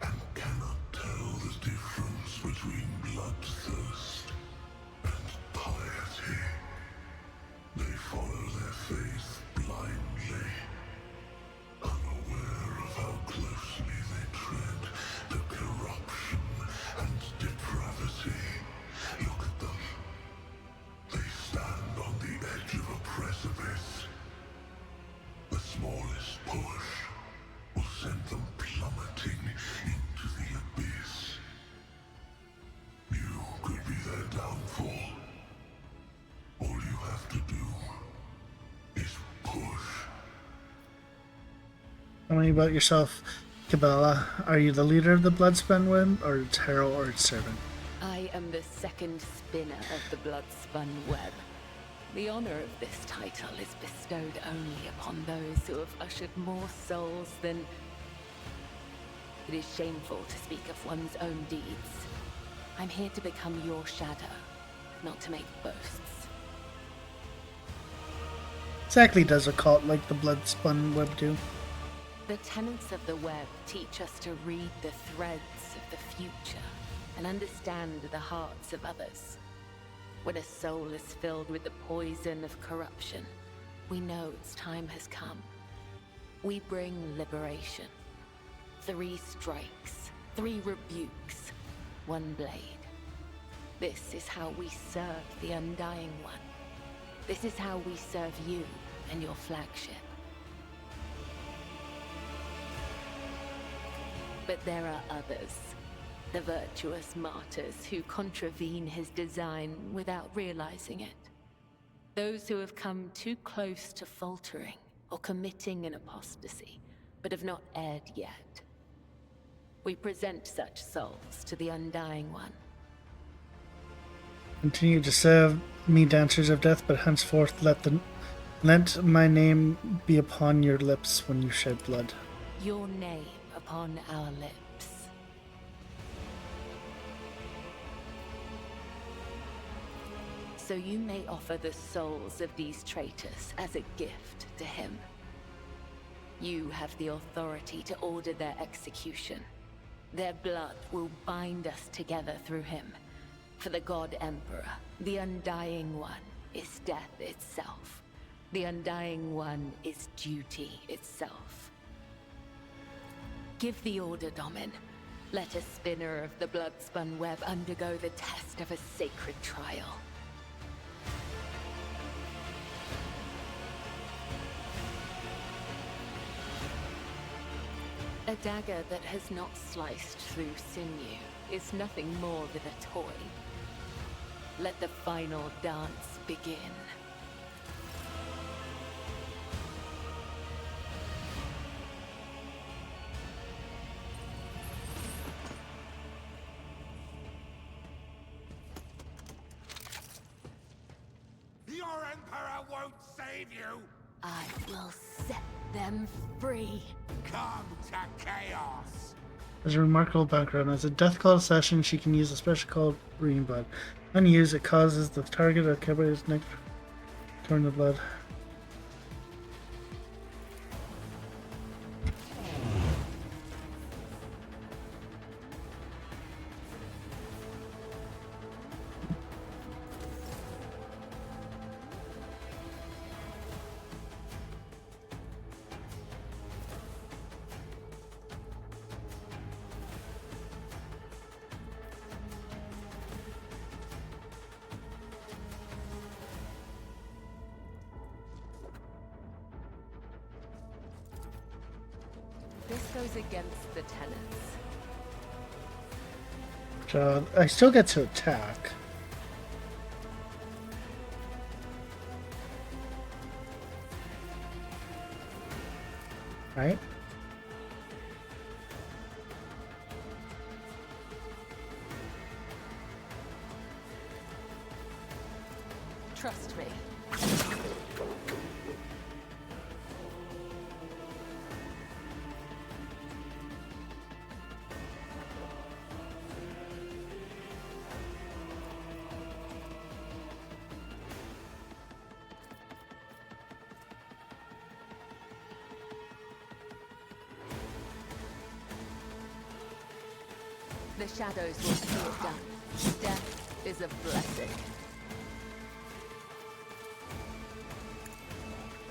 and cannot tell the difference between bloodthirst and piety. They follow their faith blindly, unaware of how closely they tread the corruption and depravity. Look at them. They stand on the edge of a precipice. The smallest push will send them plummeting into the abyss. You could be their downfall. All you have to do is push. Tell me about yourself, Cabela. Are you the leader of the Bloodspun Web, or its herald, or its servant? I am the second spinner of the blood-spun web. The honor of this title is bestowed only upon those who have ushered more souls than... It is shameful to speak of one's own deeds. I'm here to become your shadow, not to make boasts. Exactly does a cult like the Bloodspun Web do? The tenets of the web teach us to read the threads of the future and understand the hearts of others. When a soul is filled with the poison of corruption, we know its time has come. We bring liberation. 3 strikes, 3 rebukes, 1 blade. This is how we serve the Undying One. This is how we serve you and your flagship. But there are others. The virtuous martyrs who contravene his design without realizing it. Those who have come too close to faltering or committing an apostasy, but have not erred yet. We present such souls to the Undying One. Continue to serve me, dancers of death, but henceforth let my name be upon your lips when you shed blood. Your name upon our lips. So you may offer the souls of these traitors as a gift to him. You have the authority to order their execution. Their blood will bind us together through him. For the God Emperor, the Undying One, is death itself. The Undying One is duty itself. Give the order, Domin. Let a spinner of the blood-spun web undergo the test of a sacred trial. A dagger that has not sliced through sinew is nothing more than a toy. Let the final dance begin. Your Emperor won't save you! I will set them free. Come to chaos. There's a remarkable background. As a Death Claw assassin, she can use a special called Green Blood. When used, it causes the target of Cabaret's neck to turn the blood. This goes against the tenets. So I still get to attack. Right? Trust me. The shadows will see it done. Death is a blessing.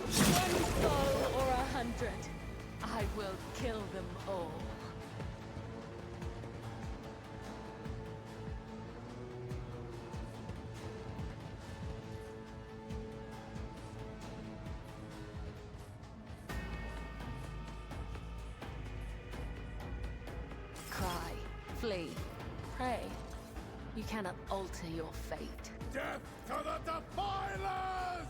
One soul or 100, I will kill them all. Cry. Flee. Pray. You cannot alter your fate. Death to the defilers!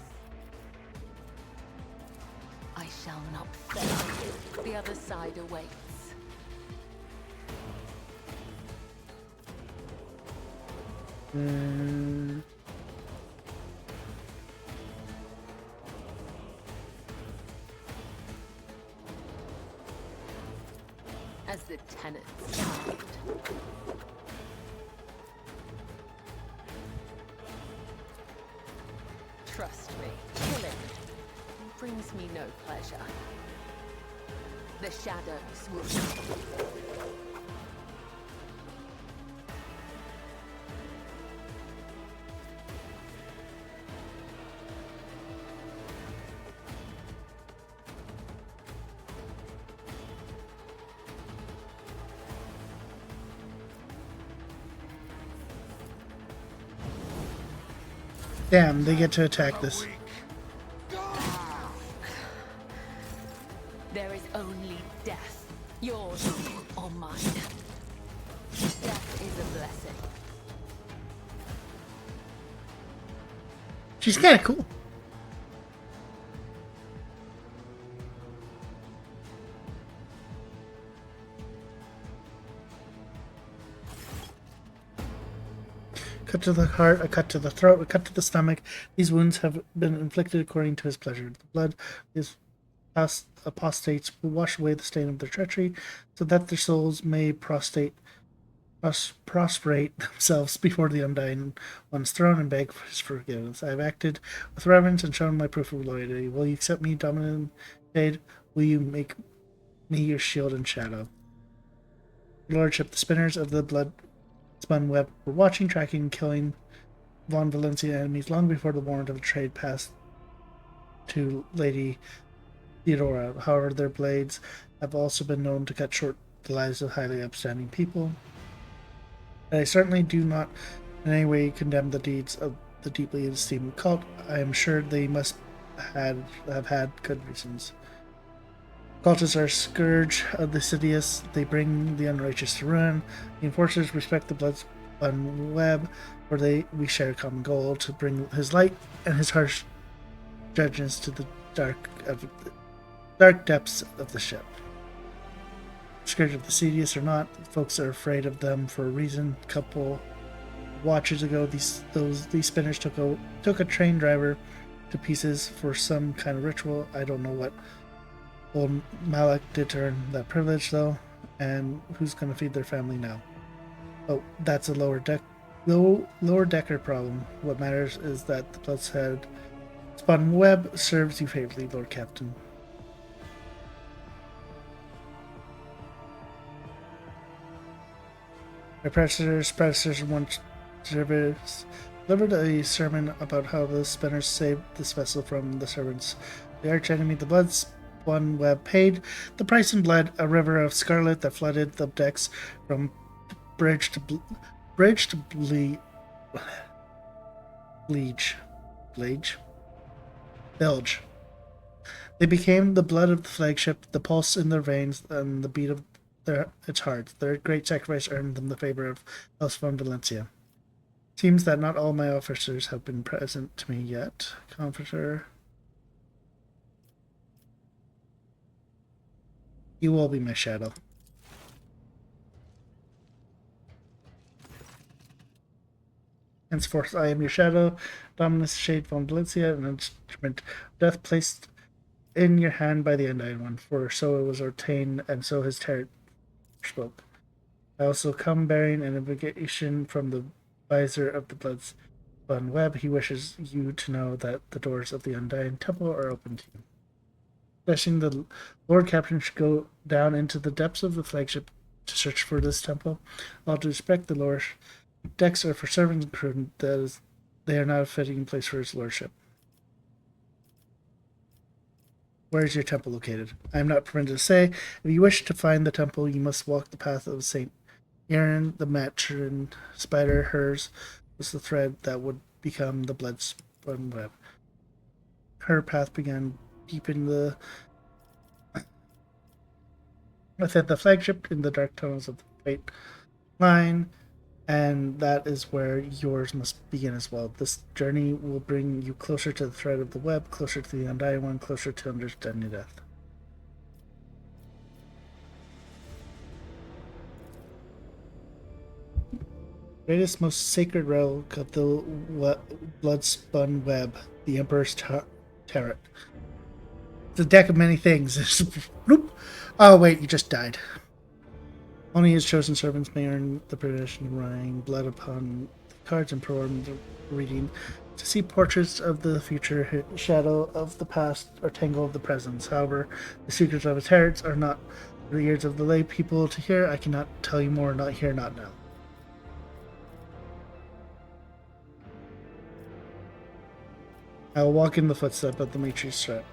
I shall not fail. The other side awaits. As the tenets stand. Trust me, killing brings me no pleasure. The shadows will... Damn, they get to attack this. There is only death. Yours or mine. Death is a blessing. She's kind of cool. Cut to the heart, a cut to the throat, a cut to the stomach. These wounds have been inflicted according to his pleasure. The blood is apostates will wash away the stain of their treachery, so that their souls may prostrate themselves before the Undying One's throne and beg for his forgiveness. I have acted with reverence and shown my proof of loyalty. Will you accept me, Dominant Jade? Will you make me your shield and shadow? Your Lordship, the spinners of the blood-spun web were watching, tracking, and killing Von Valencia enemies long before the warrant of trade passed to Lady Theodora. However, their blades have also been known to cut short the lives of highly upstanding people. And I certainly do not in any way condemn the deeds of the deeply esteemed cult. I am sure they must have had good reasons. Cultists are a scourge of the Sidious. They bring the unrighteous to ruin. The enforcers respect the blood-spun web, where we share a common goal to bring his light and his harsh judgments to the dark depths of the ship. Scourge of the Sidious or not, folks are afraid of them for a reason. A couple watches ago, these spinners took a train driver to pieces for some kind of ritual. I don't know what Old Malak did earn that privilege, though, and who's going to feed their family now? Oh, that's a lower decker problem. What matters is that the Bloodshead spun web serves you favorably, Lord Captain. My predecessors once delivered a sermon about how the spinners saved this vessel from the servants. The archenemy, the Bloodspun Web, paid the price in blood, a river of scarlet that flooded the decks from bridge to Bilge. They became the blood of the flagship, the pulse in their veins, and the beat of its heart. Their great sacrifice earned them the favor of House von Valencia. Seems that not all my officers have been present to me yet. Comforter. You will be my shadow. Henceforth I am your shadow, Dominus Shade von Valencia, an instrument of death placed in your hand by the Undying One, for so it was ordained, and so his terror spoke. I also come bearing an invocation from the visor of the Bloodspun Web. He wishes you to know that the doors of the Undying Temple are open to you. Blessing the Lord Captain should go down into the depths of the flagship to search for this temple. All due respect, the lower decks are for servants and crew. That is, they are not a fitting place for his lordship. Where is your temple located? I am not permitted to say. If you wish to find the temple, you must walk the path of Saint Erin, the matron spider. Hers was the thread that would become the Bloodspun Web. Her path began deep in within the flagship in the dark tunnels of the Fate Line, and that is where yours must begin as well. This journey will bring you closer to the thread of the web, closer to the Undying One, closer to understanding death. Greatest, most sacred relic of the Bloodspun Web, the Emperor's Turret. It's a deck of many things. Oh wait, you just died. Only his chosen servants may earn the privilege of writing blood upon the cards and perform the reading. To see portraits of the future, shadow of the past, or tangle of the present. However, the secrets of his heritage are not for the ears of the lay people to hear. I cannot tell you more, not here, not now. I will walk in the footstep of the Matrix threat.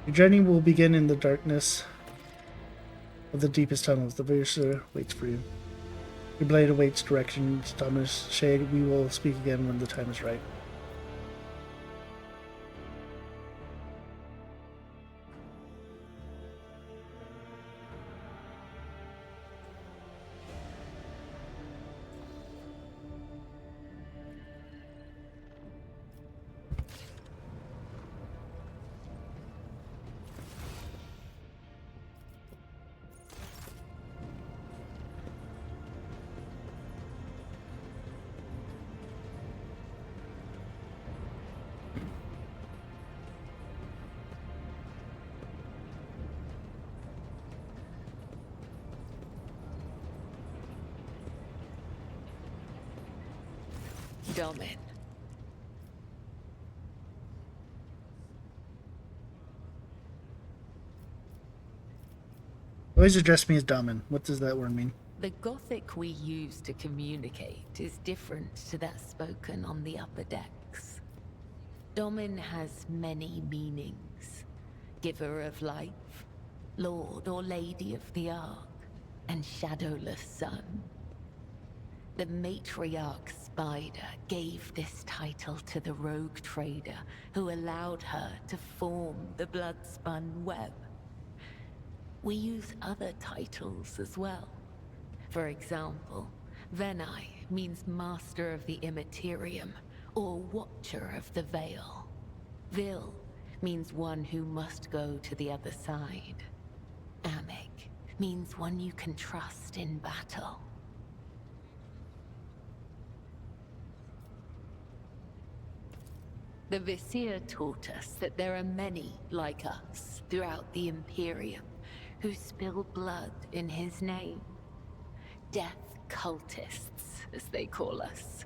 Your journey will begin in the darkness of the deepest tunnels. The Visor waits for you. Your blade awaits directions, Dominus Shade. We will speak again when the time is right. Domin. Always address me as Damin. What does that word mean? The Gothic we use to communicate is different to that spoken on the upper decks. Domin has many meanings. Giver of life, Lord or Lady of the Ark, and Shadowless Sun. The matriarch Spider gave this title to the rogue trader who allowed her to form the Bloodspun Web. We use other titles as well. For example, Venai means Master of the Immaterium, or Watcher of the Veil. Vil means one who must go to the other side. Amik means one you can trust in battle. The Vizier taught us that there are many like us throughout the Imperium who spill blood in his name. Death cultists, as they call us.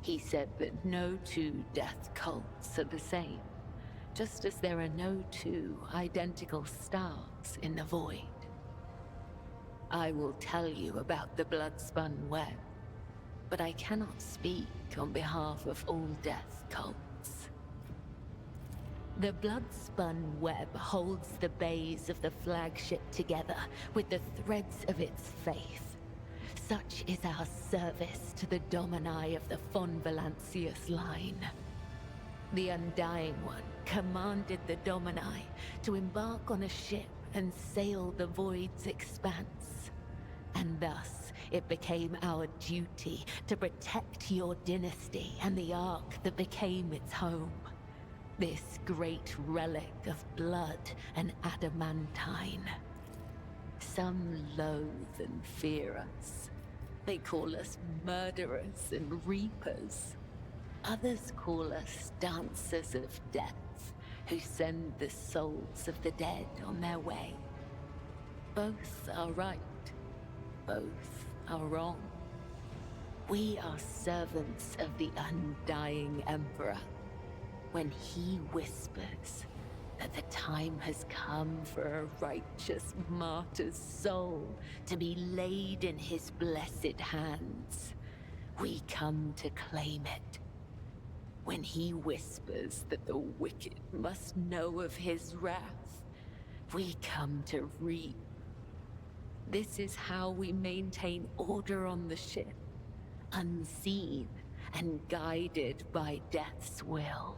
He said that no two death cults are the same, just as there are no two identical stars in the void. I will tell you about the Bloodspun Web, but I cannot speak on behalf of all death cults. The Bloodspun Web holds the bays of the flagship together with the threads of its faith. Such is our service to the Domini of the Von Valancius line. The Undying One commanded the Domini to embark on a ship and sail the Void's expanse. And thus, it became our duty to protect your dynasty and the Ark that became its home. This great relic of blood and adamantine. Some loathe and fear us. They call us murderers and reapers. Others call us dancers of death, who send the souls of the dead on their way. Both are right. Both are wrong. We are servants of the Undying Emperor. When he whispers that the time has come for a righteous martyr's soul to be laid in his blessed hands, we come to claim it. When he whispers that the wicked must know of his wrath, we come to reap. This is how we maintain order on the ship, unseen and guided by Death's will.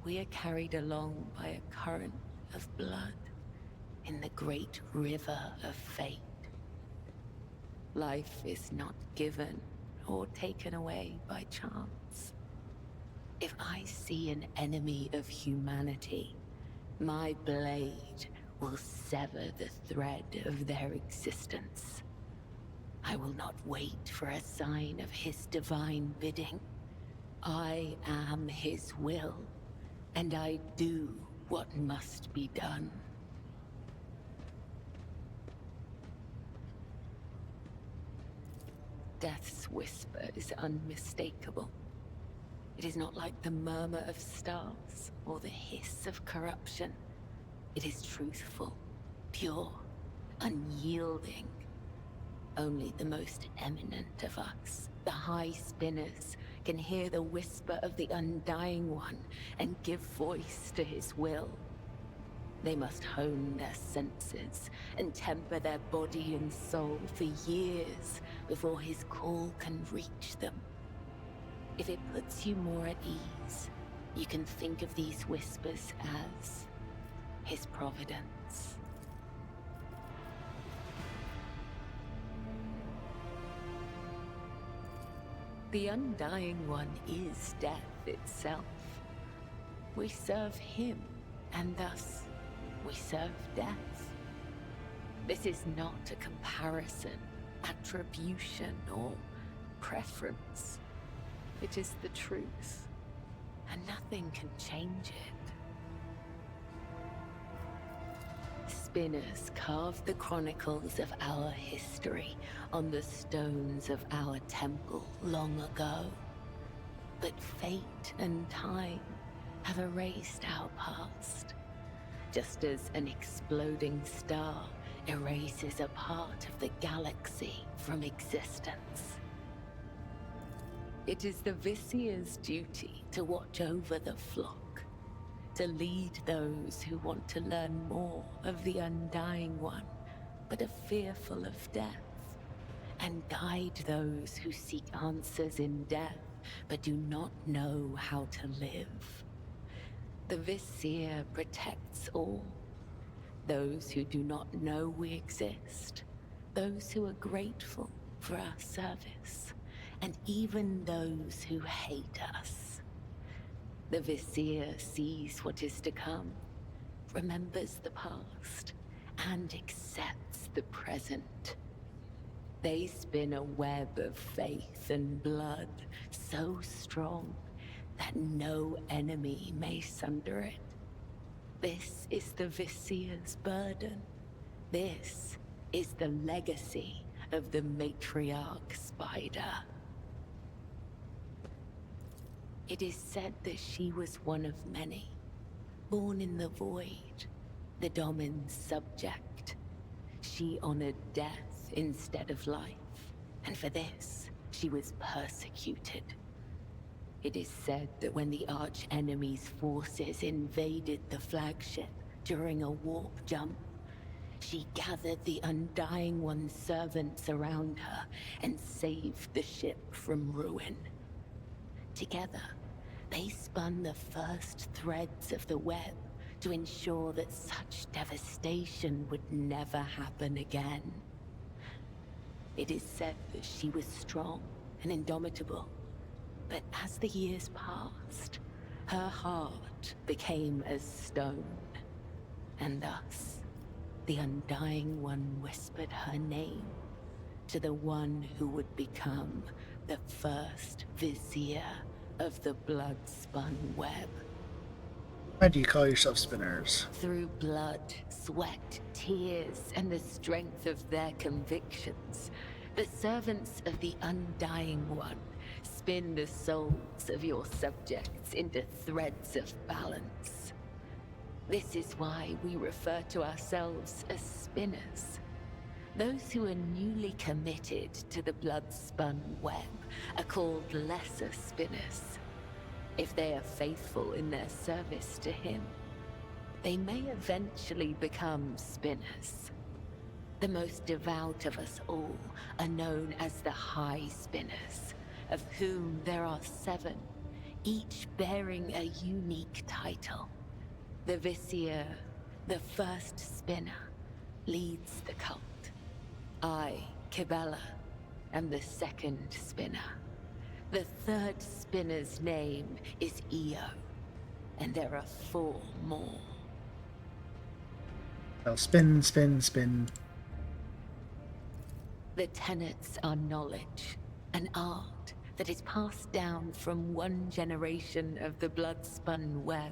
We are carried along by a current of blood in the great river of fate. Life is not given or taken away by chance. If I see an enemy of humanity, my blade will sever the thread of their existence. I will not wait for a sign of his divine bidding. I am his will. And I do what must be done. Death's whisper is unmistakable. It is not like the murmur of stars or the hiss of corruption. It is truthful, pure, unyielding. Only the most eminent of us, the High Spinners, can hear the whisper of the Undying One and give voice to his will. They must hone their senses and temper their body and soul for years before his call can reach them. If it puts you more at ease, you can think of these whispers as his providence. The Undying One is death itself. We serve him, and thus we serve death. This is not a comparison, attribution, or preference. It is the truth, and nothing can change it. Spinners carved the chronicles of our history on the stones of our temple long ago. But fate and time have erased our past, just as an exploding star erases a part of the galaxy from existence. It is the Vizier's duty to watch over the flock, to lead those who want to learn more of the Undying One, but are fearful of death, and guide those who seek answers in death, but do not know how to live. The Vizier protects all, those who do not know we exist, those who are grateful for our service, and even those who hate us. The Vizier sees what is to come, remembers the past, and accepts the present. They spin a web of faith and blood so strong that no enemy may sunder it. This is the Vizier's burden. This is the legacy of the matriarch Spider. It is said that she was one of many, born in the void, the Domin's subject. She honored death instead of life, and for this, she was persecuted. It is said that when the arch-enemy's forces invaded the flagship during a warp jump, she gathered the Undying One's servants around her and saved the ship from ruin. Together, they spun the first threads of the web to ensure that such devastation would never happen again. It is said that she was strong and indomitable, but as the years passed, her heart became as stone, and thus, the Undying One whispered her name to the one who would become the first Vizier of the blood-spun web. Why do you call yourself spinners? Through blood, sweat, tears, and the strength of their convictions, the servants of the Undying One spin the souls of your subjects into threads of balance. This is why we refer to ourselves as spinners. Those who are newly committed to the blood-spun web are called lesser spinners. If they are faithful in their service to him, they may eventually become spinners. The most devout of us all are known as the High Spinners, of whom there are 7, each bearing a unique title. The Vizier, the first spinner, leads the cult. I, Kibella, am the second spinner. The third spinner's name is Io, and there are 4 more. Well, spin, spin, spin. The tenets are knowledge, an art that is passed down from one generation of the blood-spun web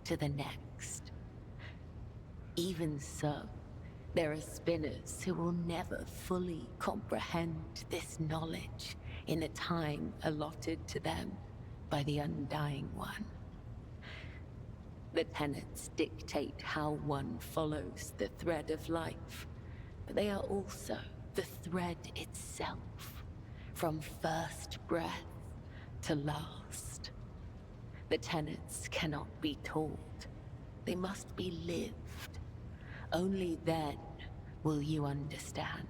to the next. Even so, there are spinners who will never fully comprehend this knowledge in the time allotted to them by the Undying One. The tenets dictate how one follows the thread of life, but they are also the thread itself, from first breath to last. The tenets cannot be taught, they must be lived. Only then will you understand.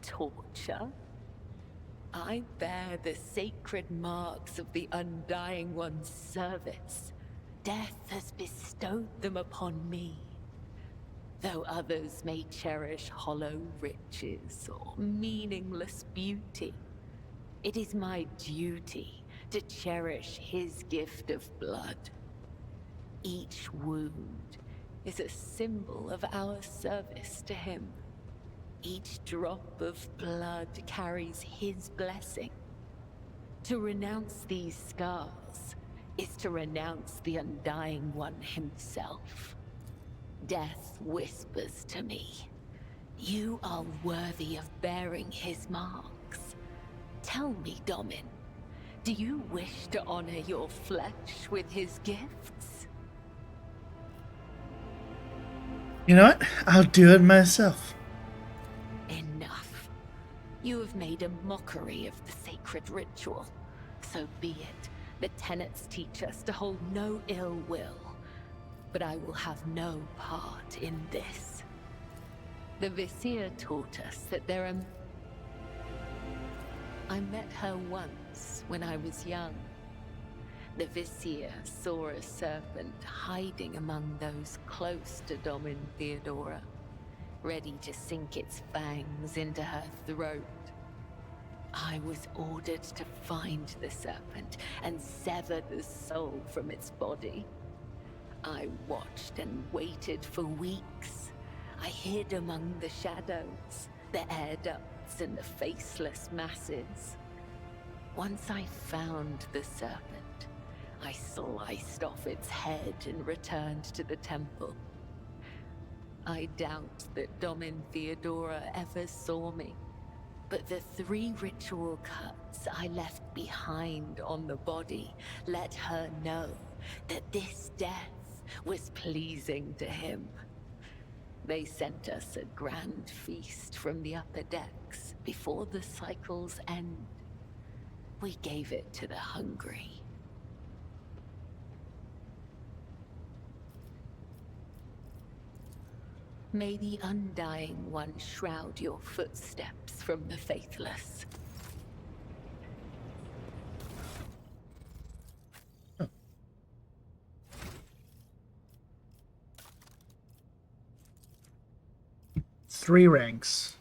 Torture? I bear the sacred marks of the Undying One's service. Death has bestowed them upon me. Though others may cherish hollow riches or meaningless beauty, it is my duty to cherish his gift of blood. Each wound is a symbol of our service to him. Each drop of blood carries his blessing. To renounce these scars is to renounce the Undying One himself. Death whispers to me, "You are worthy of bearing his marks." Tell me, Domin, do you wish to honor your flesh with his gifts? You know what? I'll do it myself. Enough. You have made a mockery of the sacred ritual. So be it. The tenets teach us to hold no ill will. But I will have no part in this. The Vizier taught us that there are... I met her once when I was young. The Vizier saw a serpent hiding among those close to Domin Theodora, ready to sink its fangs into her throat. I was ordered to find the serpent and sever the soul from its body. I watched and waited for weeks. I hid among the shadows, the air ducts and the faceless masses. Once I found the serpent, I sliced off its head and returned to the temple. I doubt that Domin Theodora ever saw me, but the 3 ritual cuts I left behind on the body let her know that this death was pleasing to him. They sent us a grand feast from the upper decks before the cycle's end. We gave it to the hungry. May the Undying One shroud your footsteps from the faithless. Oh. 3 ranks.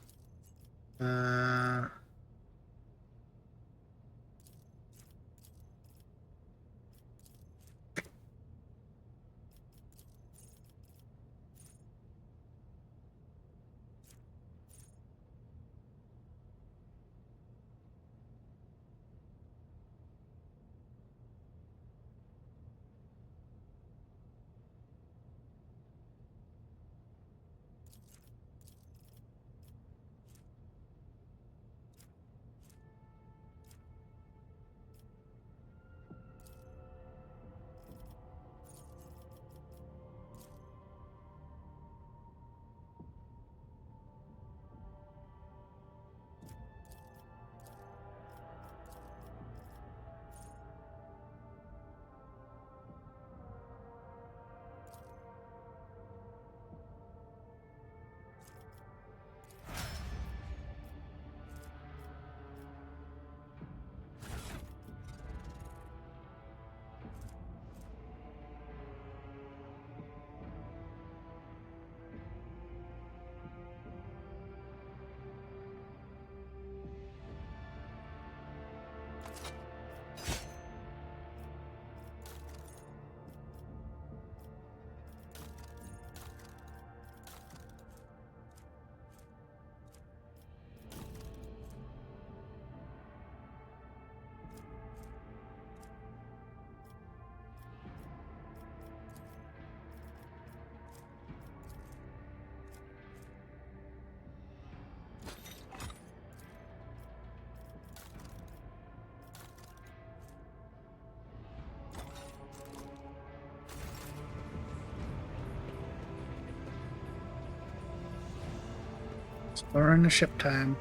Exploring the ship time.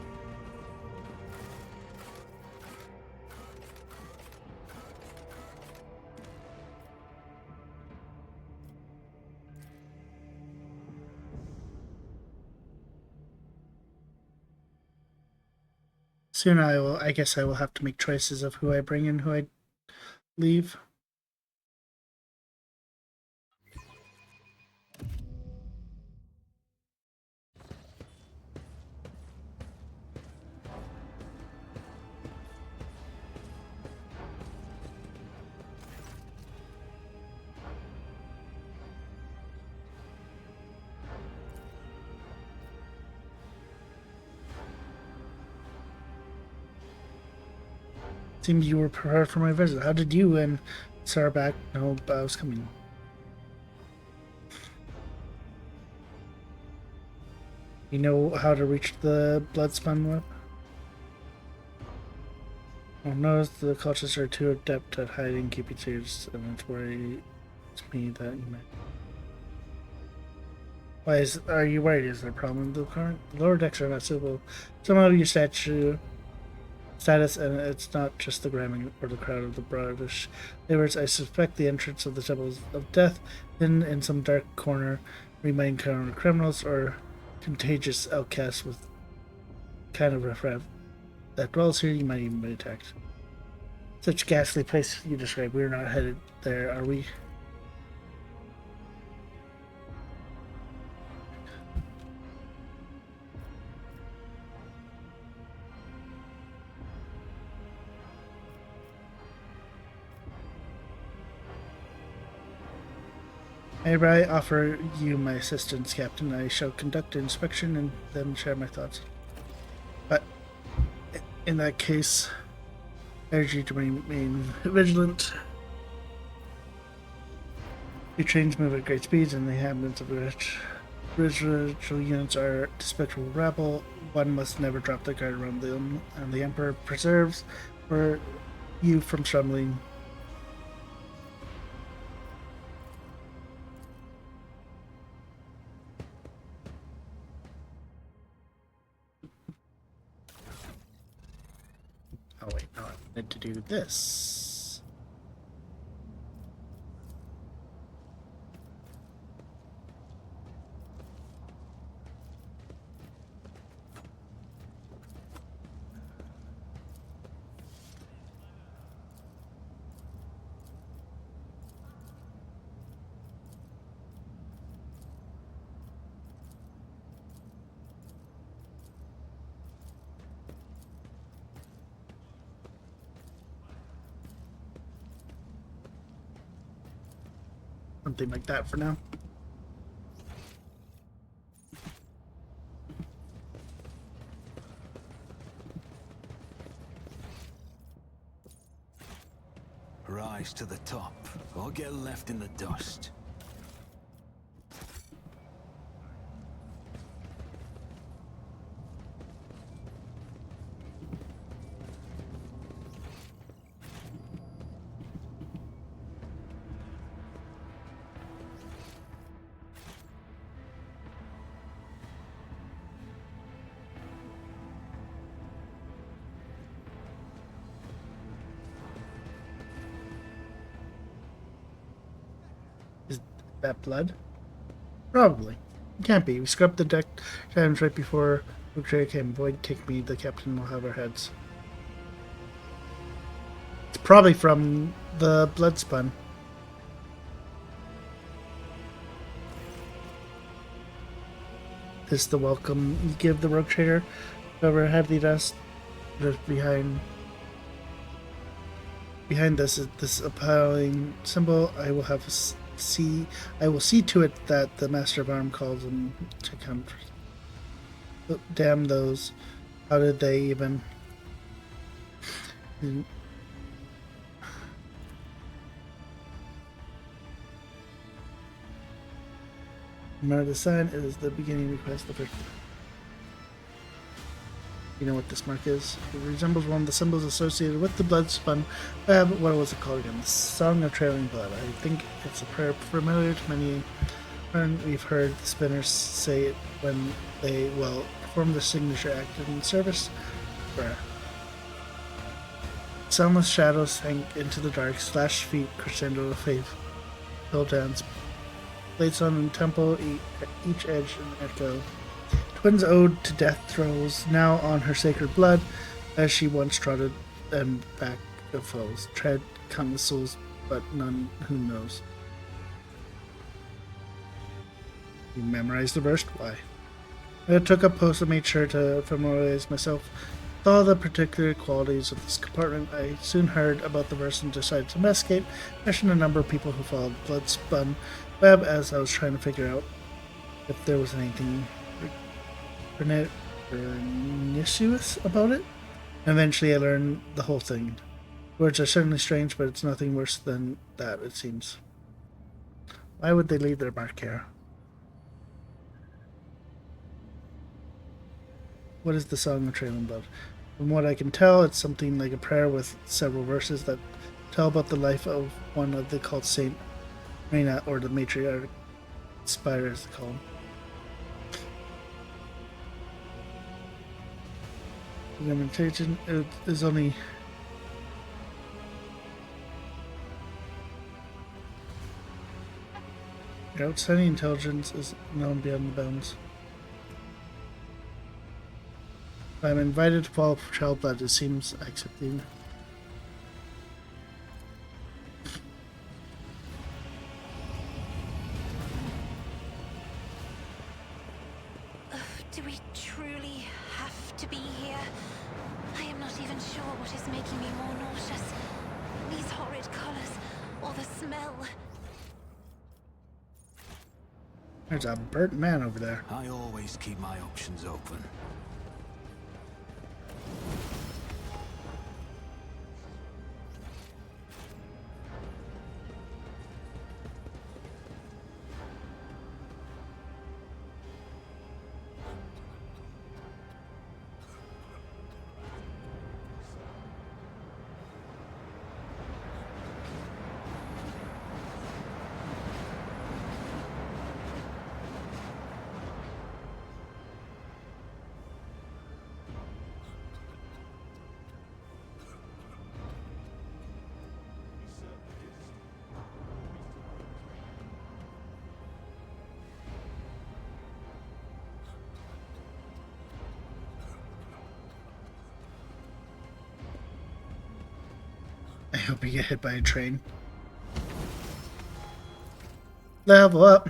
Soon I guess I will have to make choices of who I bring and who I leave. Seems you were prepared for my visit. How did you and Sarbak know I was coming? You know how to reach the Bloodspun Web? I've noticed the cultists are too adept at hiding, keeping secrets, and it's worries me that you might. Why are you worried? Is there a problem with the current? The lower decks are not suitable. Somehow your status, and it's not just the gramming or the crowd of the British laborers. I suspect the entrance of the Temples of Death, hidden in some dark corner, we might encounter criminals or contagious outcasts with kind of riffraff that dwells here. You might even be attacked. Such ghastly place you describe. We're not headed there, are we? I offer you my assistance, Captain. I shall conduct an inspection and then share my thoughts. But in that case, I urge you to remain vigilant. Your trains move at great speeds, and the inhabitants of the residential units are despicable rabble. One must never drop their guard around them, and the Emperor preserves for you from stumbling. Oh wait, no, I need to do this. Something like that for now. Rise to the top, or get left in the dust. Is that blood? Probably. It can't be. We scrubbed the deck times right before Victoria came. Avoid take me, the captain will have our heads. It's probably from the blood spun. This is the welcome you give the rogue trader. Whoever heavy dust just behind this is this appalling symbol. I will see to it that the Master of Arm calls him to come. Oh, damn those. How did they even... Remember the sign is the beginning request of victory. You know what this mark is? It resembles one of the symbols associated with the blood spun. What was it called again? The Song of Trailing Blood. I think it's a prayer familiar to many. And we've heard the spinners say it when they, well, perform the signature act in service. Prayer. Soundless shadows sank into the dark, slashed feet crescendo of faith. Hill dance. Blades on the temple, each edge an echo. Twins ode to death throws now on her sacred blood, as she once trotted them back of foes. Tread countless souls, but none who knows. You memorized the verse? Why? I took up post and made sure to familiarize myself with all the particular qualities of this compartment. I soon heard about the verse and decided to investigate. I mentioned a number of people who followed Bloodspun Web as I was trying to figure out if there was anything pernicious about it. Eventually I learned the whole thing. Words are certainly strange, but it's nothing worse than that, it seems. Why would they leave their mark here? What is the Song of Trailing Blood? From what I can tell, it's something like a prayer with several verses that tell about the life of one of the called Saint Rena, or the matriarch Spire as they call him. The limitation is only your outstanding intelligence is known beyond the bounds. If I'm invited to follow Child Blood, it seems accepting. even sure what is making me more nauseous. These horrid colors, or the smell. There's a burnt man over there. I always keep my options open. I hope you get hit by a train. Level up.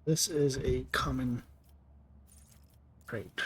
This is a common trait.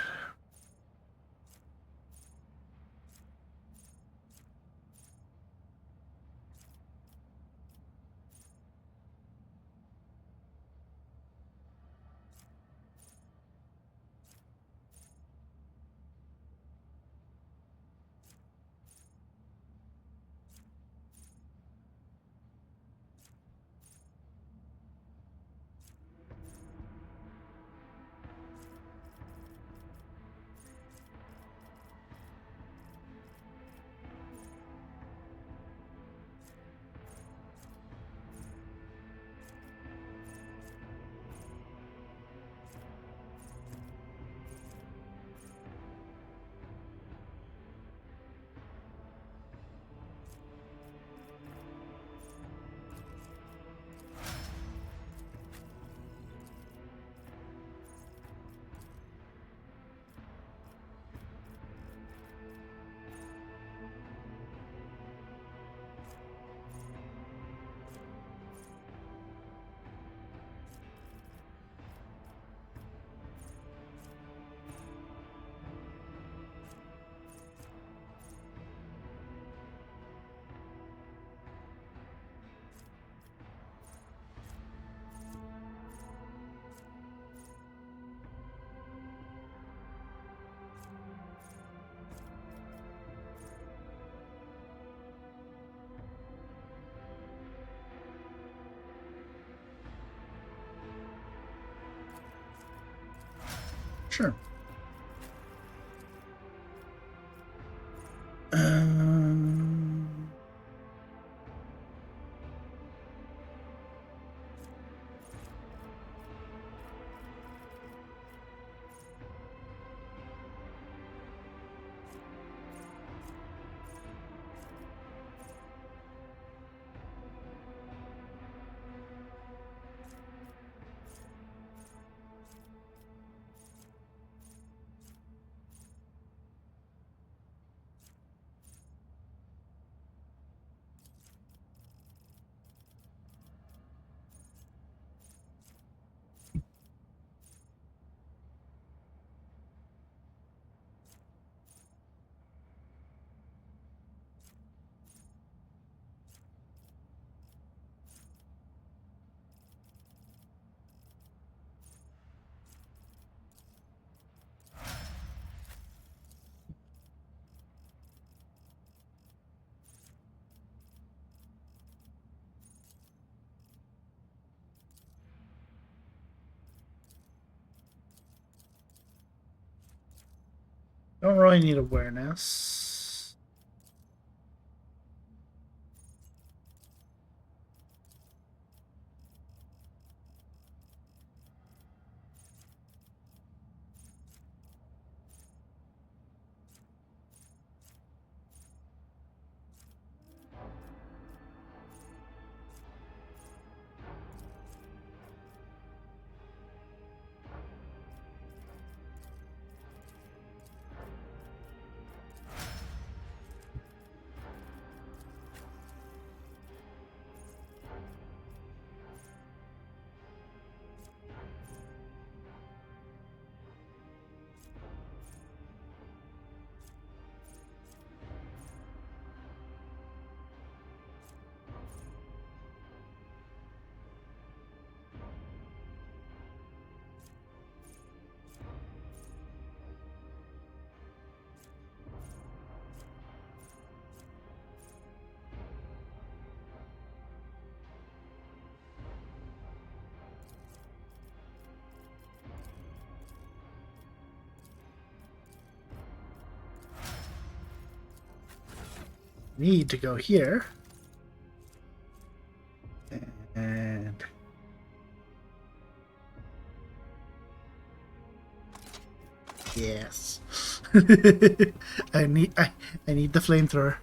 Sure. Don't really need awareness. Need to go here. And yes. I need the flamethrower.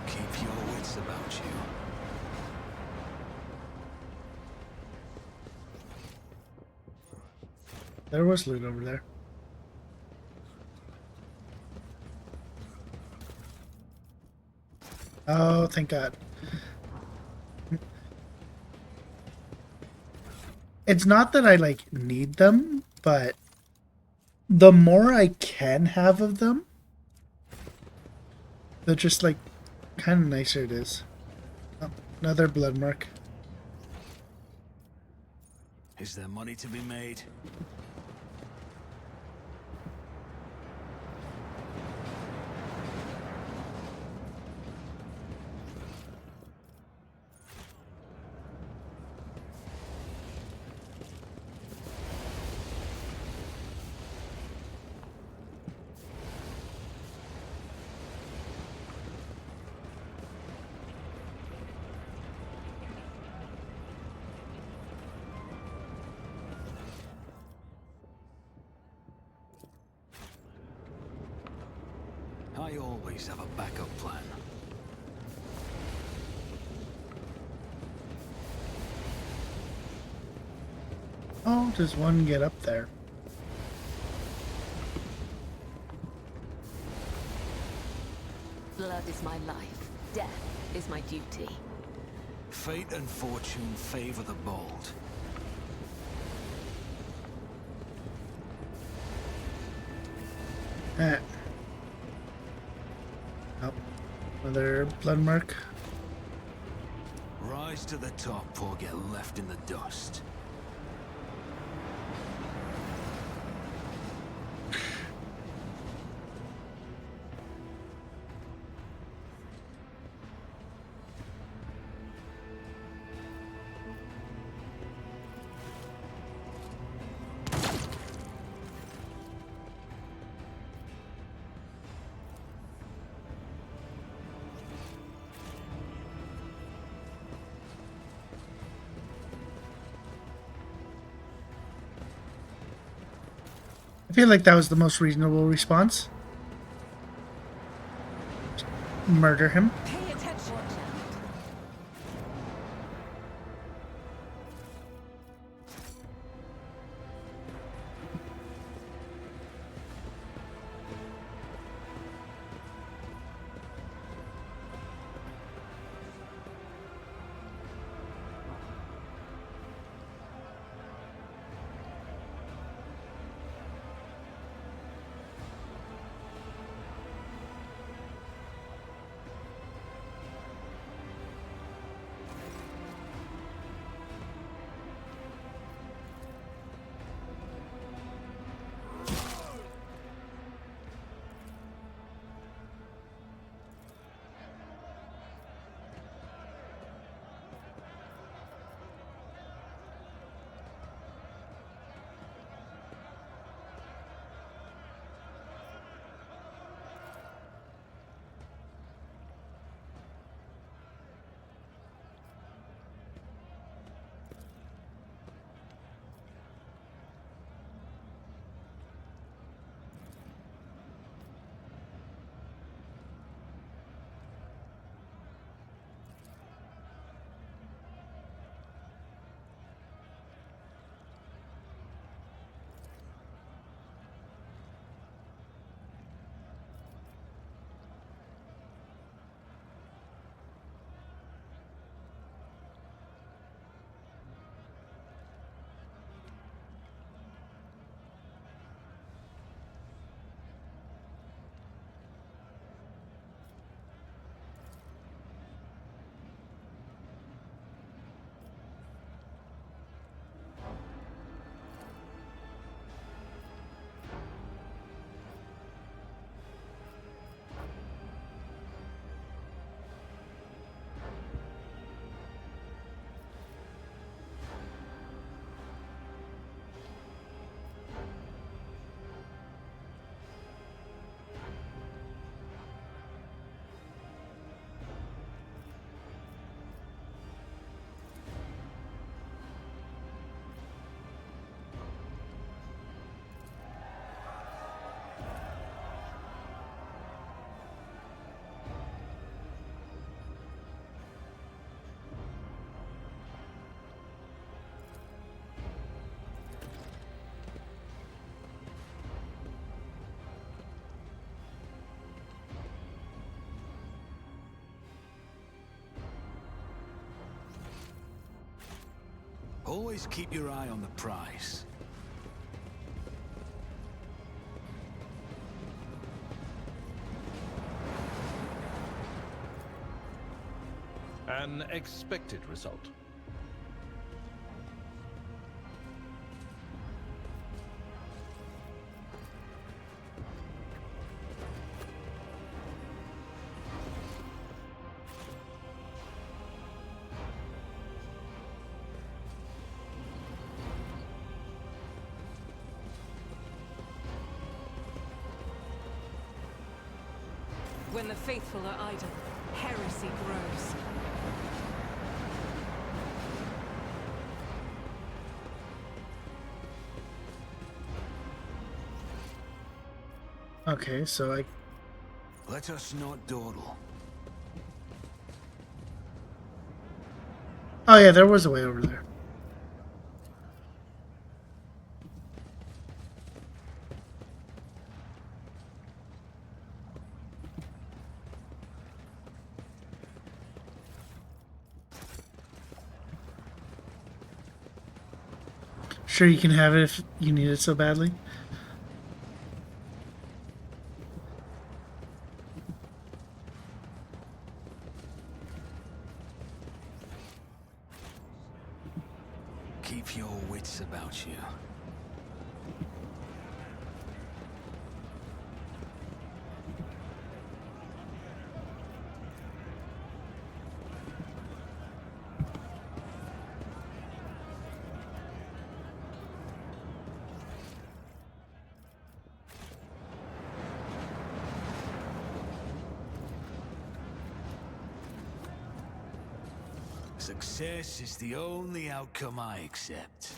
Keep your wits about you. There was loot over there. Oh, thank God. It's not that I like need them, but the more I can have of them, the just like kind of nicer it is. Oh, another blood mark. Is there money to be made? I always have a backup plan. Oh, does one get up there? Blood is my life. Death is my duty. Fate and fortune favor the bold. Eh. Oh, another blood mark. Rise to the top or get left in the dust. I feel like that was the most reasonable response. Murder him. Pay attention. Always keep your eye on the prize. An expected result. When the faithful are idle, heresy grows. Okay, so I... Let us not dawdle. Oh yeah, there was a way over there. Sure, you can have it if you need it so badly. Keep your wits about you. Success is the only outcome I accept.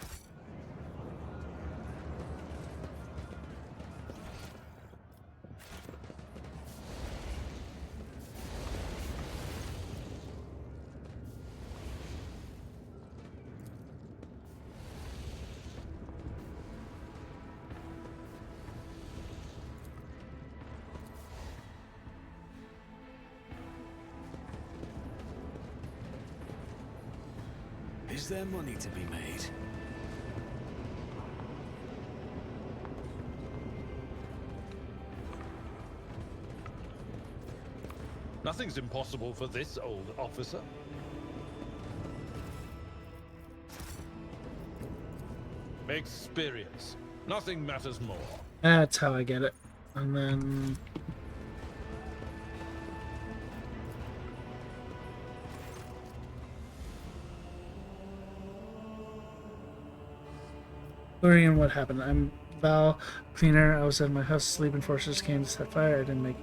Is there money to be made? Nothing's impossible for this old officer. Experience. Nothing matters more. That's how I get it. And then... Florian, what happened? I'm Val, cleaner. I was at my house sleeping. Forces came to set fire. I didn't make...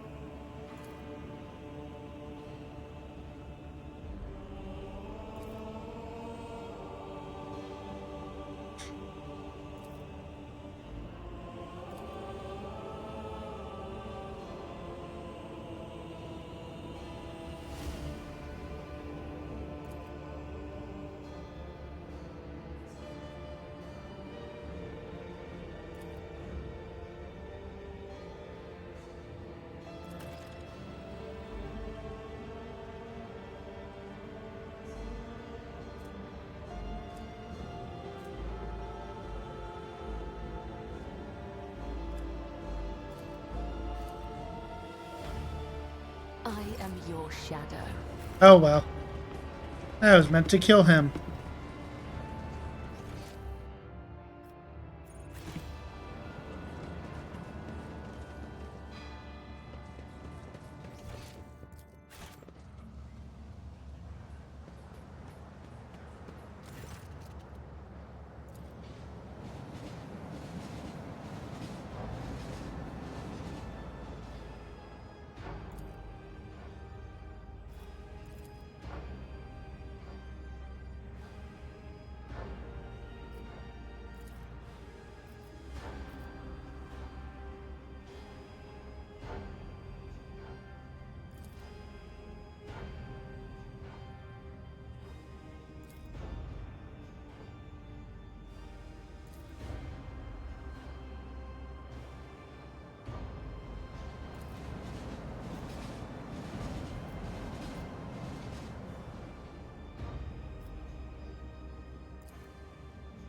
I am your shadow. Oh, well. I was meant to kill him.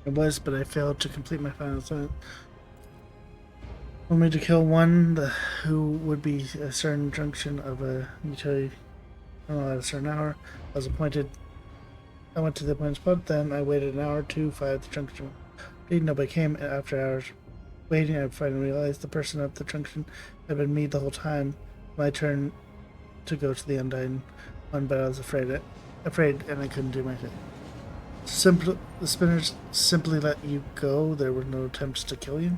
It was, but I failed to complete my final assignment. Only to kill one who would be a certain junction of a utility at a certain hour. I was appointed. I went to the appointed spot, then I waited an hour to find the junction. Nobody came. After hours waiting, I finally realized the person at the junction had been me the whole time. My turn to go to the Undying one, but I was afraid and I couldn't do my thing. The spinners simply let you go. There were no attempts to kill you.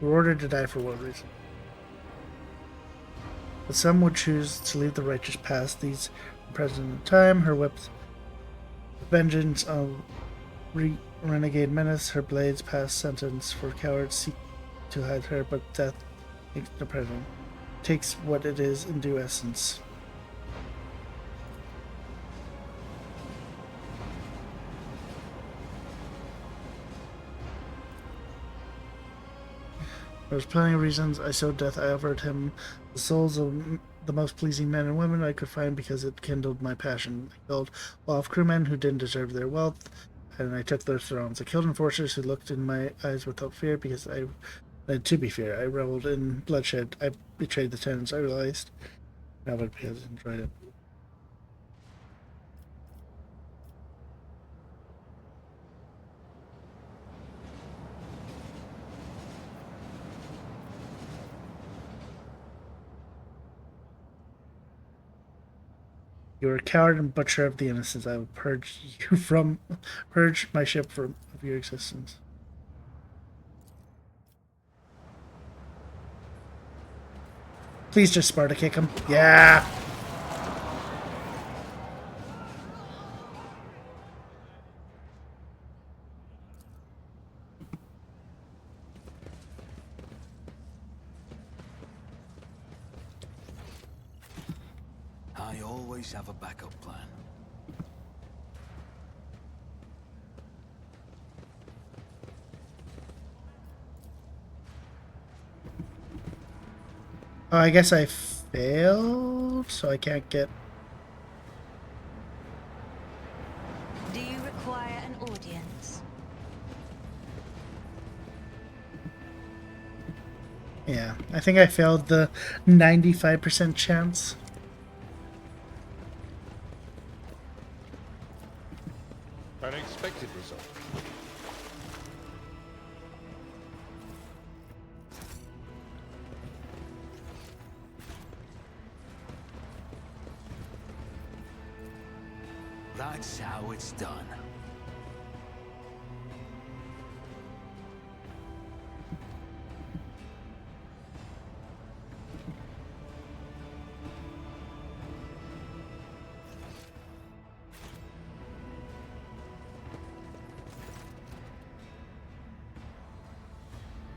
You were ordered to die for what reason? But some would choose to leave the righteous past. These were present in time. Her whips, vengeance on renegade menace. Her blades past sentence for cowards seek to hide her, but death makes no present. Takes what it is in due essence. There was plenty of reasons I sowed death. I offered him the souls of the most pleasing men and women I could find because it kindled my passion. I killed off crewmen who didn't deserve their wealth, and I took their thrones. I killed enforcers who looked in my eyes without fear because to be fair, I reveled in bloodshed. I betrayed the tenants I realized. Now, but because I enjoyed it. You are a coward and butcher of the innocents. I will purge my ship of your existence. Please just Sparta kick him. Yeah. I always have a backup plan. Oh, I guess I failed, so I can't get... Do you require an audience? Yeah, I think I failed the 95% chance. An expected result. That's how it's done.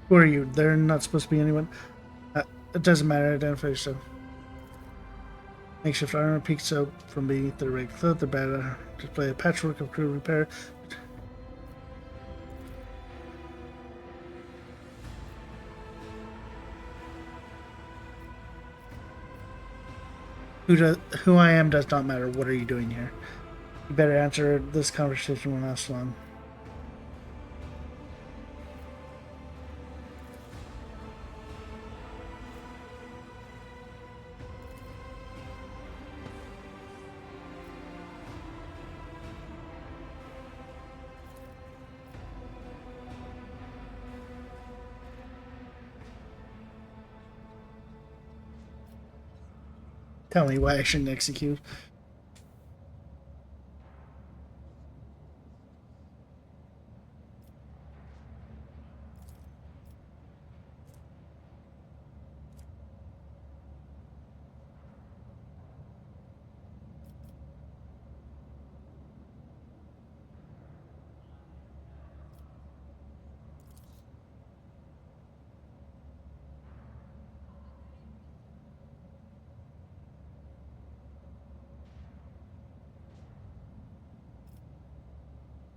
Who are you? They're not supposed to be anyone. It doesn't matter. Identify yourself. Makeshift armor peeks out from beneath their red cloth. They're bad. Display a patchwork of crew repair. Who I am does not matter. What are you doing here? You better answer. This conversation won't last long. Tell me why I shouldn't execute.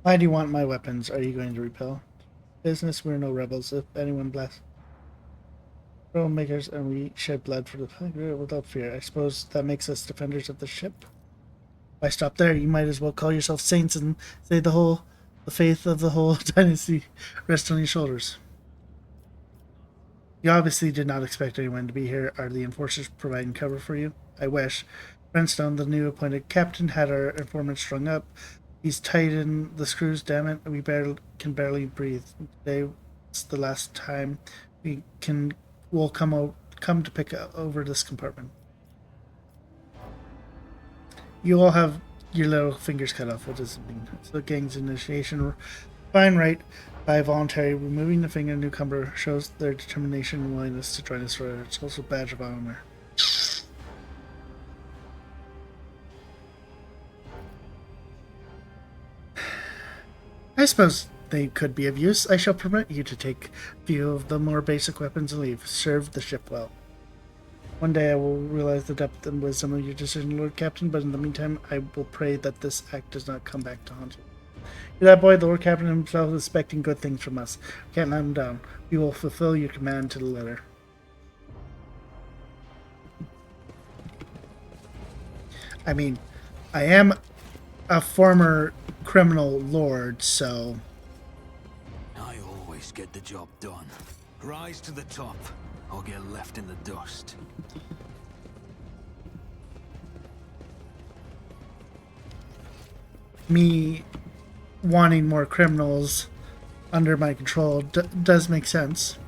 Why do you want my weapons? Are you going to repel? Business, we're no rebels. If anyone bless troublemakers and we shed blood for the flag without fear. I suppose that makes us defenders of the ship. Why stop there? You might as well call yourself saints and say the faith of the whole dynasty rests on your shoulders. You obviously did not expect anyone to be here. Are the enforcers providing cover for you? I wish. Brentstone, the new appointed captain, had our informant strung up. He's tightened the screws, damn it. We can barely breathe. Today's the last time we'll come to pick over this compartment. You all have your little fingers cut off. What does it mean? It's the gang's initiation. Fine, right. By voluntary removing the finger, newcomer shows their determination and willingness to join us forever. It's also a badge of honor. I suppose they could be of use. I shall permit you to take view of the more basic weapons and leave. Serve the ship well. One day I will realize the depth and wisdom of your decision, Lord Captain, but in the meantime, I will pray that this act does not come back to haunt you. That boy, the Lord Captain himself, is expecting good things from us. We can't let him down. We will fulfill your command to the letter. I mean, I am a former criminal lord, so... I always get the job done. Rise to the top, or get left in the dust. Me wanting more criminals under my control does make sense.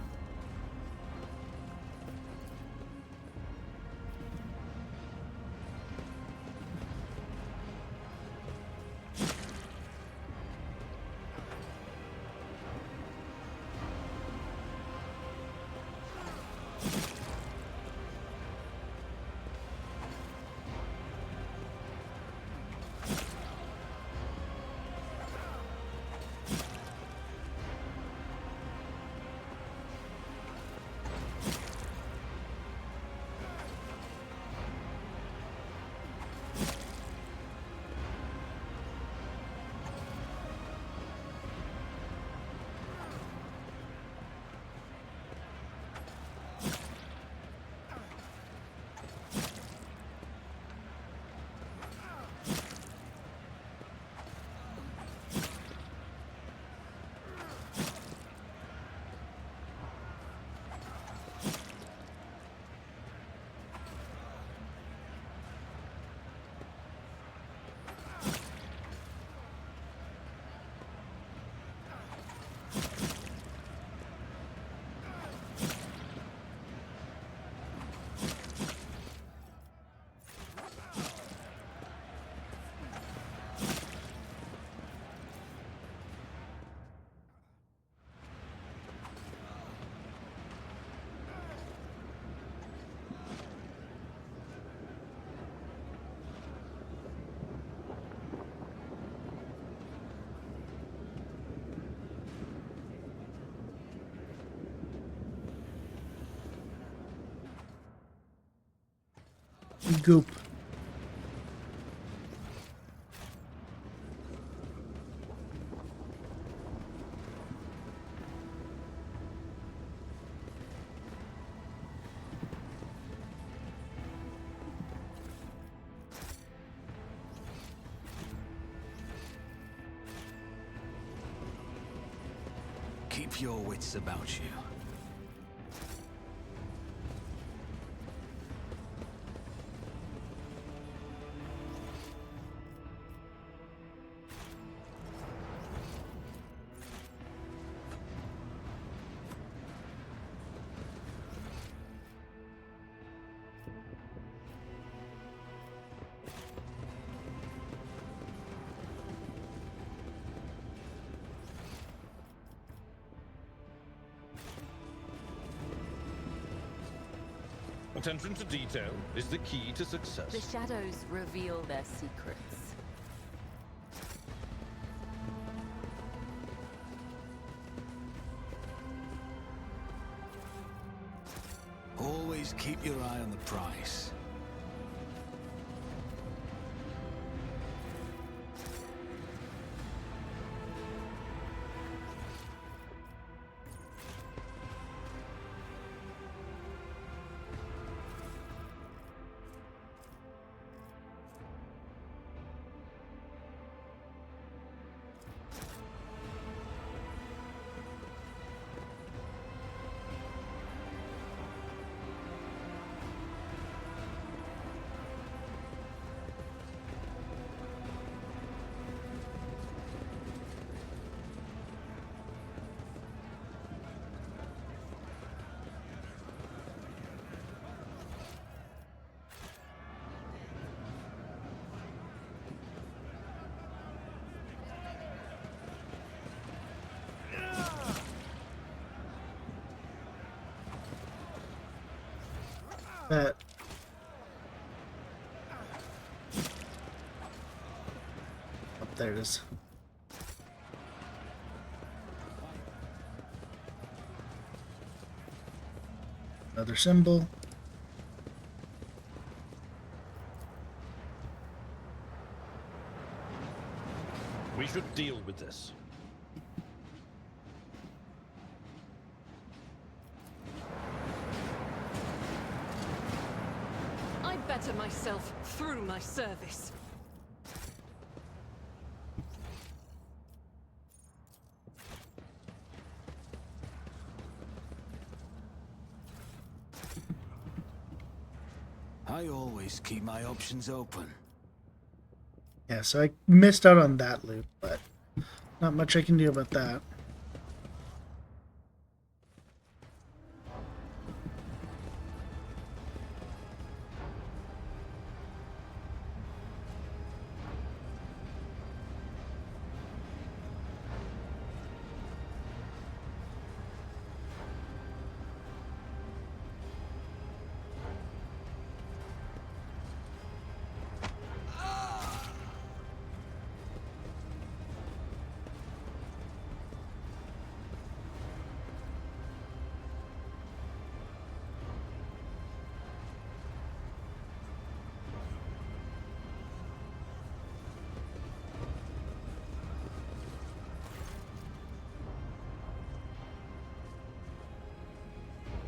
Goop. Keep your wits about you. Attention to detail is the key to success. The shadows reveal their secrets. Always keep your eye on the prize. That. Oh, there it is. Another symbol. We should deal with this. I better myself through my service. I always keep my options open. Yeah, so I missed out on that loop, but not much I can do about that.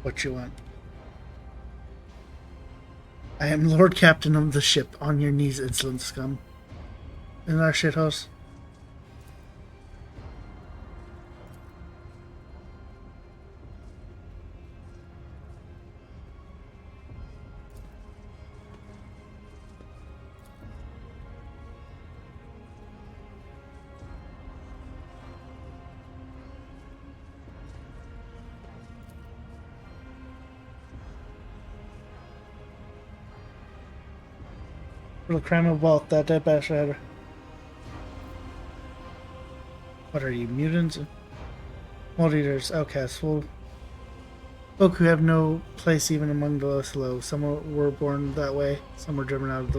What you want? I am Lord Captain of the ship. On your knees, insolent scum. In our shithouse. For the crime of wealth, that dead bastard. What are you, mutants? Mold eaters, outcasts, folk who have no place even among the less low. Some were born that way, some were driven out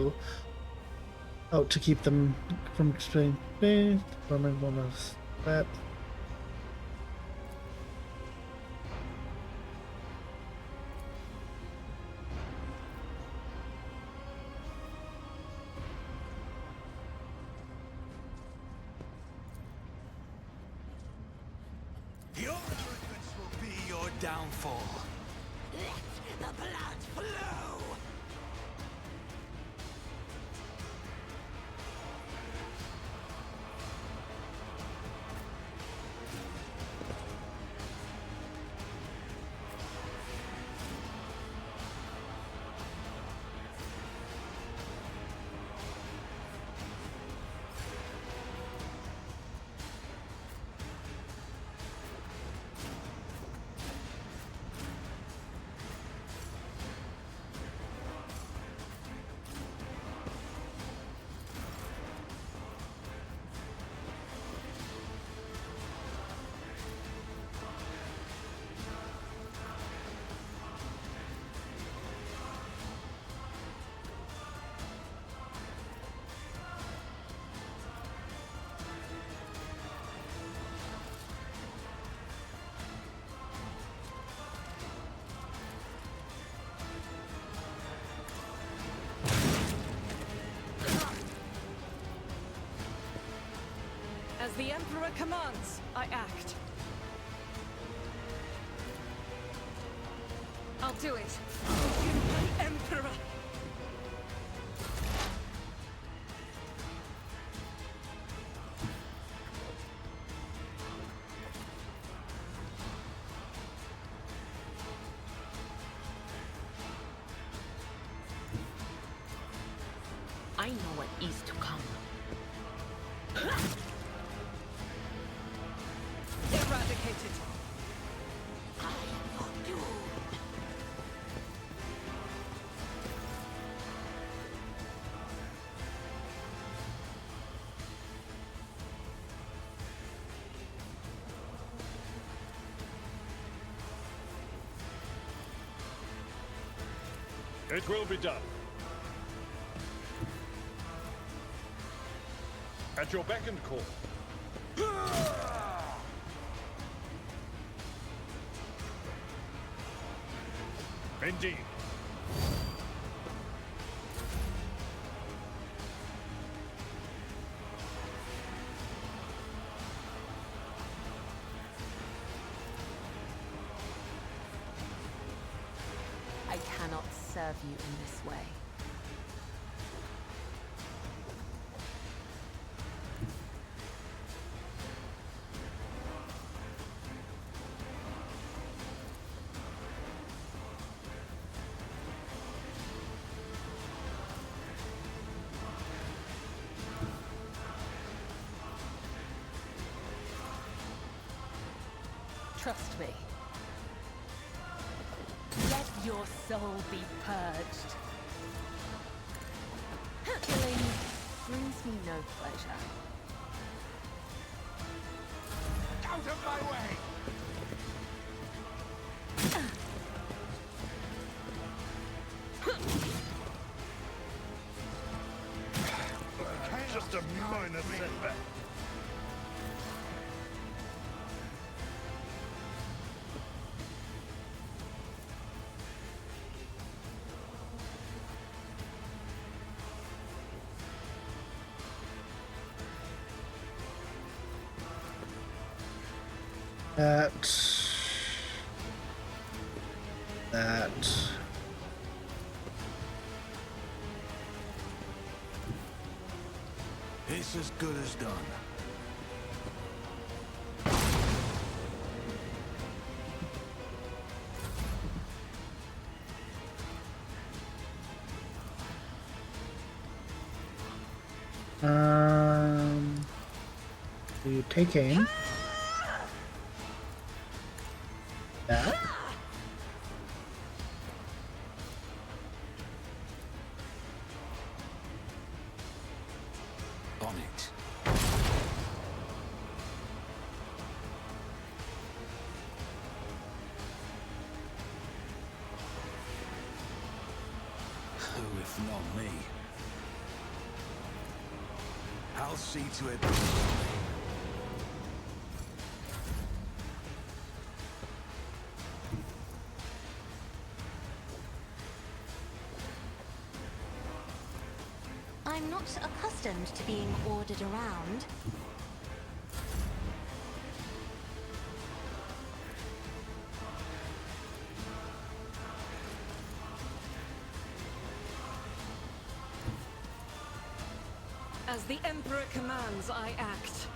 to keep them from staying. One of that. Your arrogance will be your downfall. Let the blood flow! As the Emperor commands, I act. I'll do it. My Emperor! I know what is to come. Eradicated. I am your doom. It will be done. At your beck and call. Indeed. I cannot serve you in this way. Trust me. Let your soul be purged. Killing brings me no pleasure. Out of my way! Just a minor setback. That. It's as good as done. You take aim. That. On it. Who if not me? I'll see to it. I'm not accustomed to being ordered around. As the Emperor commands, I act.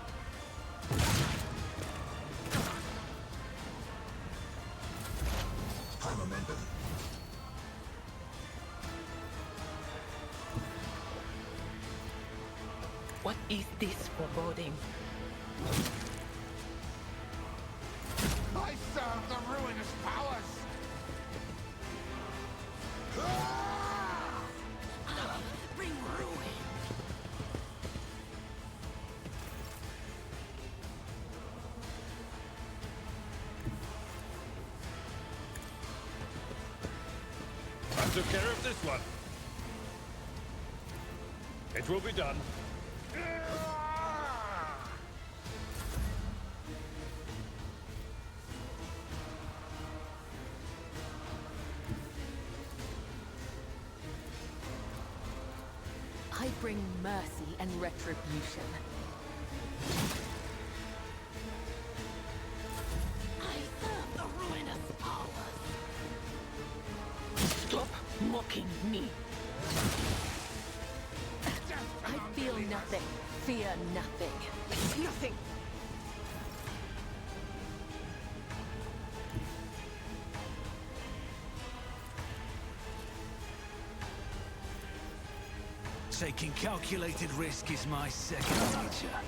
High momentum. What is this foreboding? I serve the ruinous powers! Bring ruin. I took care of this one. It will be done. I bring mercy and retribution. I serve the ruinous powers. Stop mocking me. I feel nothing, fear nothing. Nothing. Taking calculated risk is my second nature.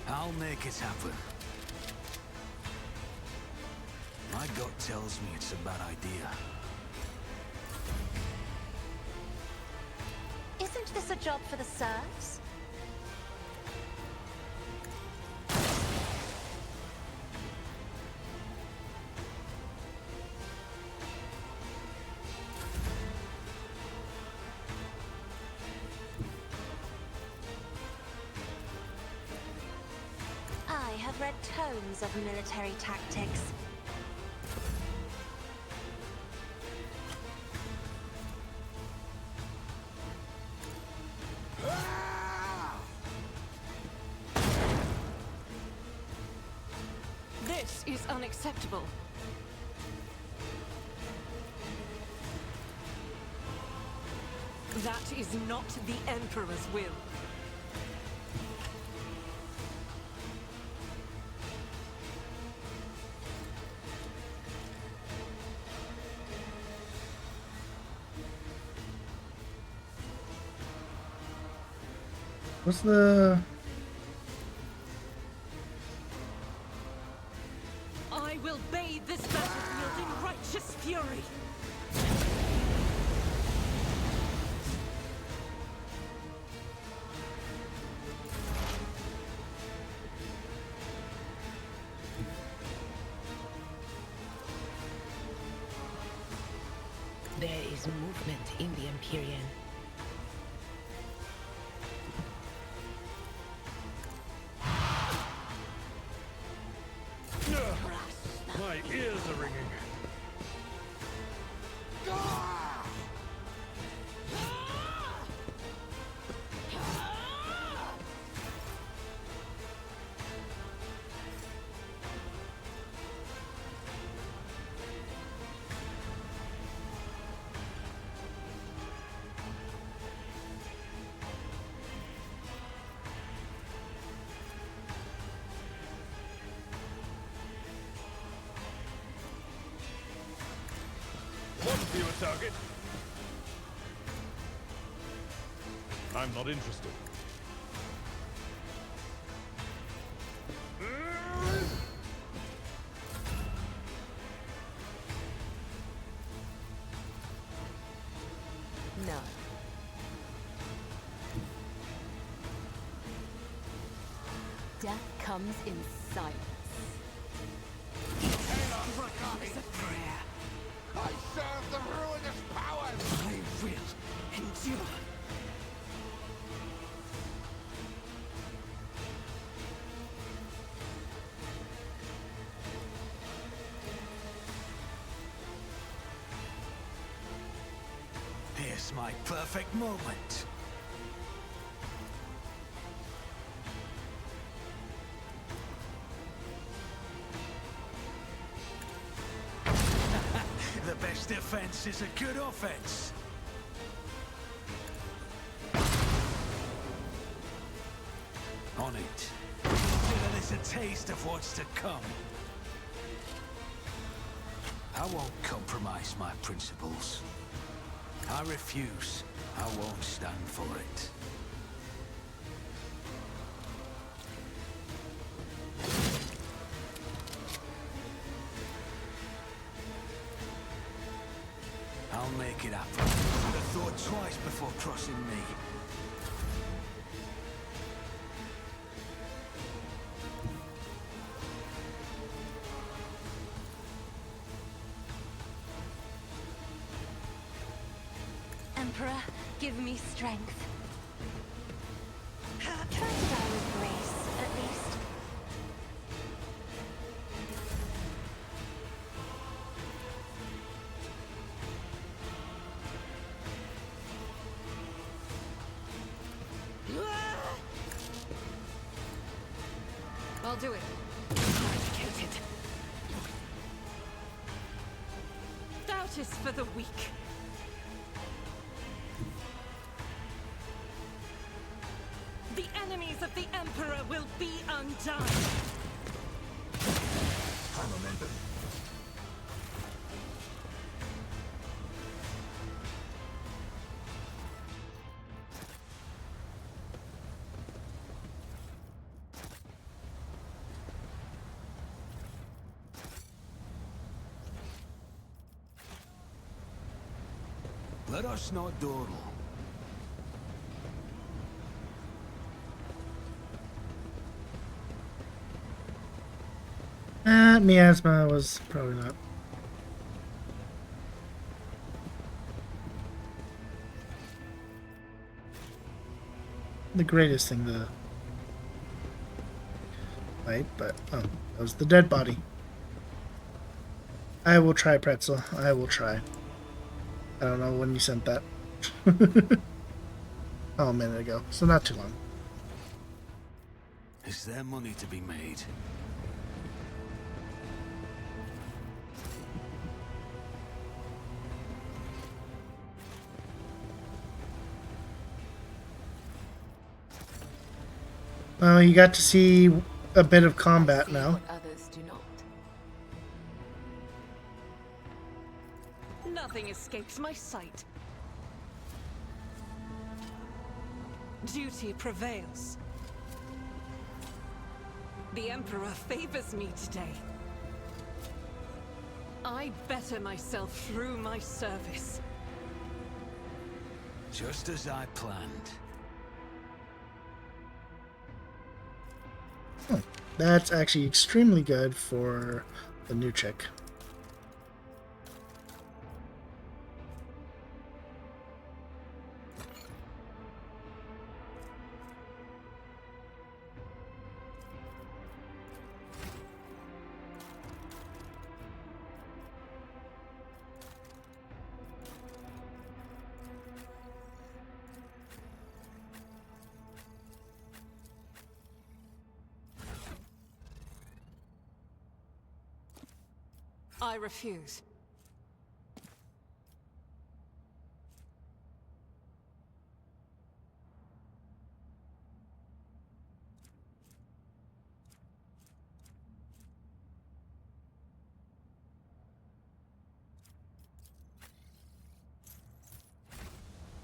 I'll make it happen. My gut tells me it's a bad idea. Isn't this a job for the serfs? read tomes of military tactics. This is unacceptable. That is not the Emperor's will. What's the... I will bathe this battlefield in righteous fury. There is movement in the Empyrean. My ears are ringing. One fewer target. I'm not interested. No. Death comes in silence. Is a prayer. I serve the ruinous powers! I will endure. Here's my perfect moment. The best defense is a good offense. On it. Consider this a taste of what's to come. I won't compromise my principles. I refuse. I won't stand for it. I'll make it happen. Should have thought twice before crossing me. Emperor, give me strength. Try to die with grace, at least. I'll do it. Eradicated. Doubt is for the weak. The enemies of the Emperor will be undone. Let us not dawdle. Miasma was probably not. The greatest thing to Right, but oh, that was the dead body. I will try, Pretzel. I will try. I don't know when you sent that. Oh, a minute ago, so not too long. Is there money to be made? Well, you got to see a bit of combat See now. what others do not. Nothing escapes my sight. Duty prevails. The Emperor favors me today. I better myself through my service. Just as I planned. That's actually extremely good for the new chick. I refuse.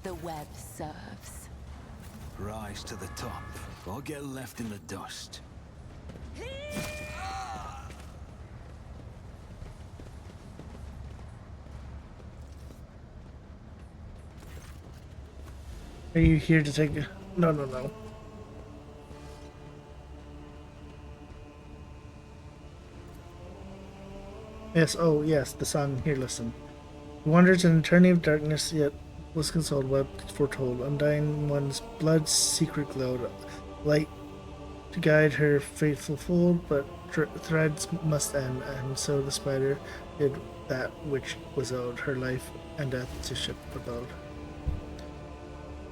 The web serves. Rise to the top, or get left in the dust. Are you here to take... No, no, no. Yes, oh, yes, the song. Here, listen. He wanders in an eternity of darkness, yet was consoled, wept, foretold. Undying one's blood's secret glowed. Light to guide her faithful fold, but threads must end, and so the spider did that which was owed, her life and death to ship abode.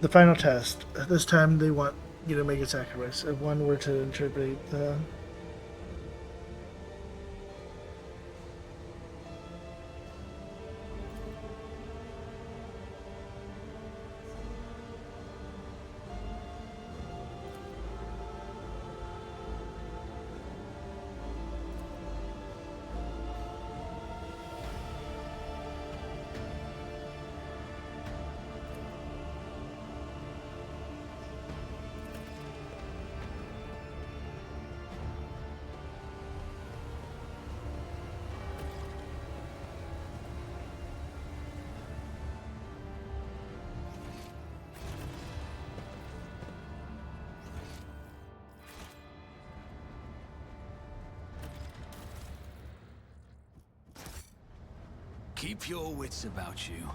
The final test. This time they want you to make a sacrifice. If one were to interpret the... Keep your wits about you.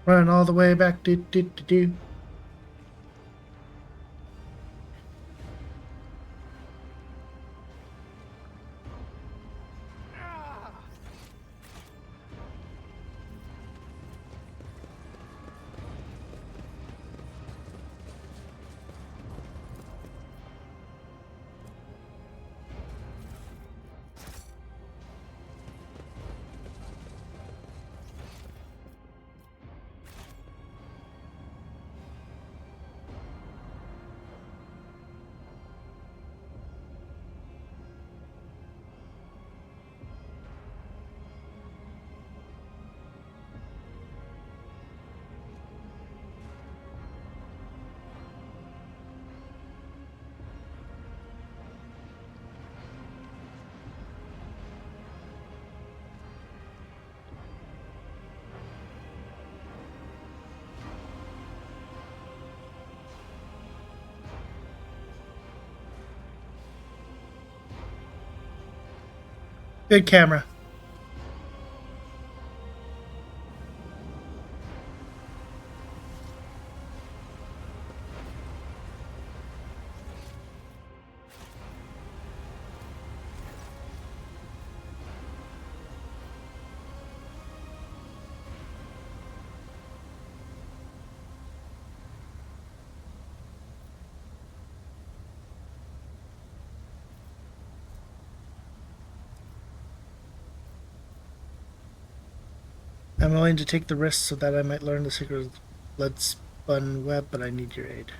Run all the way back. Do, do, do, do. Good camera. I'm willing to take the risk so that I might learn the secret of the blood-spun web, but I need your aid.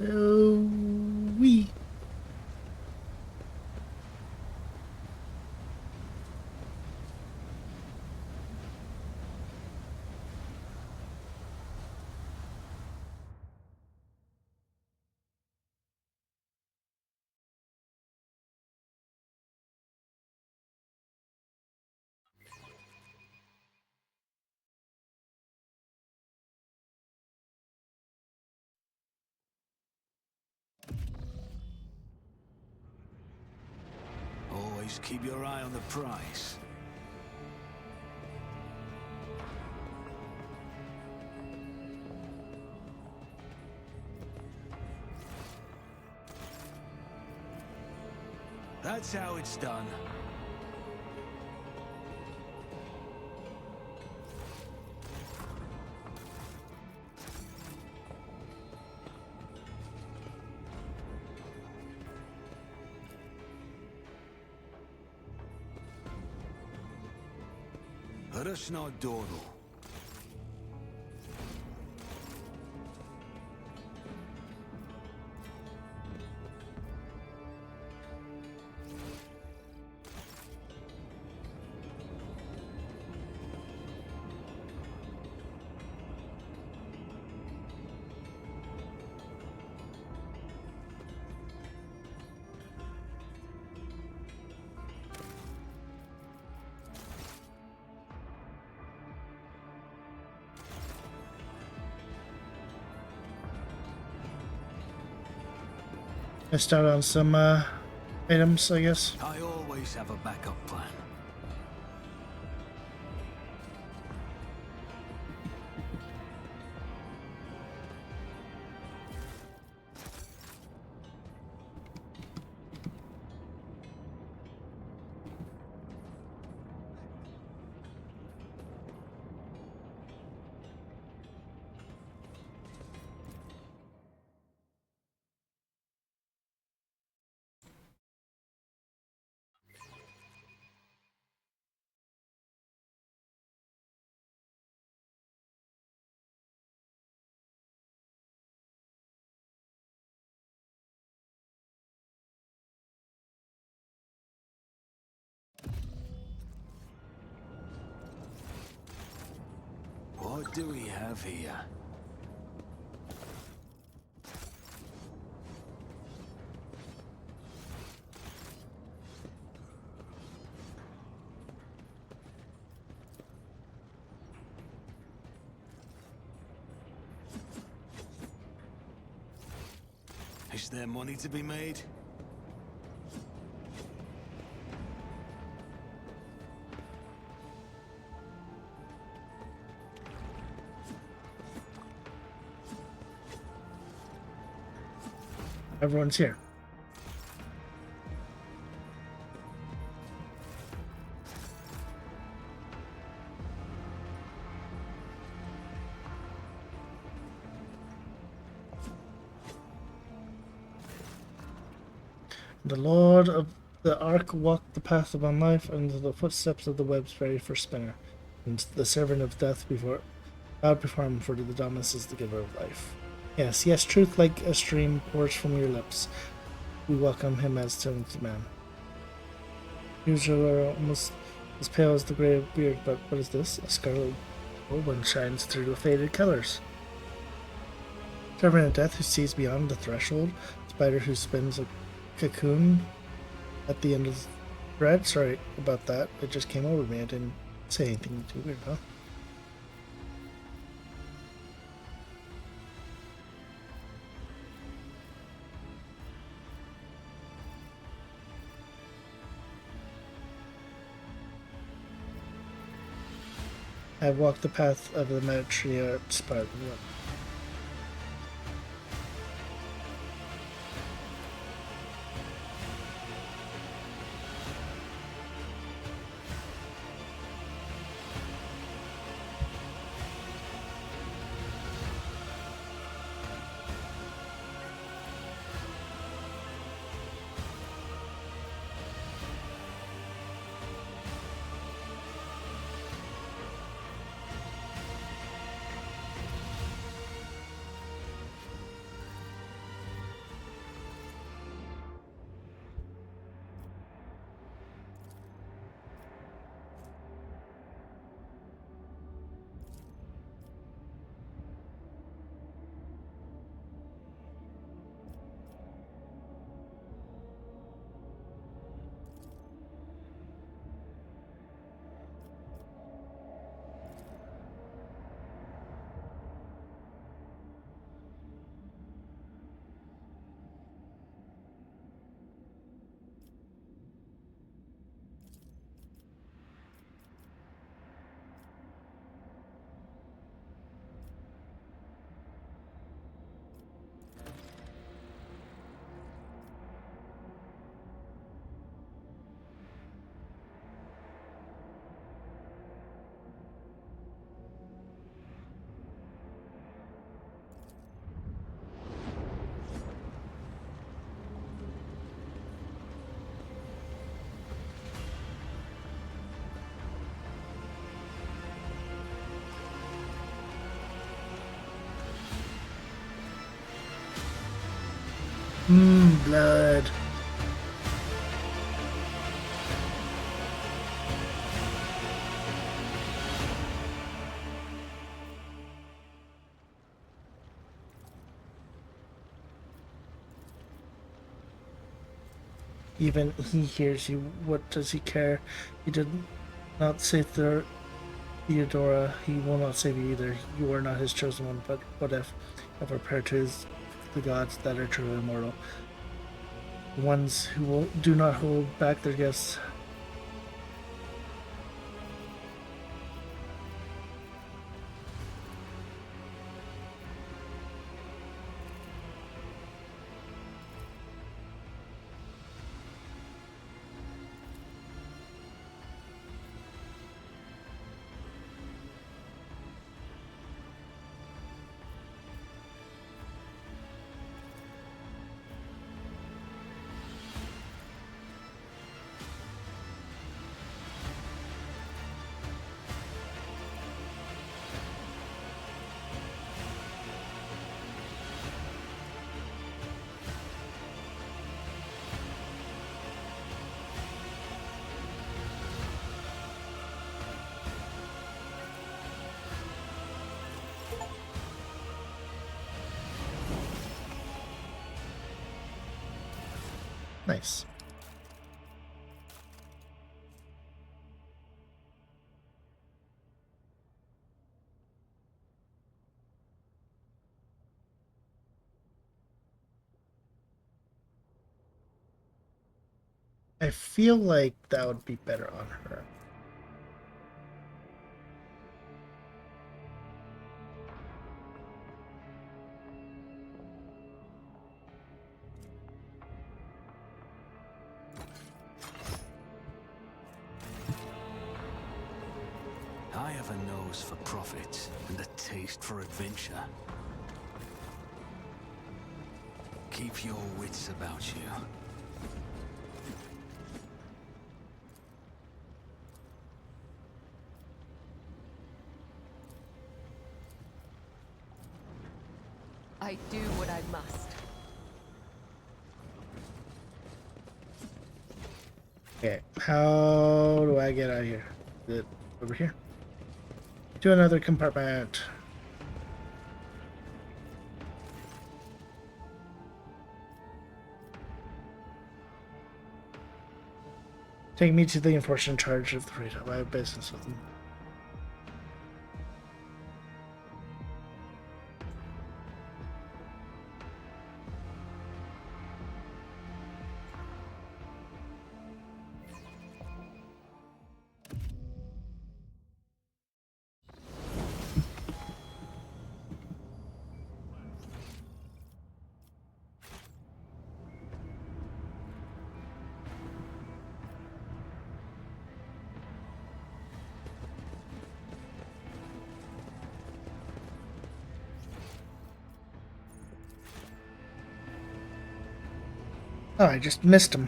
Oh, wee. Always keep your eye on the prize. That's how it's done. Let us not dawdle. Missed out on some items, I guess. I always have a backup plan. What do we have here? Is there money to be made? Everyone's here. The Lord of the Ark walked the path of on life under the footsteps of the web's very first spinner, and the servant of death bowed before him, for the Dominus is the giver of life. Yes, yes, truth like a stream pours from your lips. We welcome him as seventh man. Usually are almost as pale as the grey beard, but what is this? A scarlet one shines through the faded colors. Servant of death who sees beyond the threshold, spider who spins a cocoon at the end of the thread. Sorry about that. It just came over me. I didn't say anything too weird, huh? I have walked the path of the matriarch Spartan. Blood. Even he hears you. What does he care? He did not save Theodora. He will not save you either. You are not his chosen one. But what if prepare to the gods that are truly immortal? The ones who do not hold back their gifts. Nice. I feel like that would be better on her. I have a nose for profit and a taste for adventure. Keep your wits about you. I do what I must. Okay, how do I get out of here? Is it over here? To another compartment. Take me to the enforcer in charge of the freedom. I have business with him. Oh, I just missed him.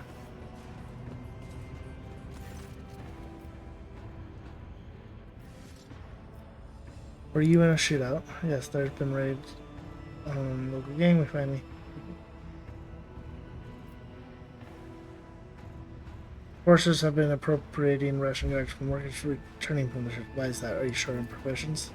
Were you in a shootout? Yes, there's been raids on local gang. We finally. Forces have been appropriating ration guards from workers returning from the ship. Why is that? Are you short on provisions?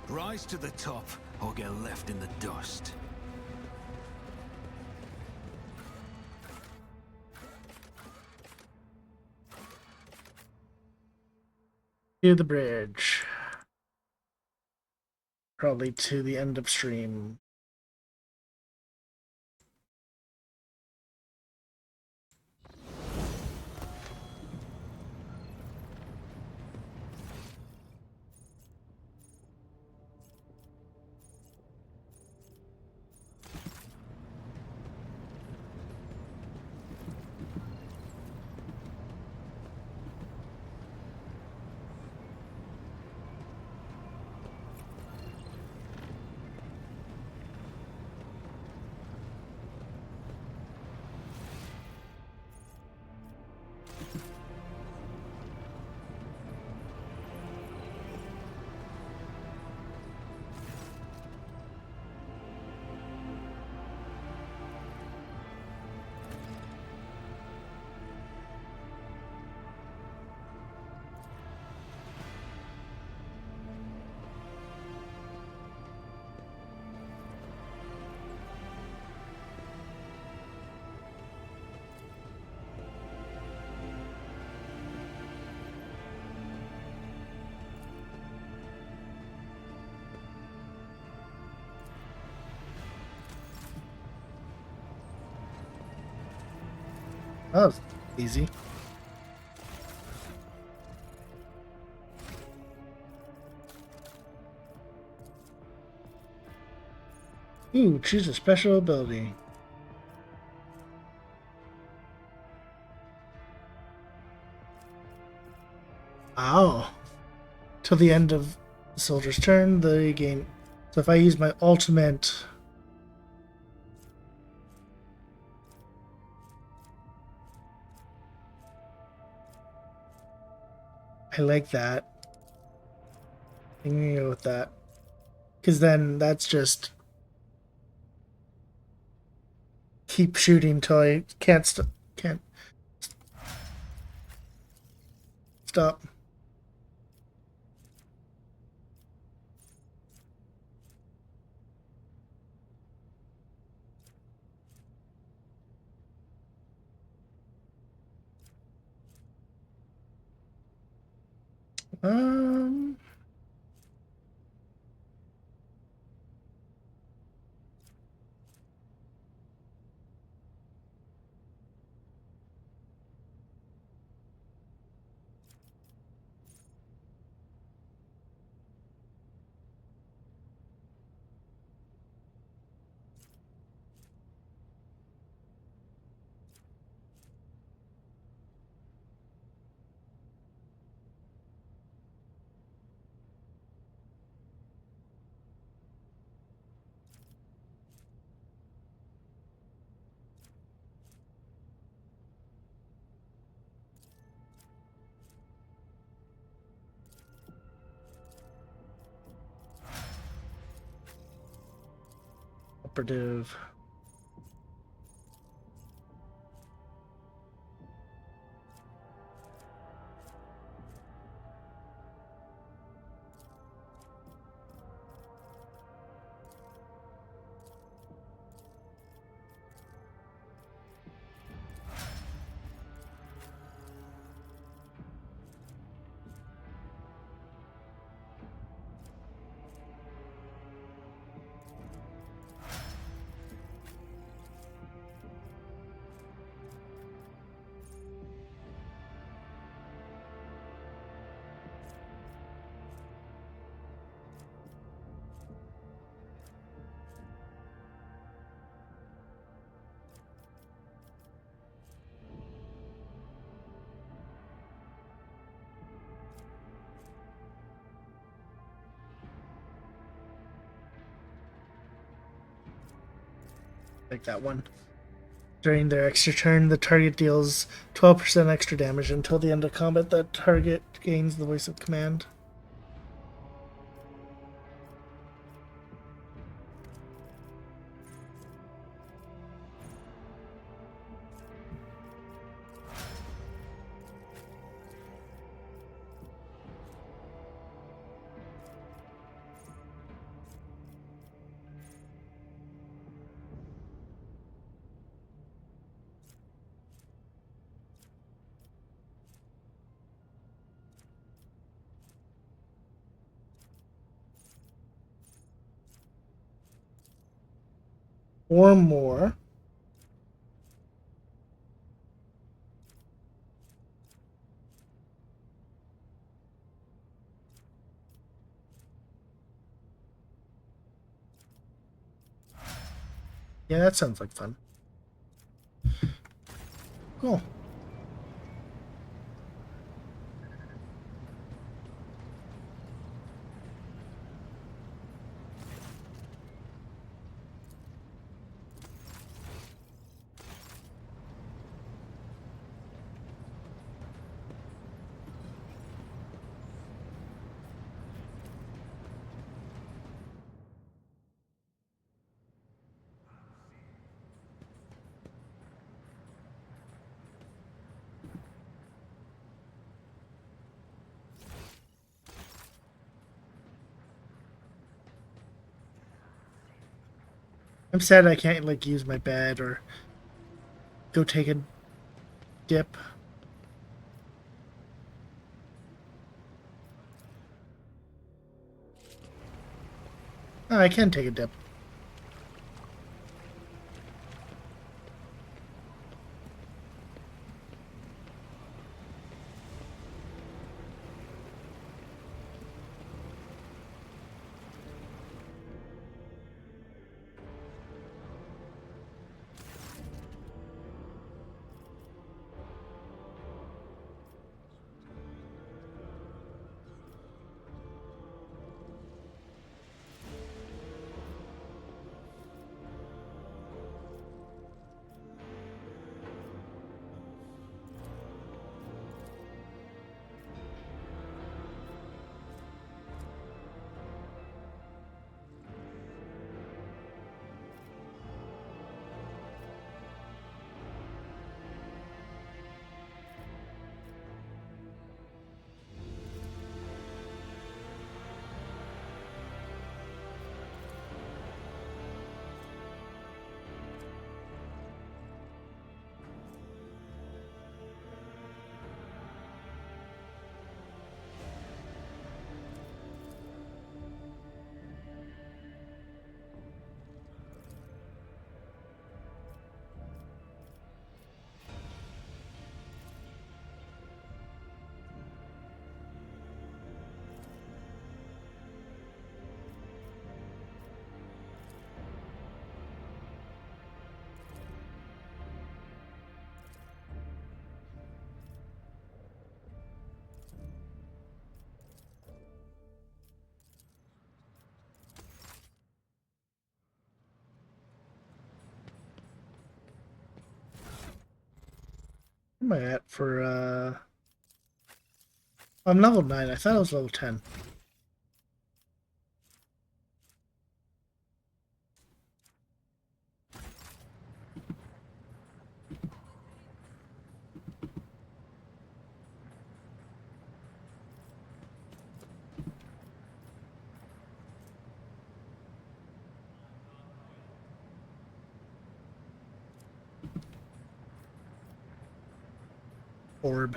Rise to the top, or get left in the dust. To the bridge. Probably to the end of stream. That was easy. Ooh, choose a special ability. Ow. Till the end of the soldier's turn, they gain. So if I use my ultimate. I like that. I'm gonna go with that. Because then that's just. Keep shooting till I can't stop. Um. Operative. Like that one. During their extra turn, the target deals 12% extra damage until the end of combat. The target gains the voice of command. Or more. Yeah, that sounds like fun. Cool. I'm sad I can't like use my bed or go take a dip. Oh, I can take a dip. Where am I at for I'm level 9. I thought I was level 10. Orb.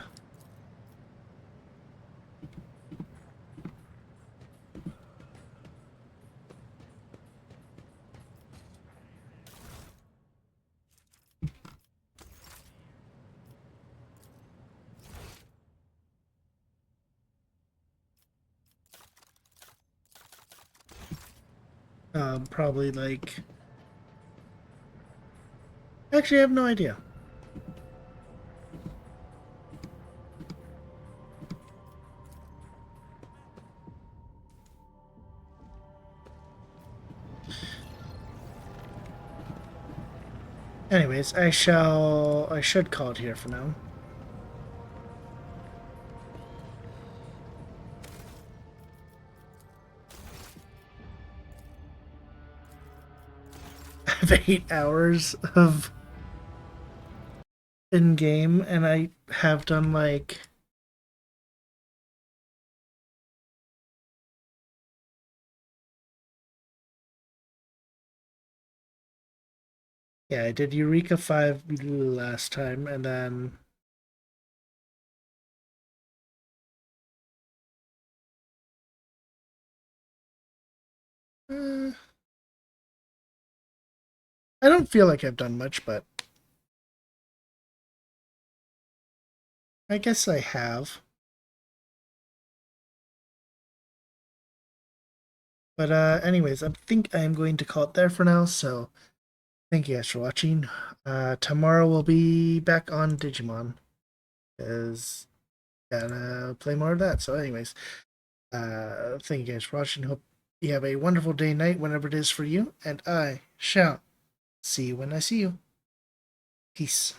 Probably like... Actually, I have no idea. Anyways, I should call it here for now. I have 8 hours of in-game, and I have done like... Yeah, I did Eureka 5 last time, and then... I don't feel like I've done much, but... I guess I have. But anyways, I think I'm going to call it there for now, so... Thank you guys for watching. Tomorrow we'll be back on Digimon. Because gotta play more of that. So anyways, thank you guys for watching. Hope you have a wonderful day, night, whenever it is for you. And I shall see you when I see you. Peace.